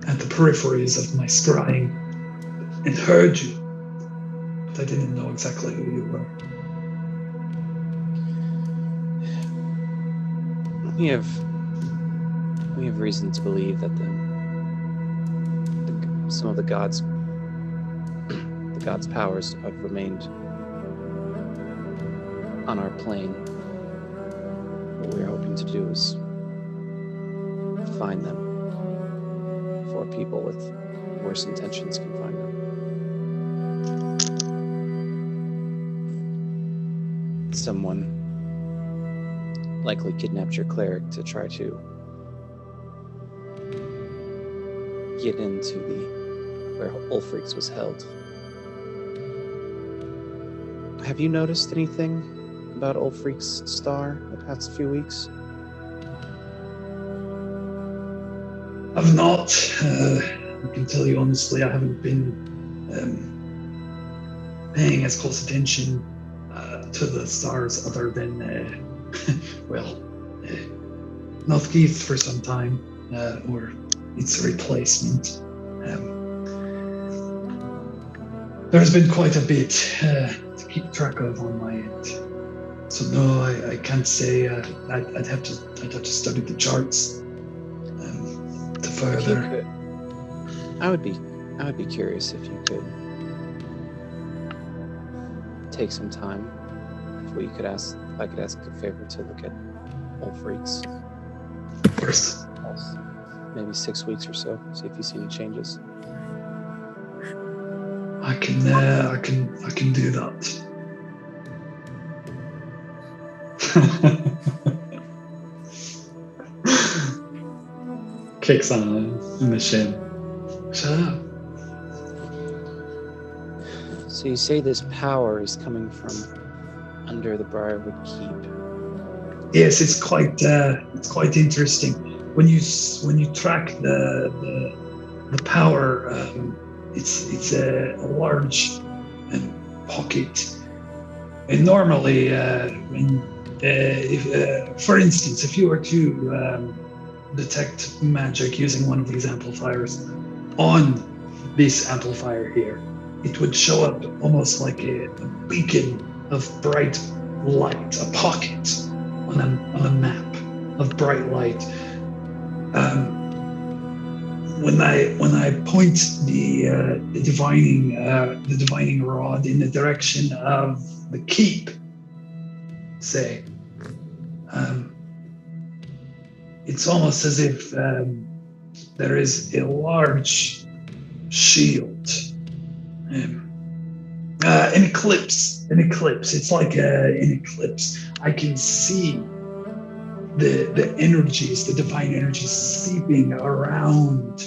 at the peripheries of my scrying and heard you, but I didn't know exactly who you were. We have reason to believe that some of the gods' powers have remained on our plane. What we're hoping to do is find them before people with worse intentions can find them. Someone likely kidnapped your cleric to try to get into where Ulfric's was held. Have you noticed anything about Ulfric's star the past few weeks? I've not. I can tell you honestly, I haven't been paying as close attention to the stars other than, Northkeith for some time, or its replacement. There's been quite a bit to keep track of on my end. So no, I can't say. I'd have to study the charts to further. I would be curious if you could take some time. If I could ask a favor to look at Ulfric's. Of course. Maybe 6 weeks or so. See if you see any changes. I can do that. Kicks on in the shin. Shut up. So you say this power is coming from under the Briarwood Keep. Yes, it's quite interesting. When you track the power, it's a large pocket. And normally, for instance, if you were to detect magic using one of these amplifiers on this amplifier here, it would show up almost like a beacon of bright light, a pocket on a map of bright light. When I point the divining rod in the direction of the keep, say, it's almost as if there is a large shield, an eclipse. It's like an eclipse. I can see the energies, the divine energies seeping around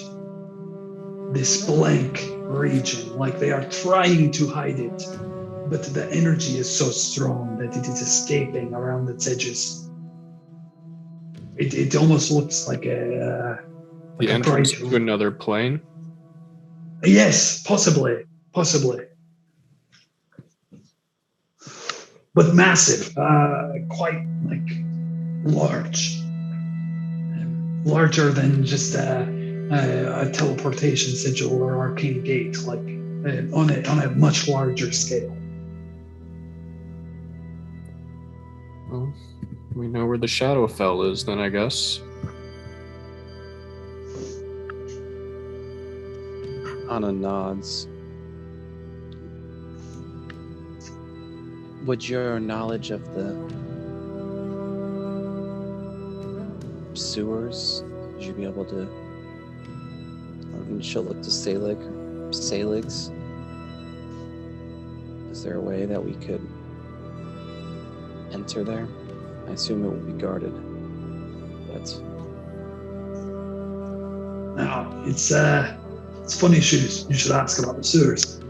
this blank region, like they are trying to hide it, but the energy is so strong that it is escaping around its edges. It almost looks like the entrance to another plane? Yes, possibly. But massive, quite like large. Larger than just a teleportation sigil or arcane gate, like on a much larger scale. Well, we know where the Shadowfell is then, I guess. Anna nods. Would your knowledge of the sewers, would you be able to, she'll look to Saligs. Is there a way that we could enter there? I assume it will be guarded, but... Now, it's funny you should ask about the sewers.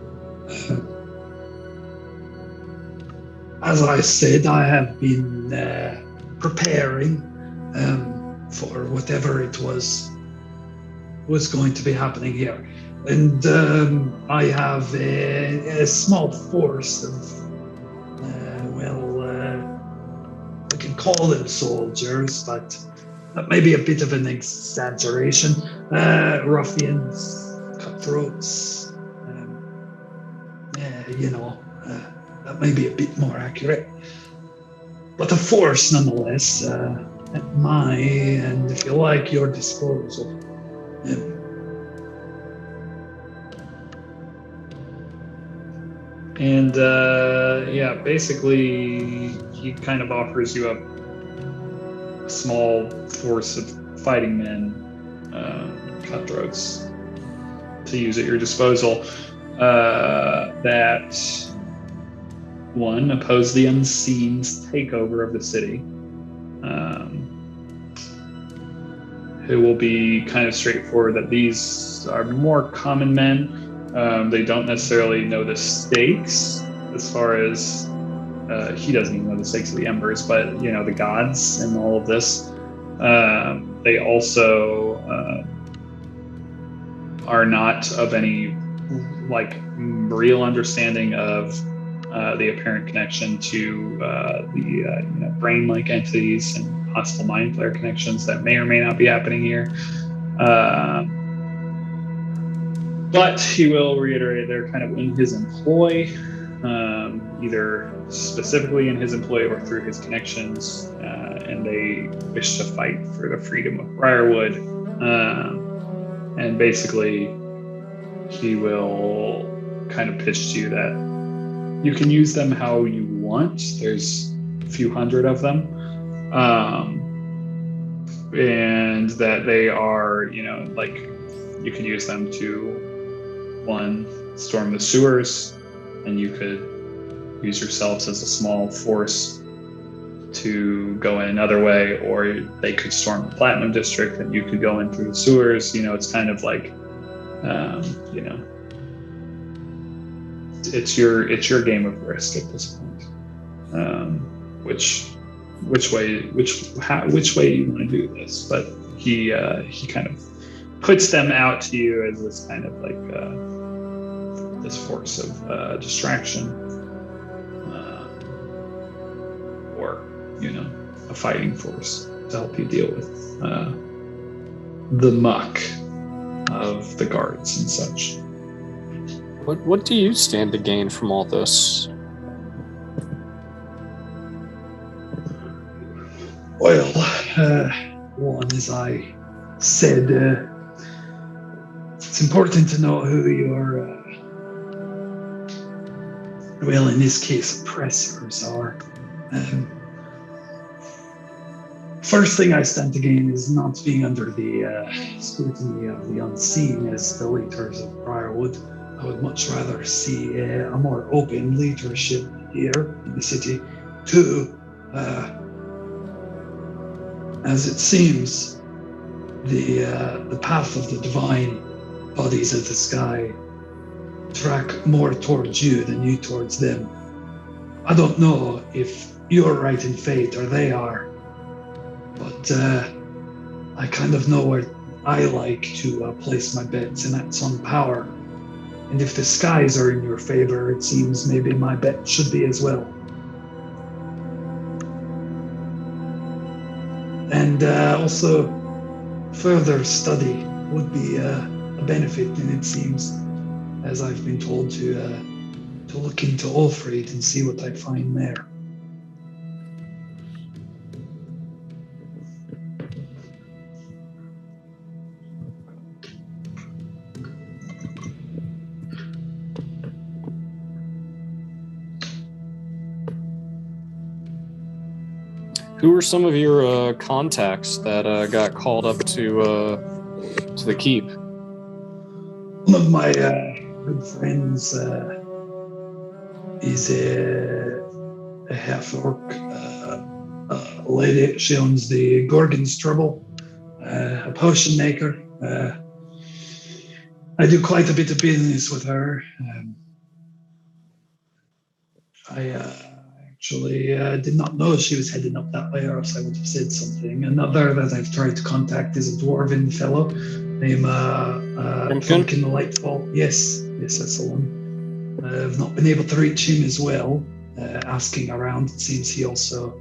As I said, I have been preparing for whatever it was going to be happening here. And I have a small force of, I can call them soldiers, but That may be a bit of an exaggeration. Ruffians, cutthroats, that may be a bit more accurate. But a force nonetheless, at my, and if you like, your disposal. And basically, he kind of offers you a small force of fighting men, cutthroats, to use at your disposal. That one, oppose the unseen's takeover of the city. It will be kind of straightforward that these are more common men. They don't necessarily know the stakes as far as he doesn't even know the stakes of the embers, but the gods and all of this. They also are not of any real understanding of the apparent connection to the brain-like entities and possible mind flare connections that may or may not be happening here. But he will reiterate they're kind of in his employ, either specifically in his employ or through his connections, and they wish to fight for the freedom of Briarwood. And basically, he will kind of pitch to you that you can use them how you want. There's a few hundred of them. And that they are, you could use them to, one, storm the sewers, and you could use yourselves as a small force to go in another way, or they could storm the Platinum District and you could go in through the sewers. It's kind of like, it's your game of risk at this point. Which way you want to do this? But he kind of puts them out to you as this kind of this force of distraction, or a fighting force to help you deal with the muck of the guards and such. What do you stand to gain from all this? Well, one, as I said, it's important to know who your, in this case, oppressors are. First thing I stand to gain is not being under the scrutiny of the unseen as the leaders of Briarwood. I would much rather see a more open leadership here in the city. Two, as it seems, the path of the divine bodies of the sky track more towards you than you towards them. I don't know if you're right in fate or they are, but I kind of know where I like to place my bets, and that's on power. And if the skies are in your favor, it seems maybe my bet should be as well. And also, further study would be a benefit, and it seems, as I've been told, to look into Ulfried and see what I find there. Who are some of your contacts that got called up to the keep? One of my good friends is a half-orc lady. She owns the Gorgon's Trouble, a potion maker. I do quite a bit of business with her. I actually did not know she was heading up that way, or else I would have said something. Another that I've tried to contact is a dwarven fellow named Pumpkin the Lightfall. Yes, that's the one. I've not been able to reach him as well. Asking around, it seems he also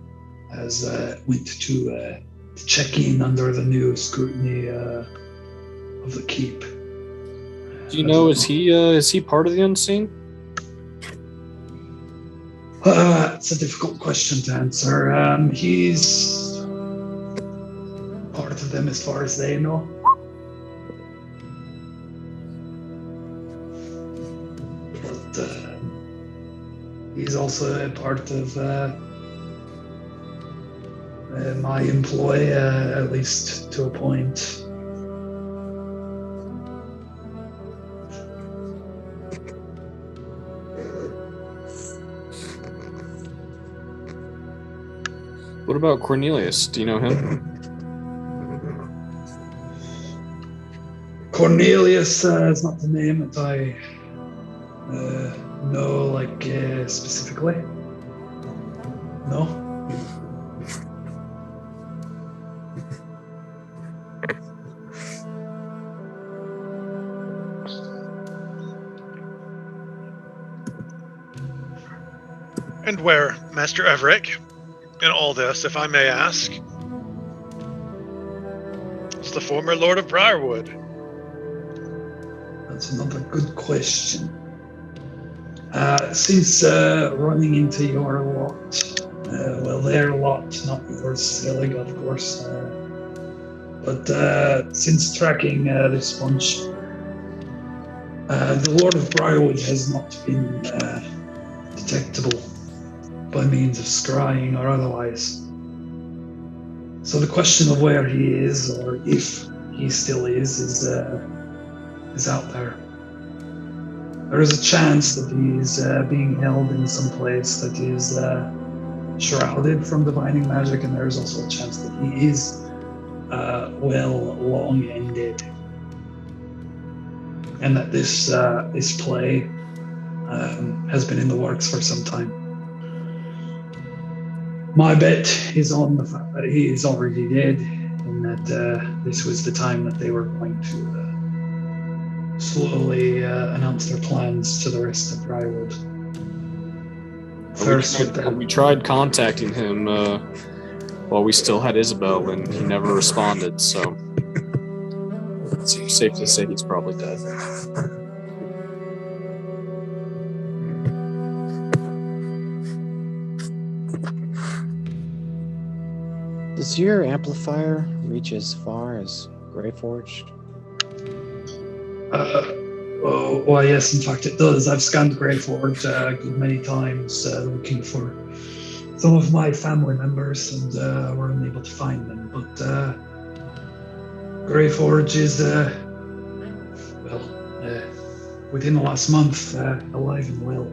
has went to to check in under the new scrutiny of the keep. Do you know, is he part of the unseen? It's a difficult question to answer. He's part of them as far as they know. But he's also a part of my employ, at least to a point. What about Cornelius? Do you know him? Cornelius is not the name that I know, like, specifically. No. And where, Master Everick, in all this, if I may ask, is the former Lord of Briarwood? That's another good question. Since running into your lot, well, their lot, not yours, Selig, of course, but since tracking this bunch, the Lord of Briarwood has not been detectable by means of scrying or otherwise. So the question of where he is, or if he still is out there. There is a chance that he's being held in some place that is shrouded from divining magic, and there is also a chance that he is long ended, and that this play has been in the works for some time. My bet is on the fact that he is already dead, and that this was the time that they were going to slowly announce their plans to the rest of Briarwood. We tried contacting him while we still had Isabel, and he never responded, so it seems safe to say he's probably dead. Does your amplifier reach as far as Greyforge? Well, yes, in fact it does. I've scanned Greyforge a good many times looking for some of my family members, and were unable to find them. But Greyforge is, within the last month, alive and well.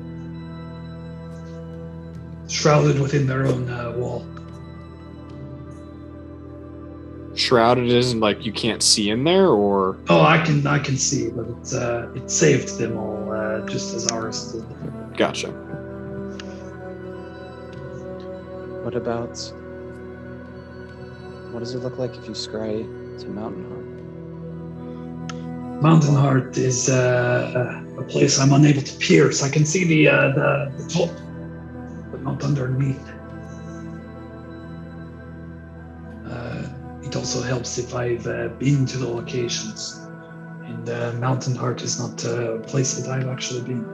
Shrouded within their own wall. Shrouded isn't like you can't see in there, or? Oh, I can see, but it saved them all, just as ours did. Gotcha. What does it look like if you scry to Mountain Heart? Mountain Heart is a place I'm unable to pierce. I can see the top, but not underneath. It also helps if I've been to the locations, and Mountain Heart is not a place that I've actually been.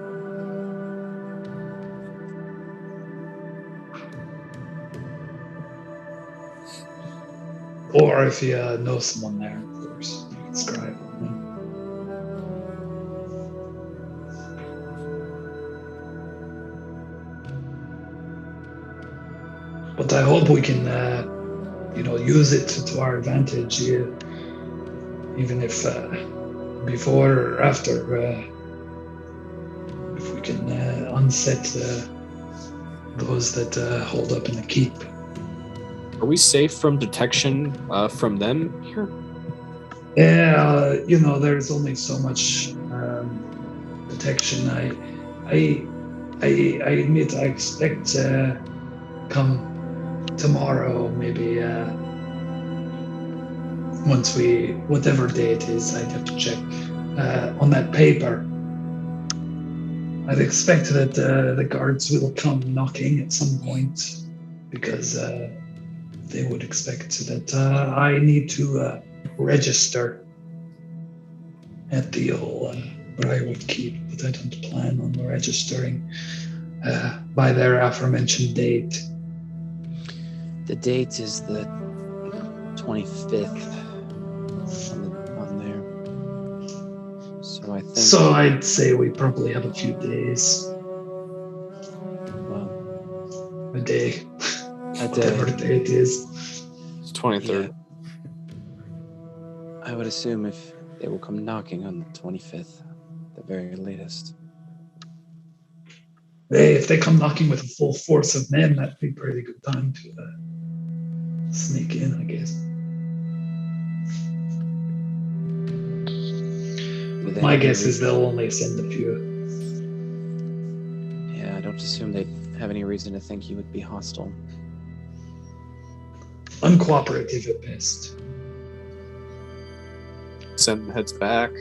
Or if you know someone there, of course, you can scribe. But I hope we can, use it to our advantage, even if before or after, if we can unset those that hold up in the keep. Are we safe from detection from them here? Yeah, there's only so much detection. I admit I expect come tomorrow, maybe whatever day it is, I'd have to check on that paper. I'd expect that the guards will come knocking at some point, because they would expect that I need to register at the old where I would keep, but I don't plan on registering by their aforementioned date. The date is the 25th on there. So I think. So I'd say we probably have a few days. Well, a day. A Whatever day. day it is. It's 23rd. Yeah. I would assume if they will come knocking on the 25th, the very latest. Hey, if they come knocking with a full force of men, that'd be a pretty good time to sneak in, I guess. My guess is they'll only send a few. Yeah, I don't assume they'd have any reason to think you would be hostile. Uncooperative at best. Send heads back.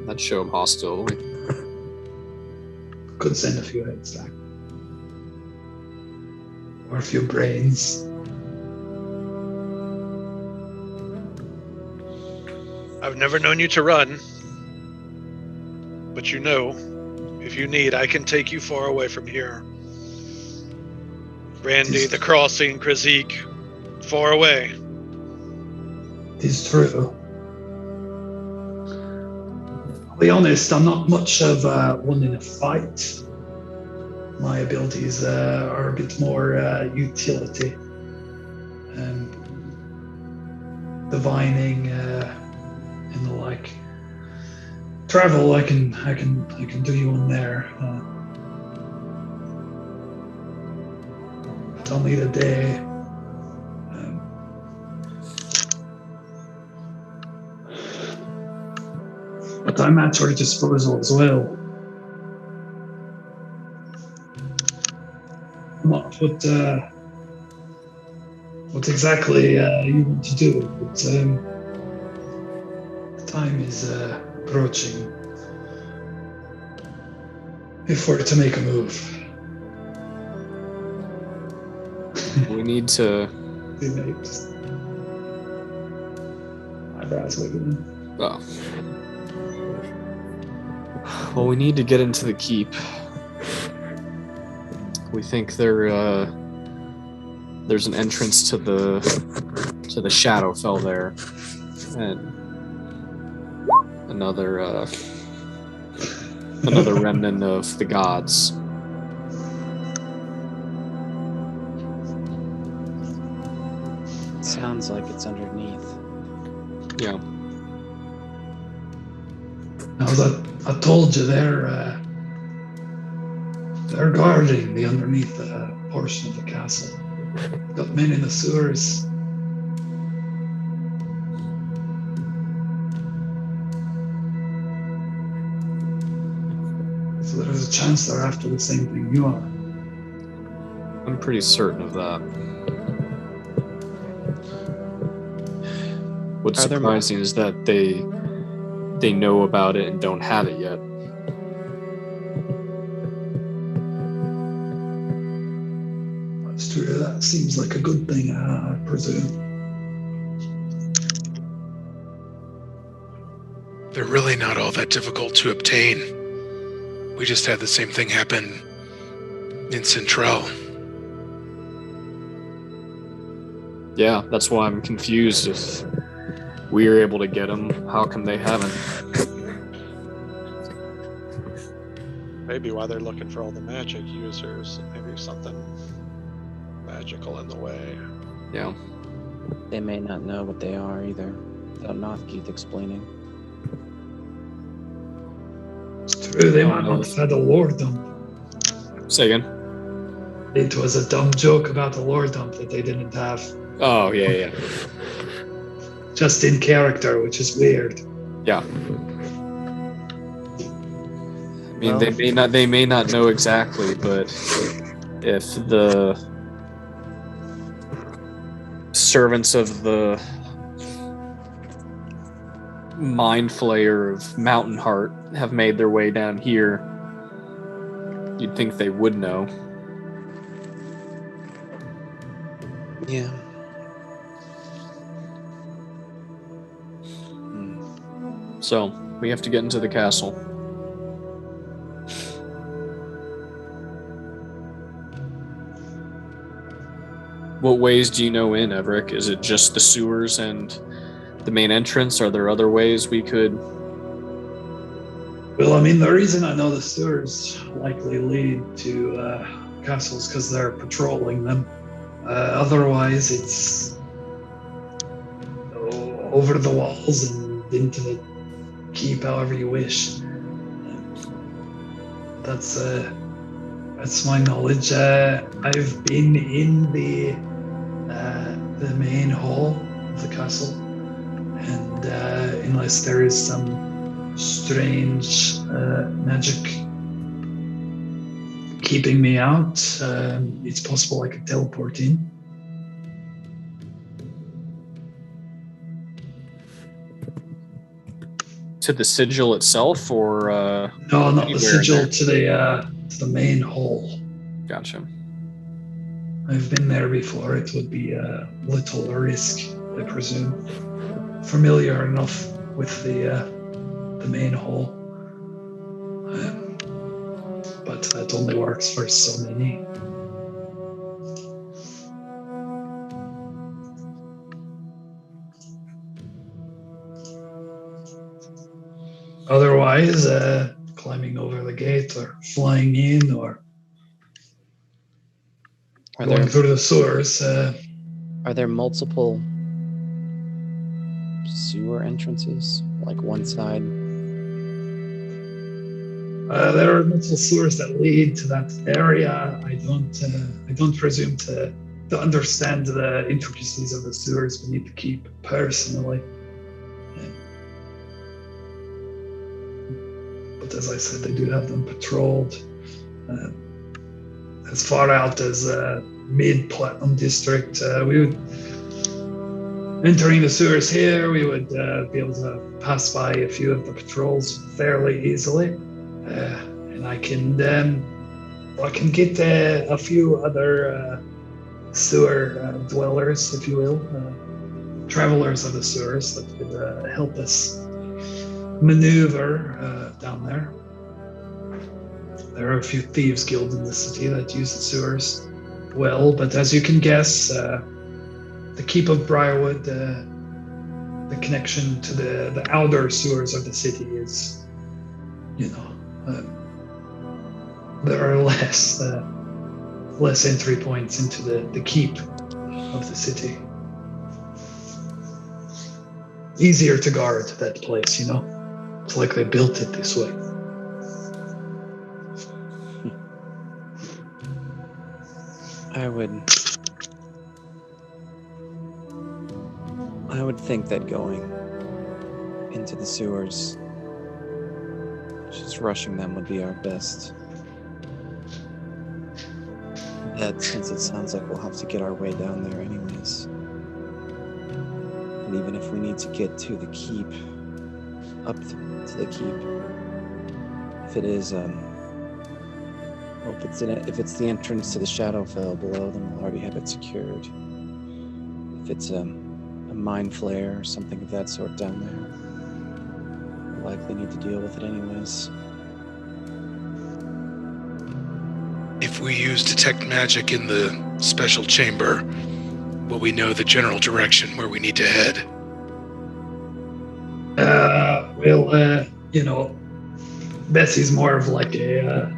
That'd show them hostility. Could send a few heads back. Or a few brains. I've never known you to run. But you know, if you need, I can take you far away from here. Randy, the Crossing, Krazik, far away. It's true. I'll be honest, I'm not much of one in a fight. My abilities are a bit more utility. Divining and the like. Travel, I can do you on there. But I'll need a day. But I'm at your disposal as well. What exactly you want to do? But time is approaching. If we're to make a move. We need to. Eyebrows wiggling. Oh. Well, we need to get into the keep. We think there's an entrance to the Shadowfell there, and another remnant of the gods. It sounds like it's underneath. Yeah. I told you they're guarding the underneath portion of the castle. Got men in the sewers. So there's a chance they're after the same thing you are. I'm pretty certain of that. What's surprising is that they know about it and don't have it yet. That's true. That seems like a good thing, I presume. They're really not all that difficult to obtain. We just had the same thing happen in Central. Yeah, that's why I'm confused. If we are able to get them, how come they haven't? Maybe why they're looking for all the magic users. Maybe something magical in the way. Yeah. They may not know what they are either, without Nothkeith explaining. It's true, they might not have had a lore dump. Say again? It was a dumb joke about the lore dump that they didn't have. Oh, yeah. Just in character, which is weird. Yeah. I mean, they may not know exactly, but if the servants of the Mind Flayer of Mountain Heart have made their way down here, you'd think they would know. Yeah. So, we have to get into the castle. What ways do you know in, Everett? Is it just the sewers and the main entrance? Are there other ways we could... Well, I mean, the reason I know the sewers likely lead to castles because they're patrolling them. Otherwise, it's over the walls and into the keep, however you wish. That's my knowledge. I've been in the main hall of the castle, and unless there is some strange magic keeping me out, it's possible I could teleport in. To the sigil itself, or no, not the sigil, to the main hall. Gotcha. I've been there before. It would be a little risk, I presume. Familiar enough with the main hall, but that only works for so many. Otherwise, climbing over the gate or flying in or going through the sewers. Are there multiple sewer entrances, like one side? There are multiple sewers that lead to that area. I don't presume to understand the intricacies of the sewers beneath the keep personally. But as I said, they do have them patrolled. As far out as mid-Platinum District, we would, entering the sewers here, we would be able to pass by a few of the patrols fairly easily. And I can get a few other sewer dwellers, if you will, travelers of the sewers that could help us maneuver down there. There are a few thieves guilds in the city that use the sewers well, but as you can guess, the Keep of Briarwood, the connection to the outer sewers of the city is, there are less entry points into the keep of the city. Easier to guard that place, It's like they built it this way. I would think that going into the sewers, just rushing them would be our best. That since it sounds like we'll have to get our way down there anyways. And even if we need to get to the keep, up to the keep, if it is, if it's the entrance to the Shadowfell below, then we'll already have it secured. If it's a mind flare or something of that sort down there, we'll likely need to deal with it anyways. If we use detect magic in the special chamber, will we know the general direction where we need to head? Bessie's more of like a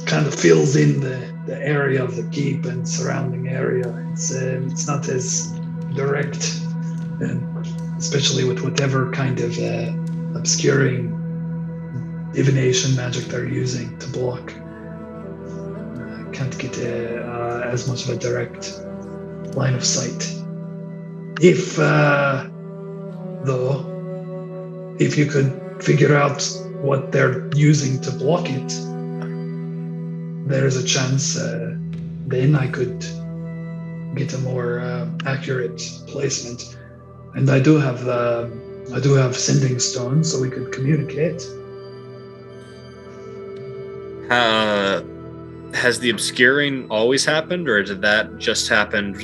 kind of fills in the area of the keep and surrounding area. It's not as direct, and especially with whatever kind of obscuring divination magic they're using to block. Can't get as much of a direct line of sight. If you could figure out what they're using to block it, there's a chance then I could get a more accurate placement. And I do have sending stones, so we could communicate. Has the obscuring always happened, or did that just happen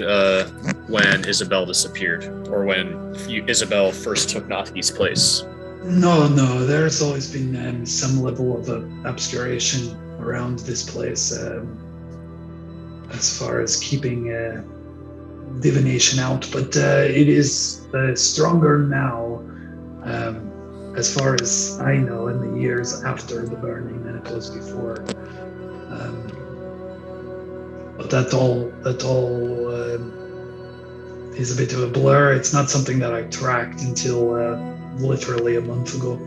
when Isabel disappeared, or when Isabel first took Nathi's place? No, there's always been some level of obscuration around this place as far as keeping divination out, but it is stronger now, as far as I know, in the years after the burning than it was before. But that all is a bit of a blur. It's not something that I tracked until literally a month ago.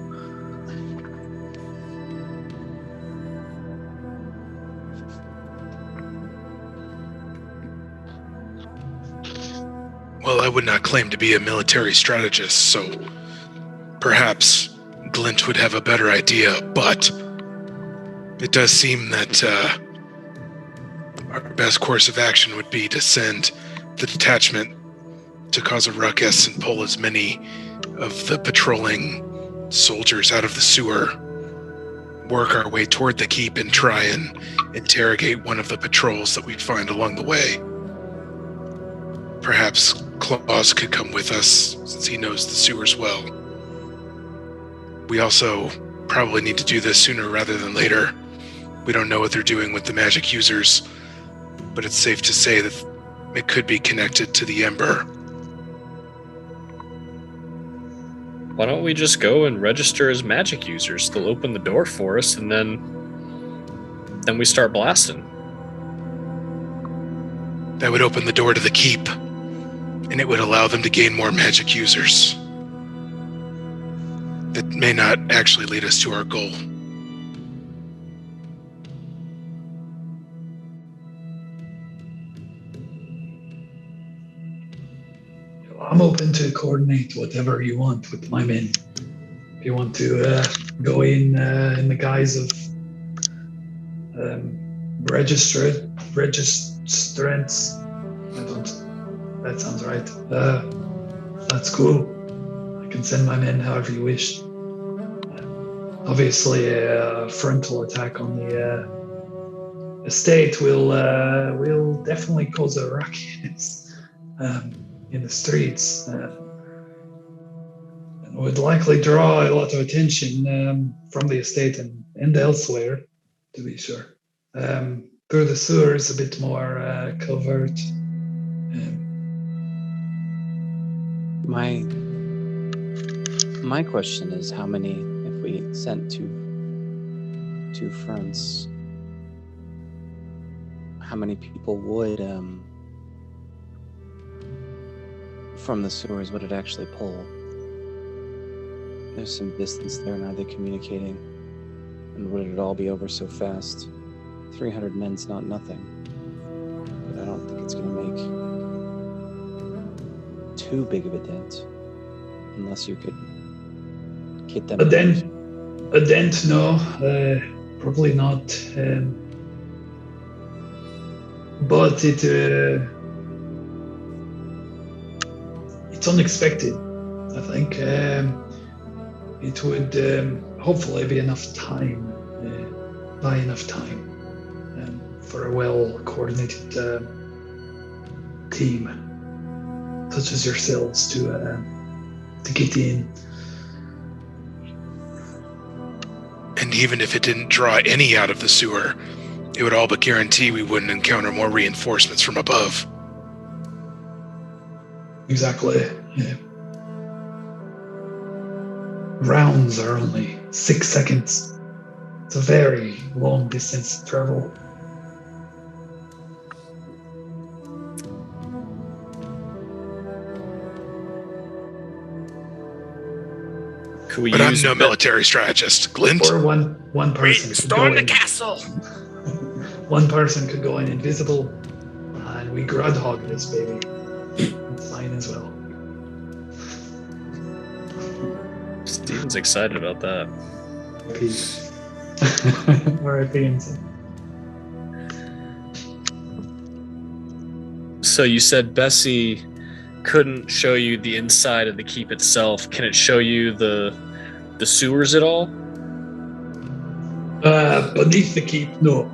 Well, I would not claim to be a military strategist, so perhaps Glint would have a better idea, but it does seem that our best course of action would be to send the detachment to cause a ruckus and pull as many of the patrolling soldiers out of the sewer, work our way toward the keep, and try and interrogate one of the patrols that we find along the way. Perhaps Claus could come with us, since he knows the sewers well. We also probably need to do this sooner rather than later. We don't know what they're doing with the magic users, but it's safe to say that it could be connected to the Ember. Why don't we just go and register as magic users? They'll open the door for us, and then we start blasting. That would open the door to the keep, and it would allow them to gain more magic users. That may not actually lead us to our goal. I'm open to coordinate whatever you want with my men. If you want to go in the guise of registrants, that sounds right. That's cool. I can send my men however you wish. Obviously, a frontal attack on the estate will definitely cause a ruckus in the streets, and would likely draw a lot of attention from the estate and elsewhere, to be sure. Through the sewers, a bit more covert. My question is, how many, if we sent two fronts, how many people would from the sewers would it actually pull? There's some distance there, and are they communicating? And would it all be over so fast? 300 men's not nothing, but I don't think it's going to make too big of a dent, unless you could get them. A dent, no, probably not. But it's unexpected, I think. It would hopefully be enough time, buy enough time for a well-coordinated team, such as yourselves, to get in. And even if it didn't draw any out of the sewer, it would all but guarantee we wouldn't encounter more reinforcements from above. Exactly. Yeah. Rounds are only 6 seconds. It's a very long distance to travel. But I'm no military strategist, Glint. Or one person. Storm the castle. One person could go in invisible, and we Grudhog this baby. It's fine as well. Steven's excited about that. Peace. R.I.P. So you said Bessie couldn't show you the inside of the keep itself. Can it show you the sewers at all? Beneath the keep, no.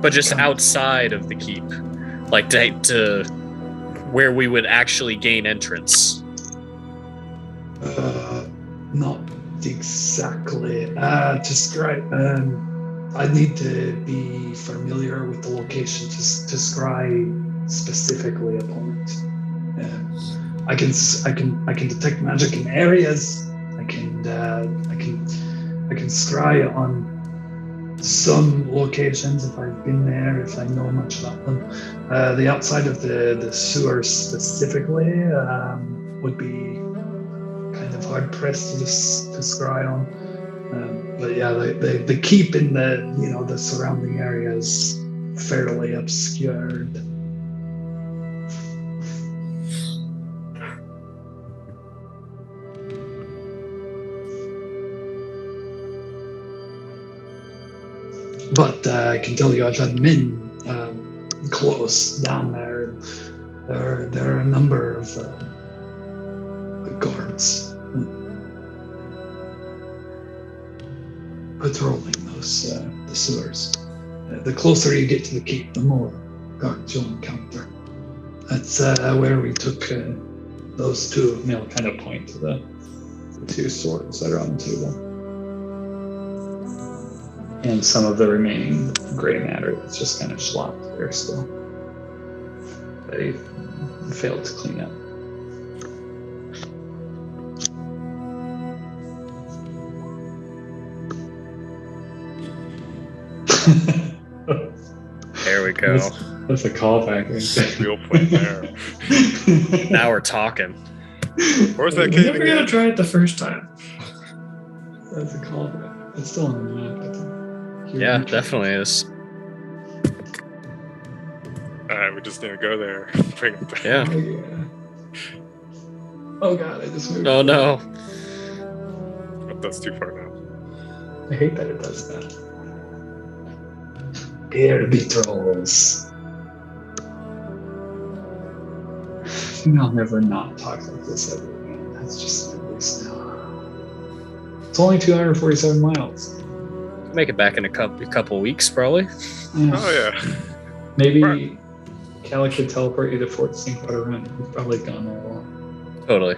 But just outside of the keep, like to where we would actually gain entrance. Not exactly. To scry, I need to be familiar with the location to scry specifically upon it. I can detect magic in areas. I can scry on some locations if I've been there, if I know much about them. The outside of the sewers specifically would be kind of hard pressed to scry on. But yeah, the keep in the surrounding area is fairly obscured. But I can tell you, I've had men close down there. There are a number of guards patrolling those the sewers. The closer you get to the keep, the more guards you'll encounter. That's where we took those two. I'll kind of point to the two swords that are on the table. And some of the remaining gray matter that's just kind of slopped there still. They failed to clean up. There we go. That's a callback. Real plan there. Now we're talking. Where's that We're cave never gonna again? try it the first time. That's a callback. It's still on the map, I think. Yeah, definitely is. Alright, we just need to go there. Bring it back. Yeah. Oh, yeah. Oh god, I just moved. Oh no. But that's too far now. I hate that it does that. Here be trolls. I'll never not talk like this ever again. That's just this now. It's only 247 miles. Make it back in a couple weeks, probably. Yeah. Oh yeah. Maybe Cali could teleport you to Fort Sinkwater Run. We've probably gone there along Totally.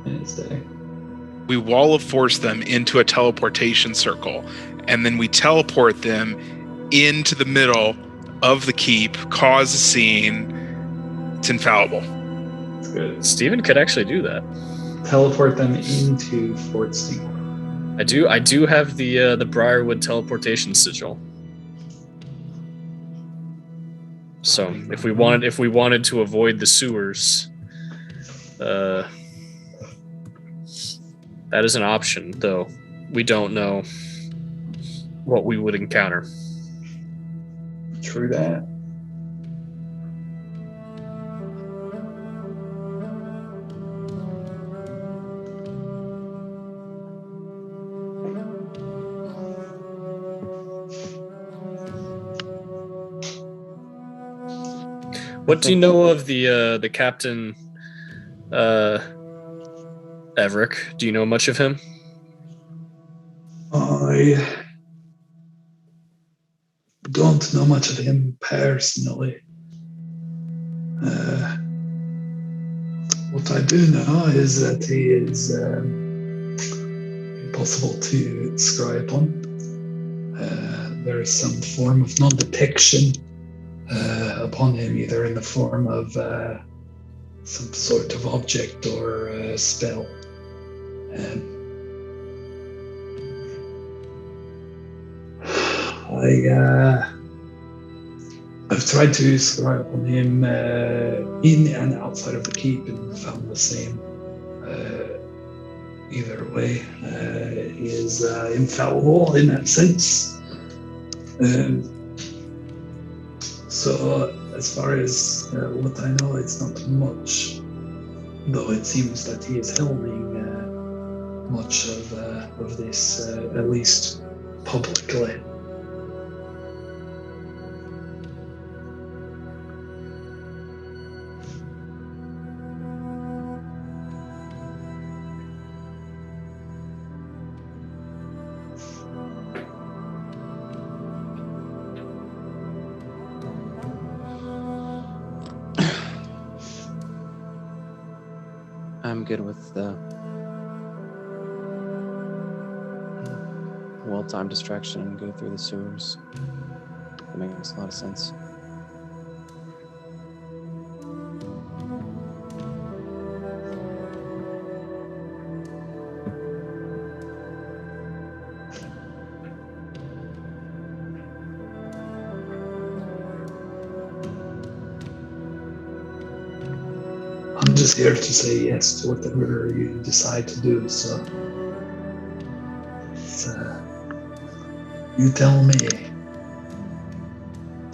in his day. We wall of force them into a teleportation circle, and then we teleport them into the middle of the keep, cause a scene. It's infallible. It's good. Steven could actually do that. Teleport them into Fort Sinkwater. I do have the Briarwood teleportation sigil. So if we wanted to avoid the sewers, that is an option, though we don't know what we would encounter. True that. What do you know of the Captain Everick? Do you know much of him? I don't know much of him personally. What I do know is that he is impossible to scry upon. There is some form of non-detection upon him, either in the form of some sort of object or spell. I've tried to scry upon him in and outside of the keep and found the same. Either way, he is infallible in that sense. So as far as what I know, it's not much, though it seems that he is helming much of this, at least publicly. I'm good with the well-timed distraction and go through the sewers. That makes a lot of sense. I'm just here to say yes to whatever you decide to do, so you tell me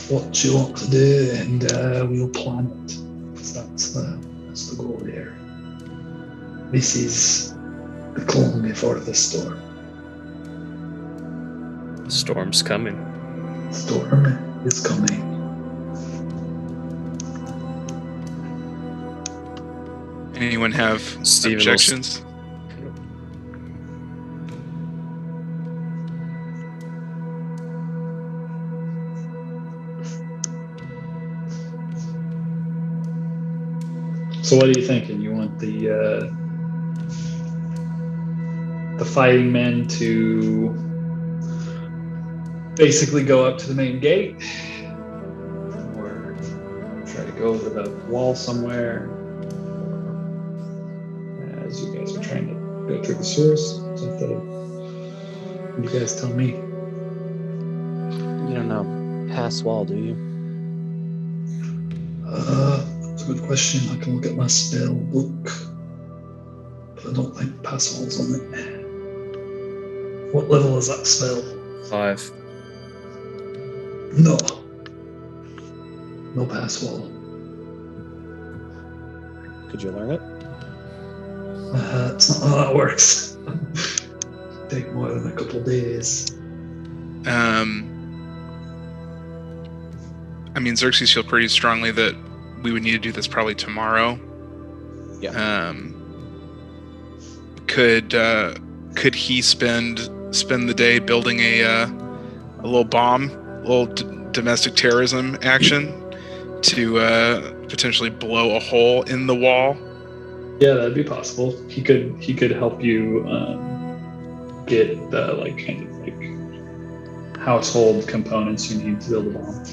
what you want to do and we'll plan it. 'Cause that's the goal here. This is the calm before the storm. The storm's coming. Storm is coming. Anyone have Steven objections? So what are you thinking? You want the fighting men to basically go up to the main gate, or try to go over the wall somewhere, as you guys are trying to go through the sewers? You guys tell me. You don't know pass wall, do you? That's a good question. I can look at my spell book, but I don't think pass walls on it. What level is that spell? 5. No. No pass wall. Could you learn it? That's not how that works. Take more than a couple days. I mean, Xerxes feels pretty strongly that we would need to do this probably tomorrow. Yeah. Could he spend the day building a little bomb, a little domestic terrorism action to potentially blow a hole in the wall? Yeah, that'd be possible. He could help you get the kind of household components you need to build a bomb.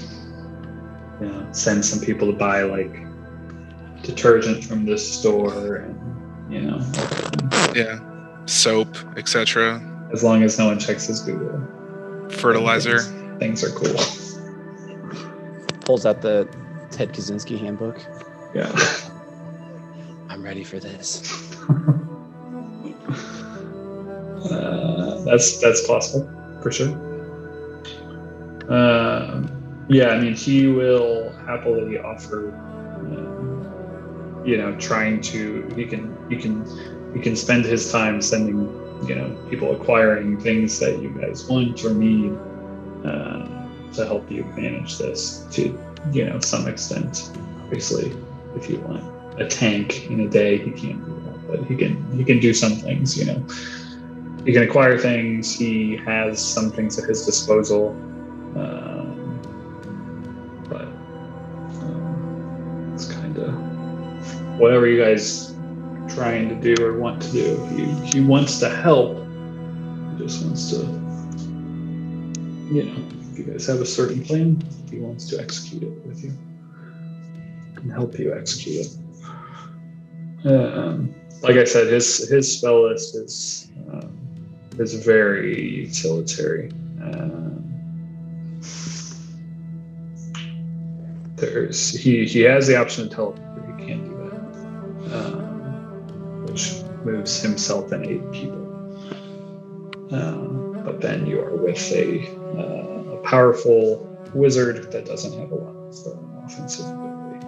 Send some people to buy detergent from this store, and yeah, soap, etc. As long as no one checks his Google. Fertilizer. Things are cool. Pulls out the Ted Kaczynski handbook. Yeah. I'm ready for this. That's possible, for sure. Yeah, I mean, he will happily offer. Trying to. He can spend his time sending, people acquiring things that you guys want or need to help you manage this to, some extent. Obviously, if you want a tank in a day, he can't do that, but he can do some things. He can acquire things. He has some things at his disposal. But it's kind of whatever you guys trying to do or want to do. He wants to help. He just wants to, if you guys have a certain plan, he wants to execute it with you and help you execute it. Like I said, his spell list is very utilitarian. He has the option to teleport. He can't do that, which moves himself and 8 people. But then you are with a powerful wizard that doesn't have a lot of offensive ability,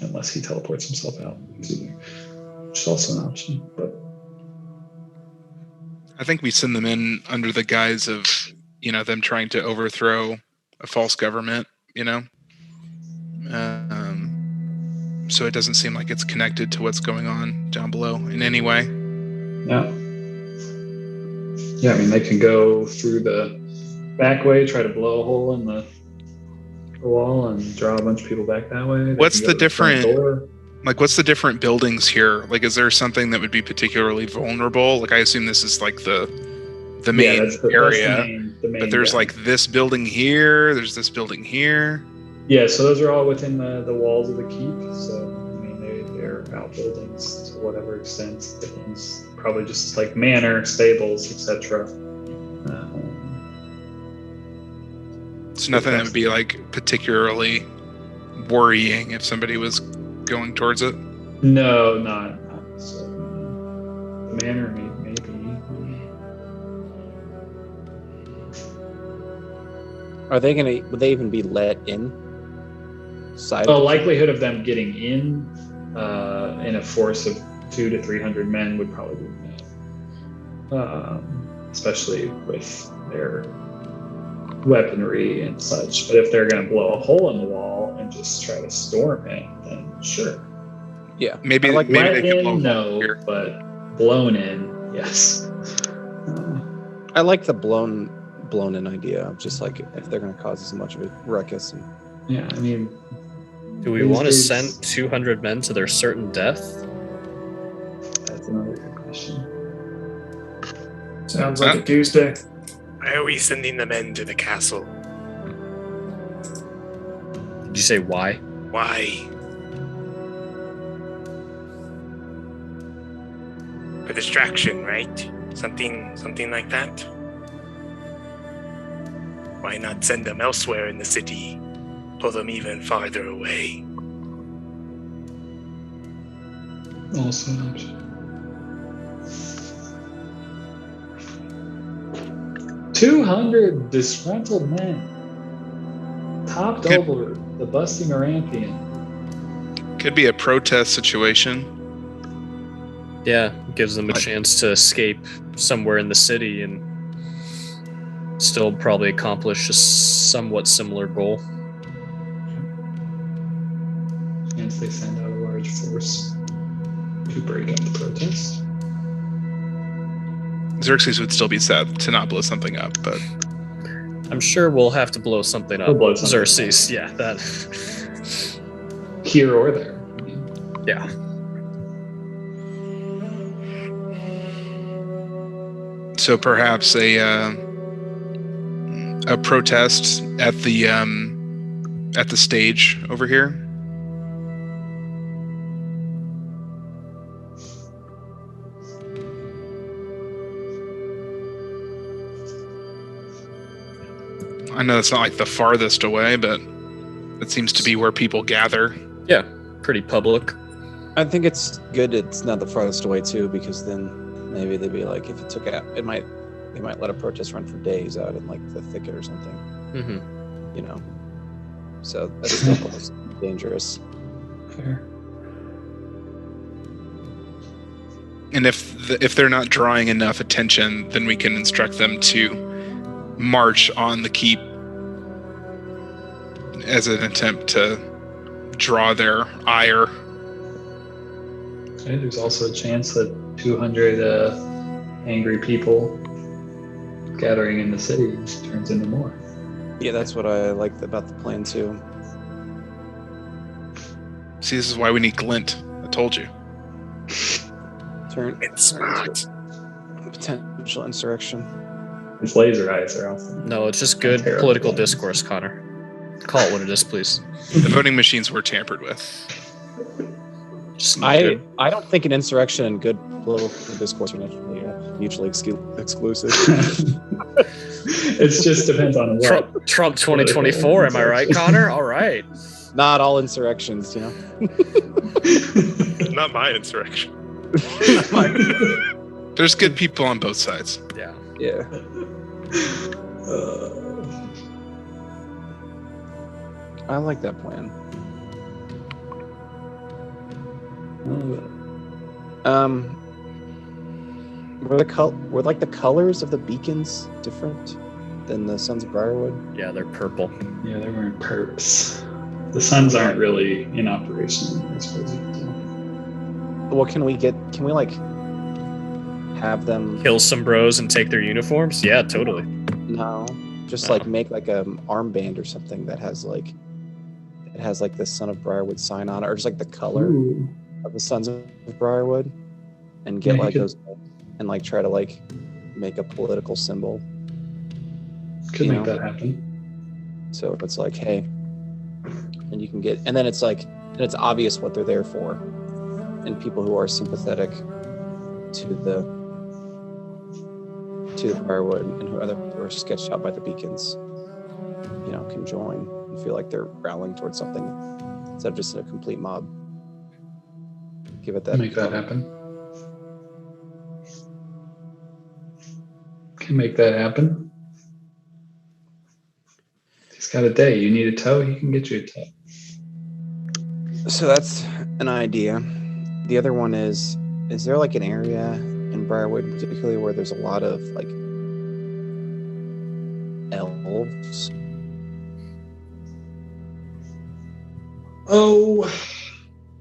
unless he teleports himself out, which is also an option. But I think we send them in under the guise of, them trying to overthrow a false government, so it doesn't seem like it's connected to what's going on down below in any way. Yeah. Yeah, I mean, they can go through the back way, try to blow a hole in the wall and draw a bunch of people back that way. What's the different? Like, what's the different buildings here? Like, is there something that would be particularly vulnerable? Like, I assume this is like the main area. That's the main but there's guy. like this building here. There's this building here. Yeah, so those are all within the walls of the keep. So I mean, they're outbuildings to whatever extent. It's probably just like manor, stables, etc. It's nothing that would be like particularly worrying if somebody was going towards it. No, not so. The manor, maybe. Would they even be let in? The likelihood of them getting in a force of 200 to 300 men would probably be especially with their weaponry and such. But if they're going to blow a hole in the wall and just try to storm it, then sure. Yeah, maybe like maybe let they could in, blow no, here. but blown in, yes. I like the blown in idea of just like if they're going to cause as much of a ruckus. And yeah, I mean, do we want to send 200 men to their certain death? That's another good question. Sounds like a Tuesday. Why are we sending the men to the castle? Did you say why? Why? For distraction, right? Something like that. Why not send them elsewhere in the city? Pull them even farther away. Also an option. 200 disgruntled men, topped over the busting Oranthian. Could be a protest situation. Yeah, gives them a chance to escape somewhere in the city and still probably accomplish a somewhat similar goal. Chance they send out a large force to break up the protest. Xerxes would still be sad to not blow something up, but I'm sure we'll have to blow something up. We'll blow something Xerxes, yeah, that. Here or there. Yeah. so perhaps a protest at the stage over here. I know it's not like the farthest away, but it seems to be where people gather. Yeah, pretty public. I think it's good it's not the farthest away too, because then maybe they'd be like, if it took out, they might let a protest run for days out in like the thicket or something. Mm-hmm. You know, so that's still almost dangerous. Fair. And if they're not drawing enough attention, then we can instruct them to march on the keep as an attempt to draw their ire. Okay, there's also a chance that 200 angry people gathering in the city turns into more. Yeah, that's what I liked about the plan too. See, this is why we need Glint. I told you. It's smart. Potential insurrection. His laser eyes are awesome. No, it's just good Terrible. political discourse, Connor. Call it what it is, please. The voting machines were tampered with. Just I good. don't think an insurrection and good political discourse are mutually exclusive. It just depends on what. Trump 2024, am I right, Connor? All right. Not all insurrections, you know. Not my insurrection. There's good people on both sides. Yeah. Yeah. I like that plan. Were the colors of the beacons different than the Sons of Briarwood? Yeah, they're purple. Yeah, they're wearing perps. The suns aren't really in operation, I suppose. Well, can we like have them Kill some bros and take their uniforms? Yeah, totally. No, just like make like a armband or something that has like it has like the Son of Briarwood sign on it, or just like the color Ooh. of the Sons of Briarwood, and get Yeah, like could, those, and like try to like make a political symbol. Could you make know? that happen. So if it's like, hey, and you can get, and then it's like, and it's obvious what they're there for, and people who are sympathetic to the Briarwood and who are sketched out by the beacons, can join and feel like they're rallying towards something instead of just a complete mob. Give it that. Make that happen. Can make that happen. He's got a day. You need a tow, he can get you a tow. So that's an idea. The other one is there like an area in Briarwood particularly where there's a lot of like elves? Oh,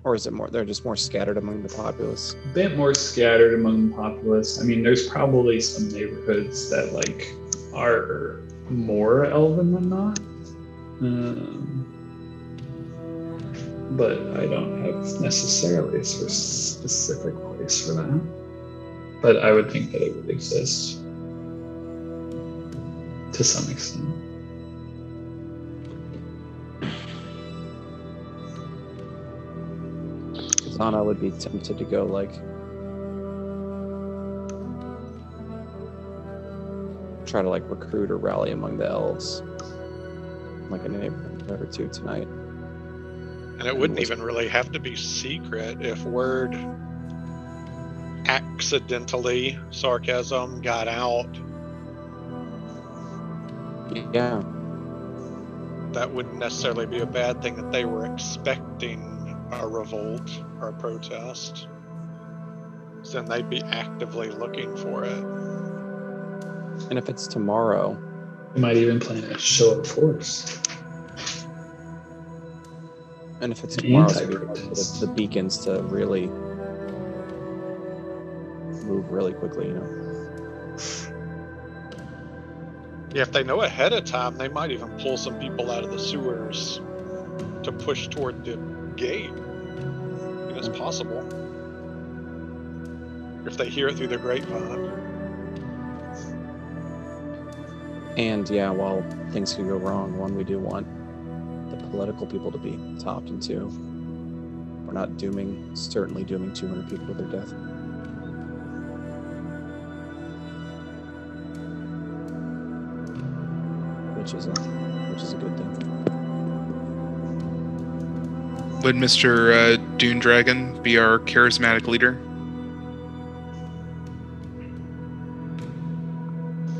or is it more? They're just more scattered among the populace. A bit more scattered among the populace. I mean, there's probably some neighborhoods that like are more elven than not. But I don't have necessarily a sort of specific place for that. But I would think that it would exist to some extent. Zana would be tempted to go like try to like recruit or rally among the elves, like a neighborhood or two tonight. And it wouldn't even really have to be secret if word accidentally, sarcasm, got out. Yeah. That wouldn't necessarily be a bad thing that they were expecting a revolt or a protest. So then they'd be actively looking for it. And if it's tomorrow, we might even plan a show of force. And if it's tomorrow, so we get the beacons to really move really quickly, Yeah, if they know ahead of time, they might even pull some people out of the sewers to push toward the gate. I mean, it's possible. If they hear it through the grapevine. And yeah, while things could go wrong, one, we do want the political people to be topped, and two, we're not certainly dooming 200 people to their death. Which is a good thing. Would Mr. Dunedragon be our charismatic leader?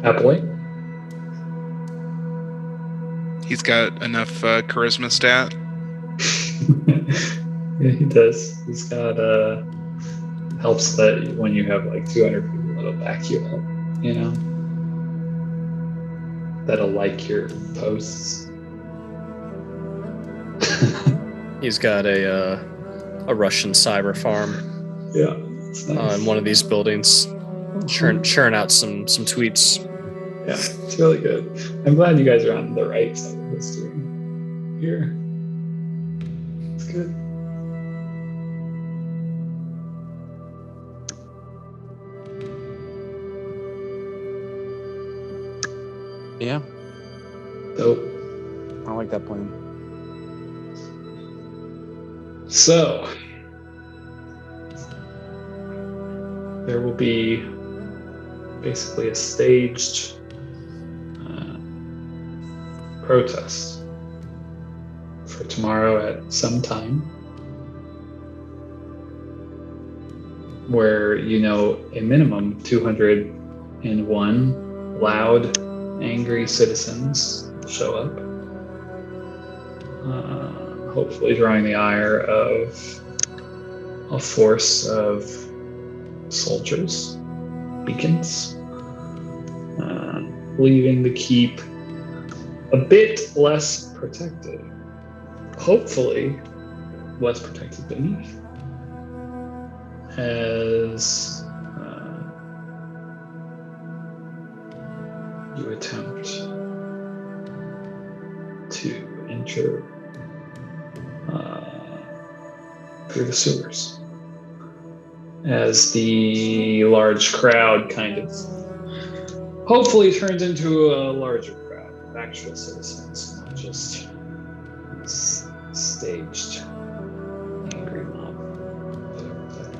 Happily. He's got enough charisma stat. Yeah, he does. He's got helps that when you have like 200 people that'll back you up, that'll like your posts. He's got a Russian cyber farm. Yeah, it's nice. In one of these buildings, churn out some tweets. Yeah, it's really good. I'm glad you guys are on the right side of history here. It's good. Yeah. Dope. I like that plan. So, there will be basically a staged protest for tomorrow at some time where, a minimum 201 loud, angry citizens will show up. Hopefully drawing the ire of a force of soldiers, beacons, leaving the keep a bit less protected. Hopefully less protected beneath. As you attempt to enter through the sewers. As the large crowd kind of hopefully turns into a larger crowd of actual citizens, not just staged angry mob.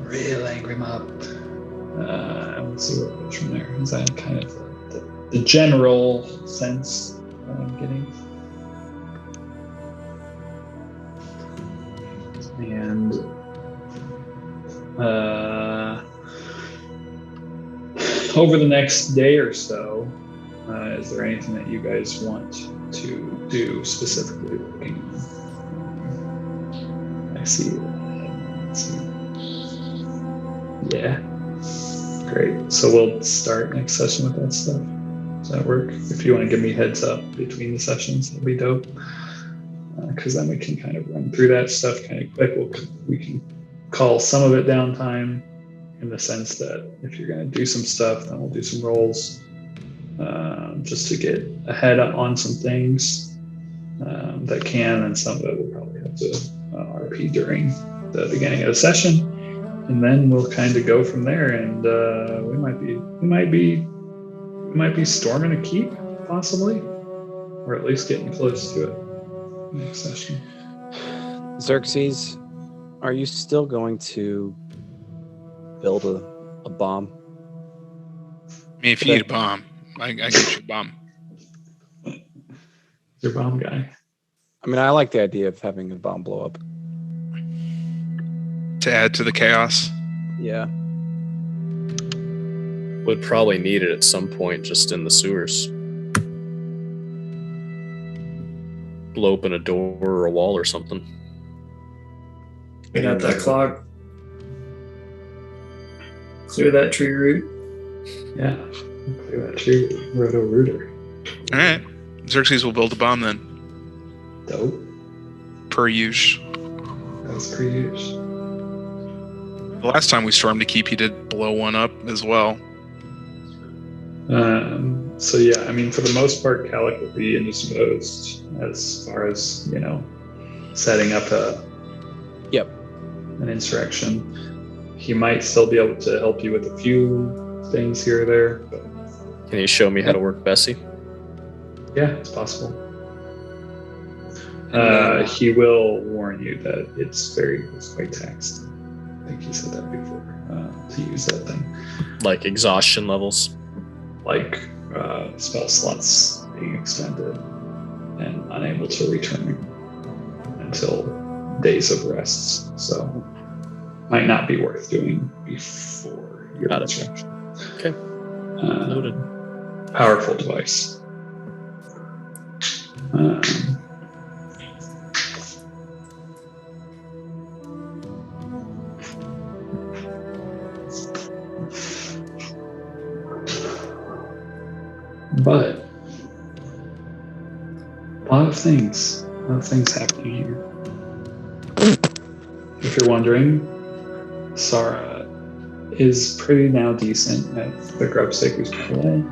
Real angry mob. And we'll see where it goes from there. Is that kind of the general sense that I'm getting? And over the next day or so, is there anything that you guys want to do specifically working on? I see. Yeah. Great. So we'll start next session with that stuff. Does that work? If you want to give me heads up between the sessions, that'd be dope. Because then we can kind of run through that stuff kind of quick. We can call some of it downtime in the sense that if you're going to do some stuff, then we'll do some rolls just to get ahead on some things that can, and some of it we'll probably have to RP during the beginning of the session. And then we'll kind of go from there, and we might be storming a keep, possibly, or at least getting close to it next session. Xerxes, are you still going to build a bomb? I mean, if you need a bomb, I can get you a bomb. You're a bomb guy. I mean, I like the idea of having a bomb blow up. To add to the chaos. Yeah. Would probably need it at some point just in the sewers. Blow open a door or a wall or something. Get out that clock. Clear that tree root. Yeah. Clear that tree root. Roto-rooter. All right. Xerxes will build a bomb then. Dope. Per use. That's per use. The last time we stormed a keep, he did blow one up as well. So yeah, I mean, for the most part, Calic will be indisposed as far as, setting up an insurrection. He might still be able to help you with a few things here or there. But can you show me how to work Bessie? Yeah, it's possible. He will warn you that it's quite taxed. I think he said that before, to use that thing. Like exhaustion levels? Like spell slots being expended and unable to return until days of rests. So might not be worth doing before your instruction. Okay. Noted. Powerful device. But a lot of things happening here. If you're wondering, Sarah is pretty now decent at the Grubstakers play.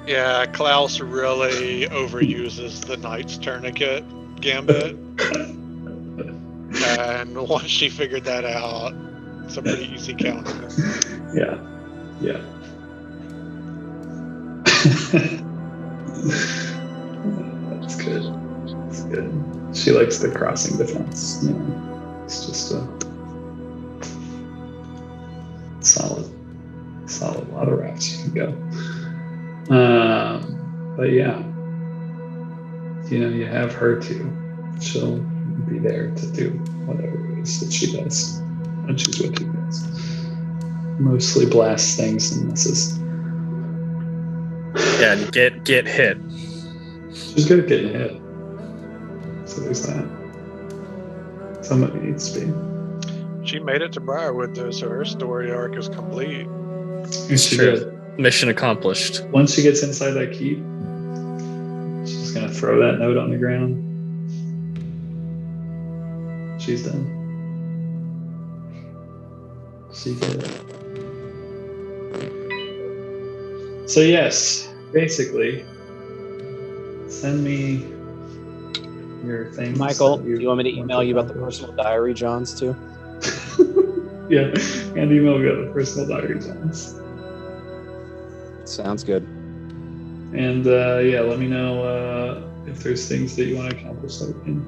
Yeah, Klaus really overuses the Knight's Tourniquet gambit. And once she figured that out, it's a pretty easy counter. Yeah. That's good. That's good. She likes the crossing defense. It's just a solid lot of routes you can go. But yeah, you have her too. She'll be there to do whatever it is that she does when she's with you guys. Mostly blasts things and misses. Yeah, and get hit. She's good at getting hit. So there's that. Somebody needs to be. She made it to Briarwood though, so her story arc is complete. She did. Mission accomplished. Once she gets inside that keep, she's gonna throw that note on the ground. She's done. She did it. So yes, basically, send me your things. Michael, that do you want me to want email you about the accomplish. personal diary, Johns, too? Yeah, and email me about the personal diary, Johns. Sounds good. And let me know if there's things that you want to accomplish that we can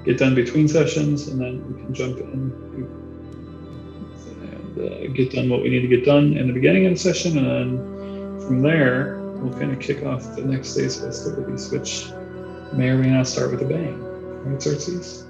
get done between sessions, and then we can jump in and get done what we need to get done in the beginning of the session, and then from there we'll kind of kick off the next day's festivities, which may or may not start with a bang. Right, Xerxes?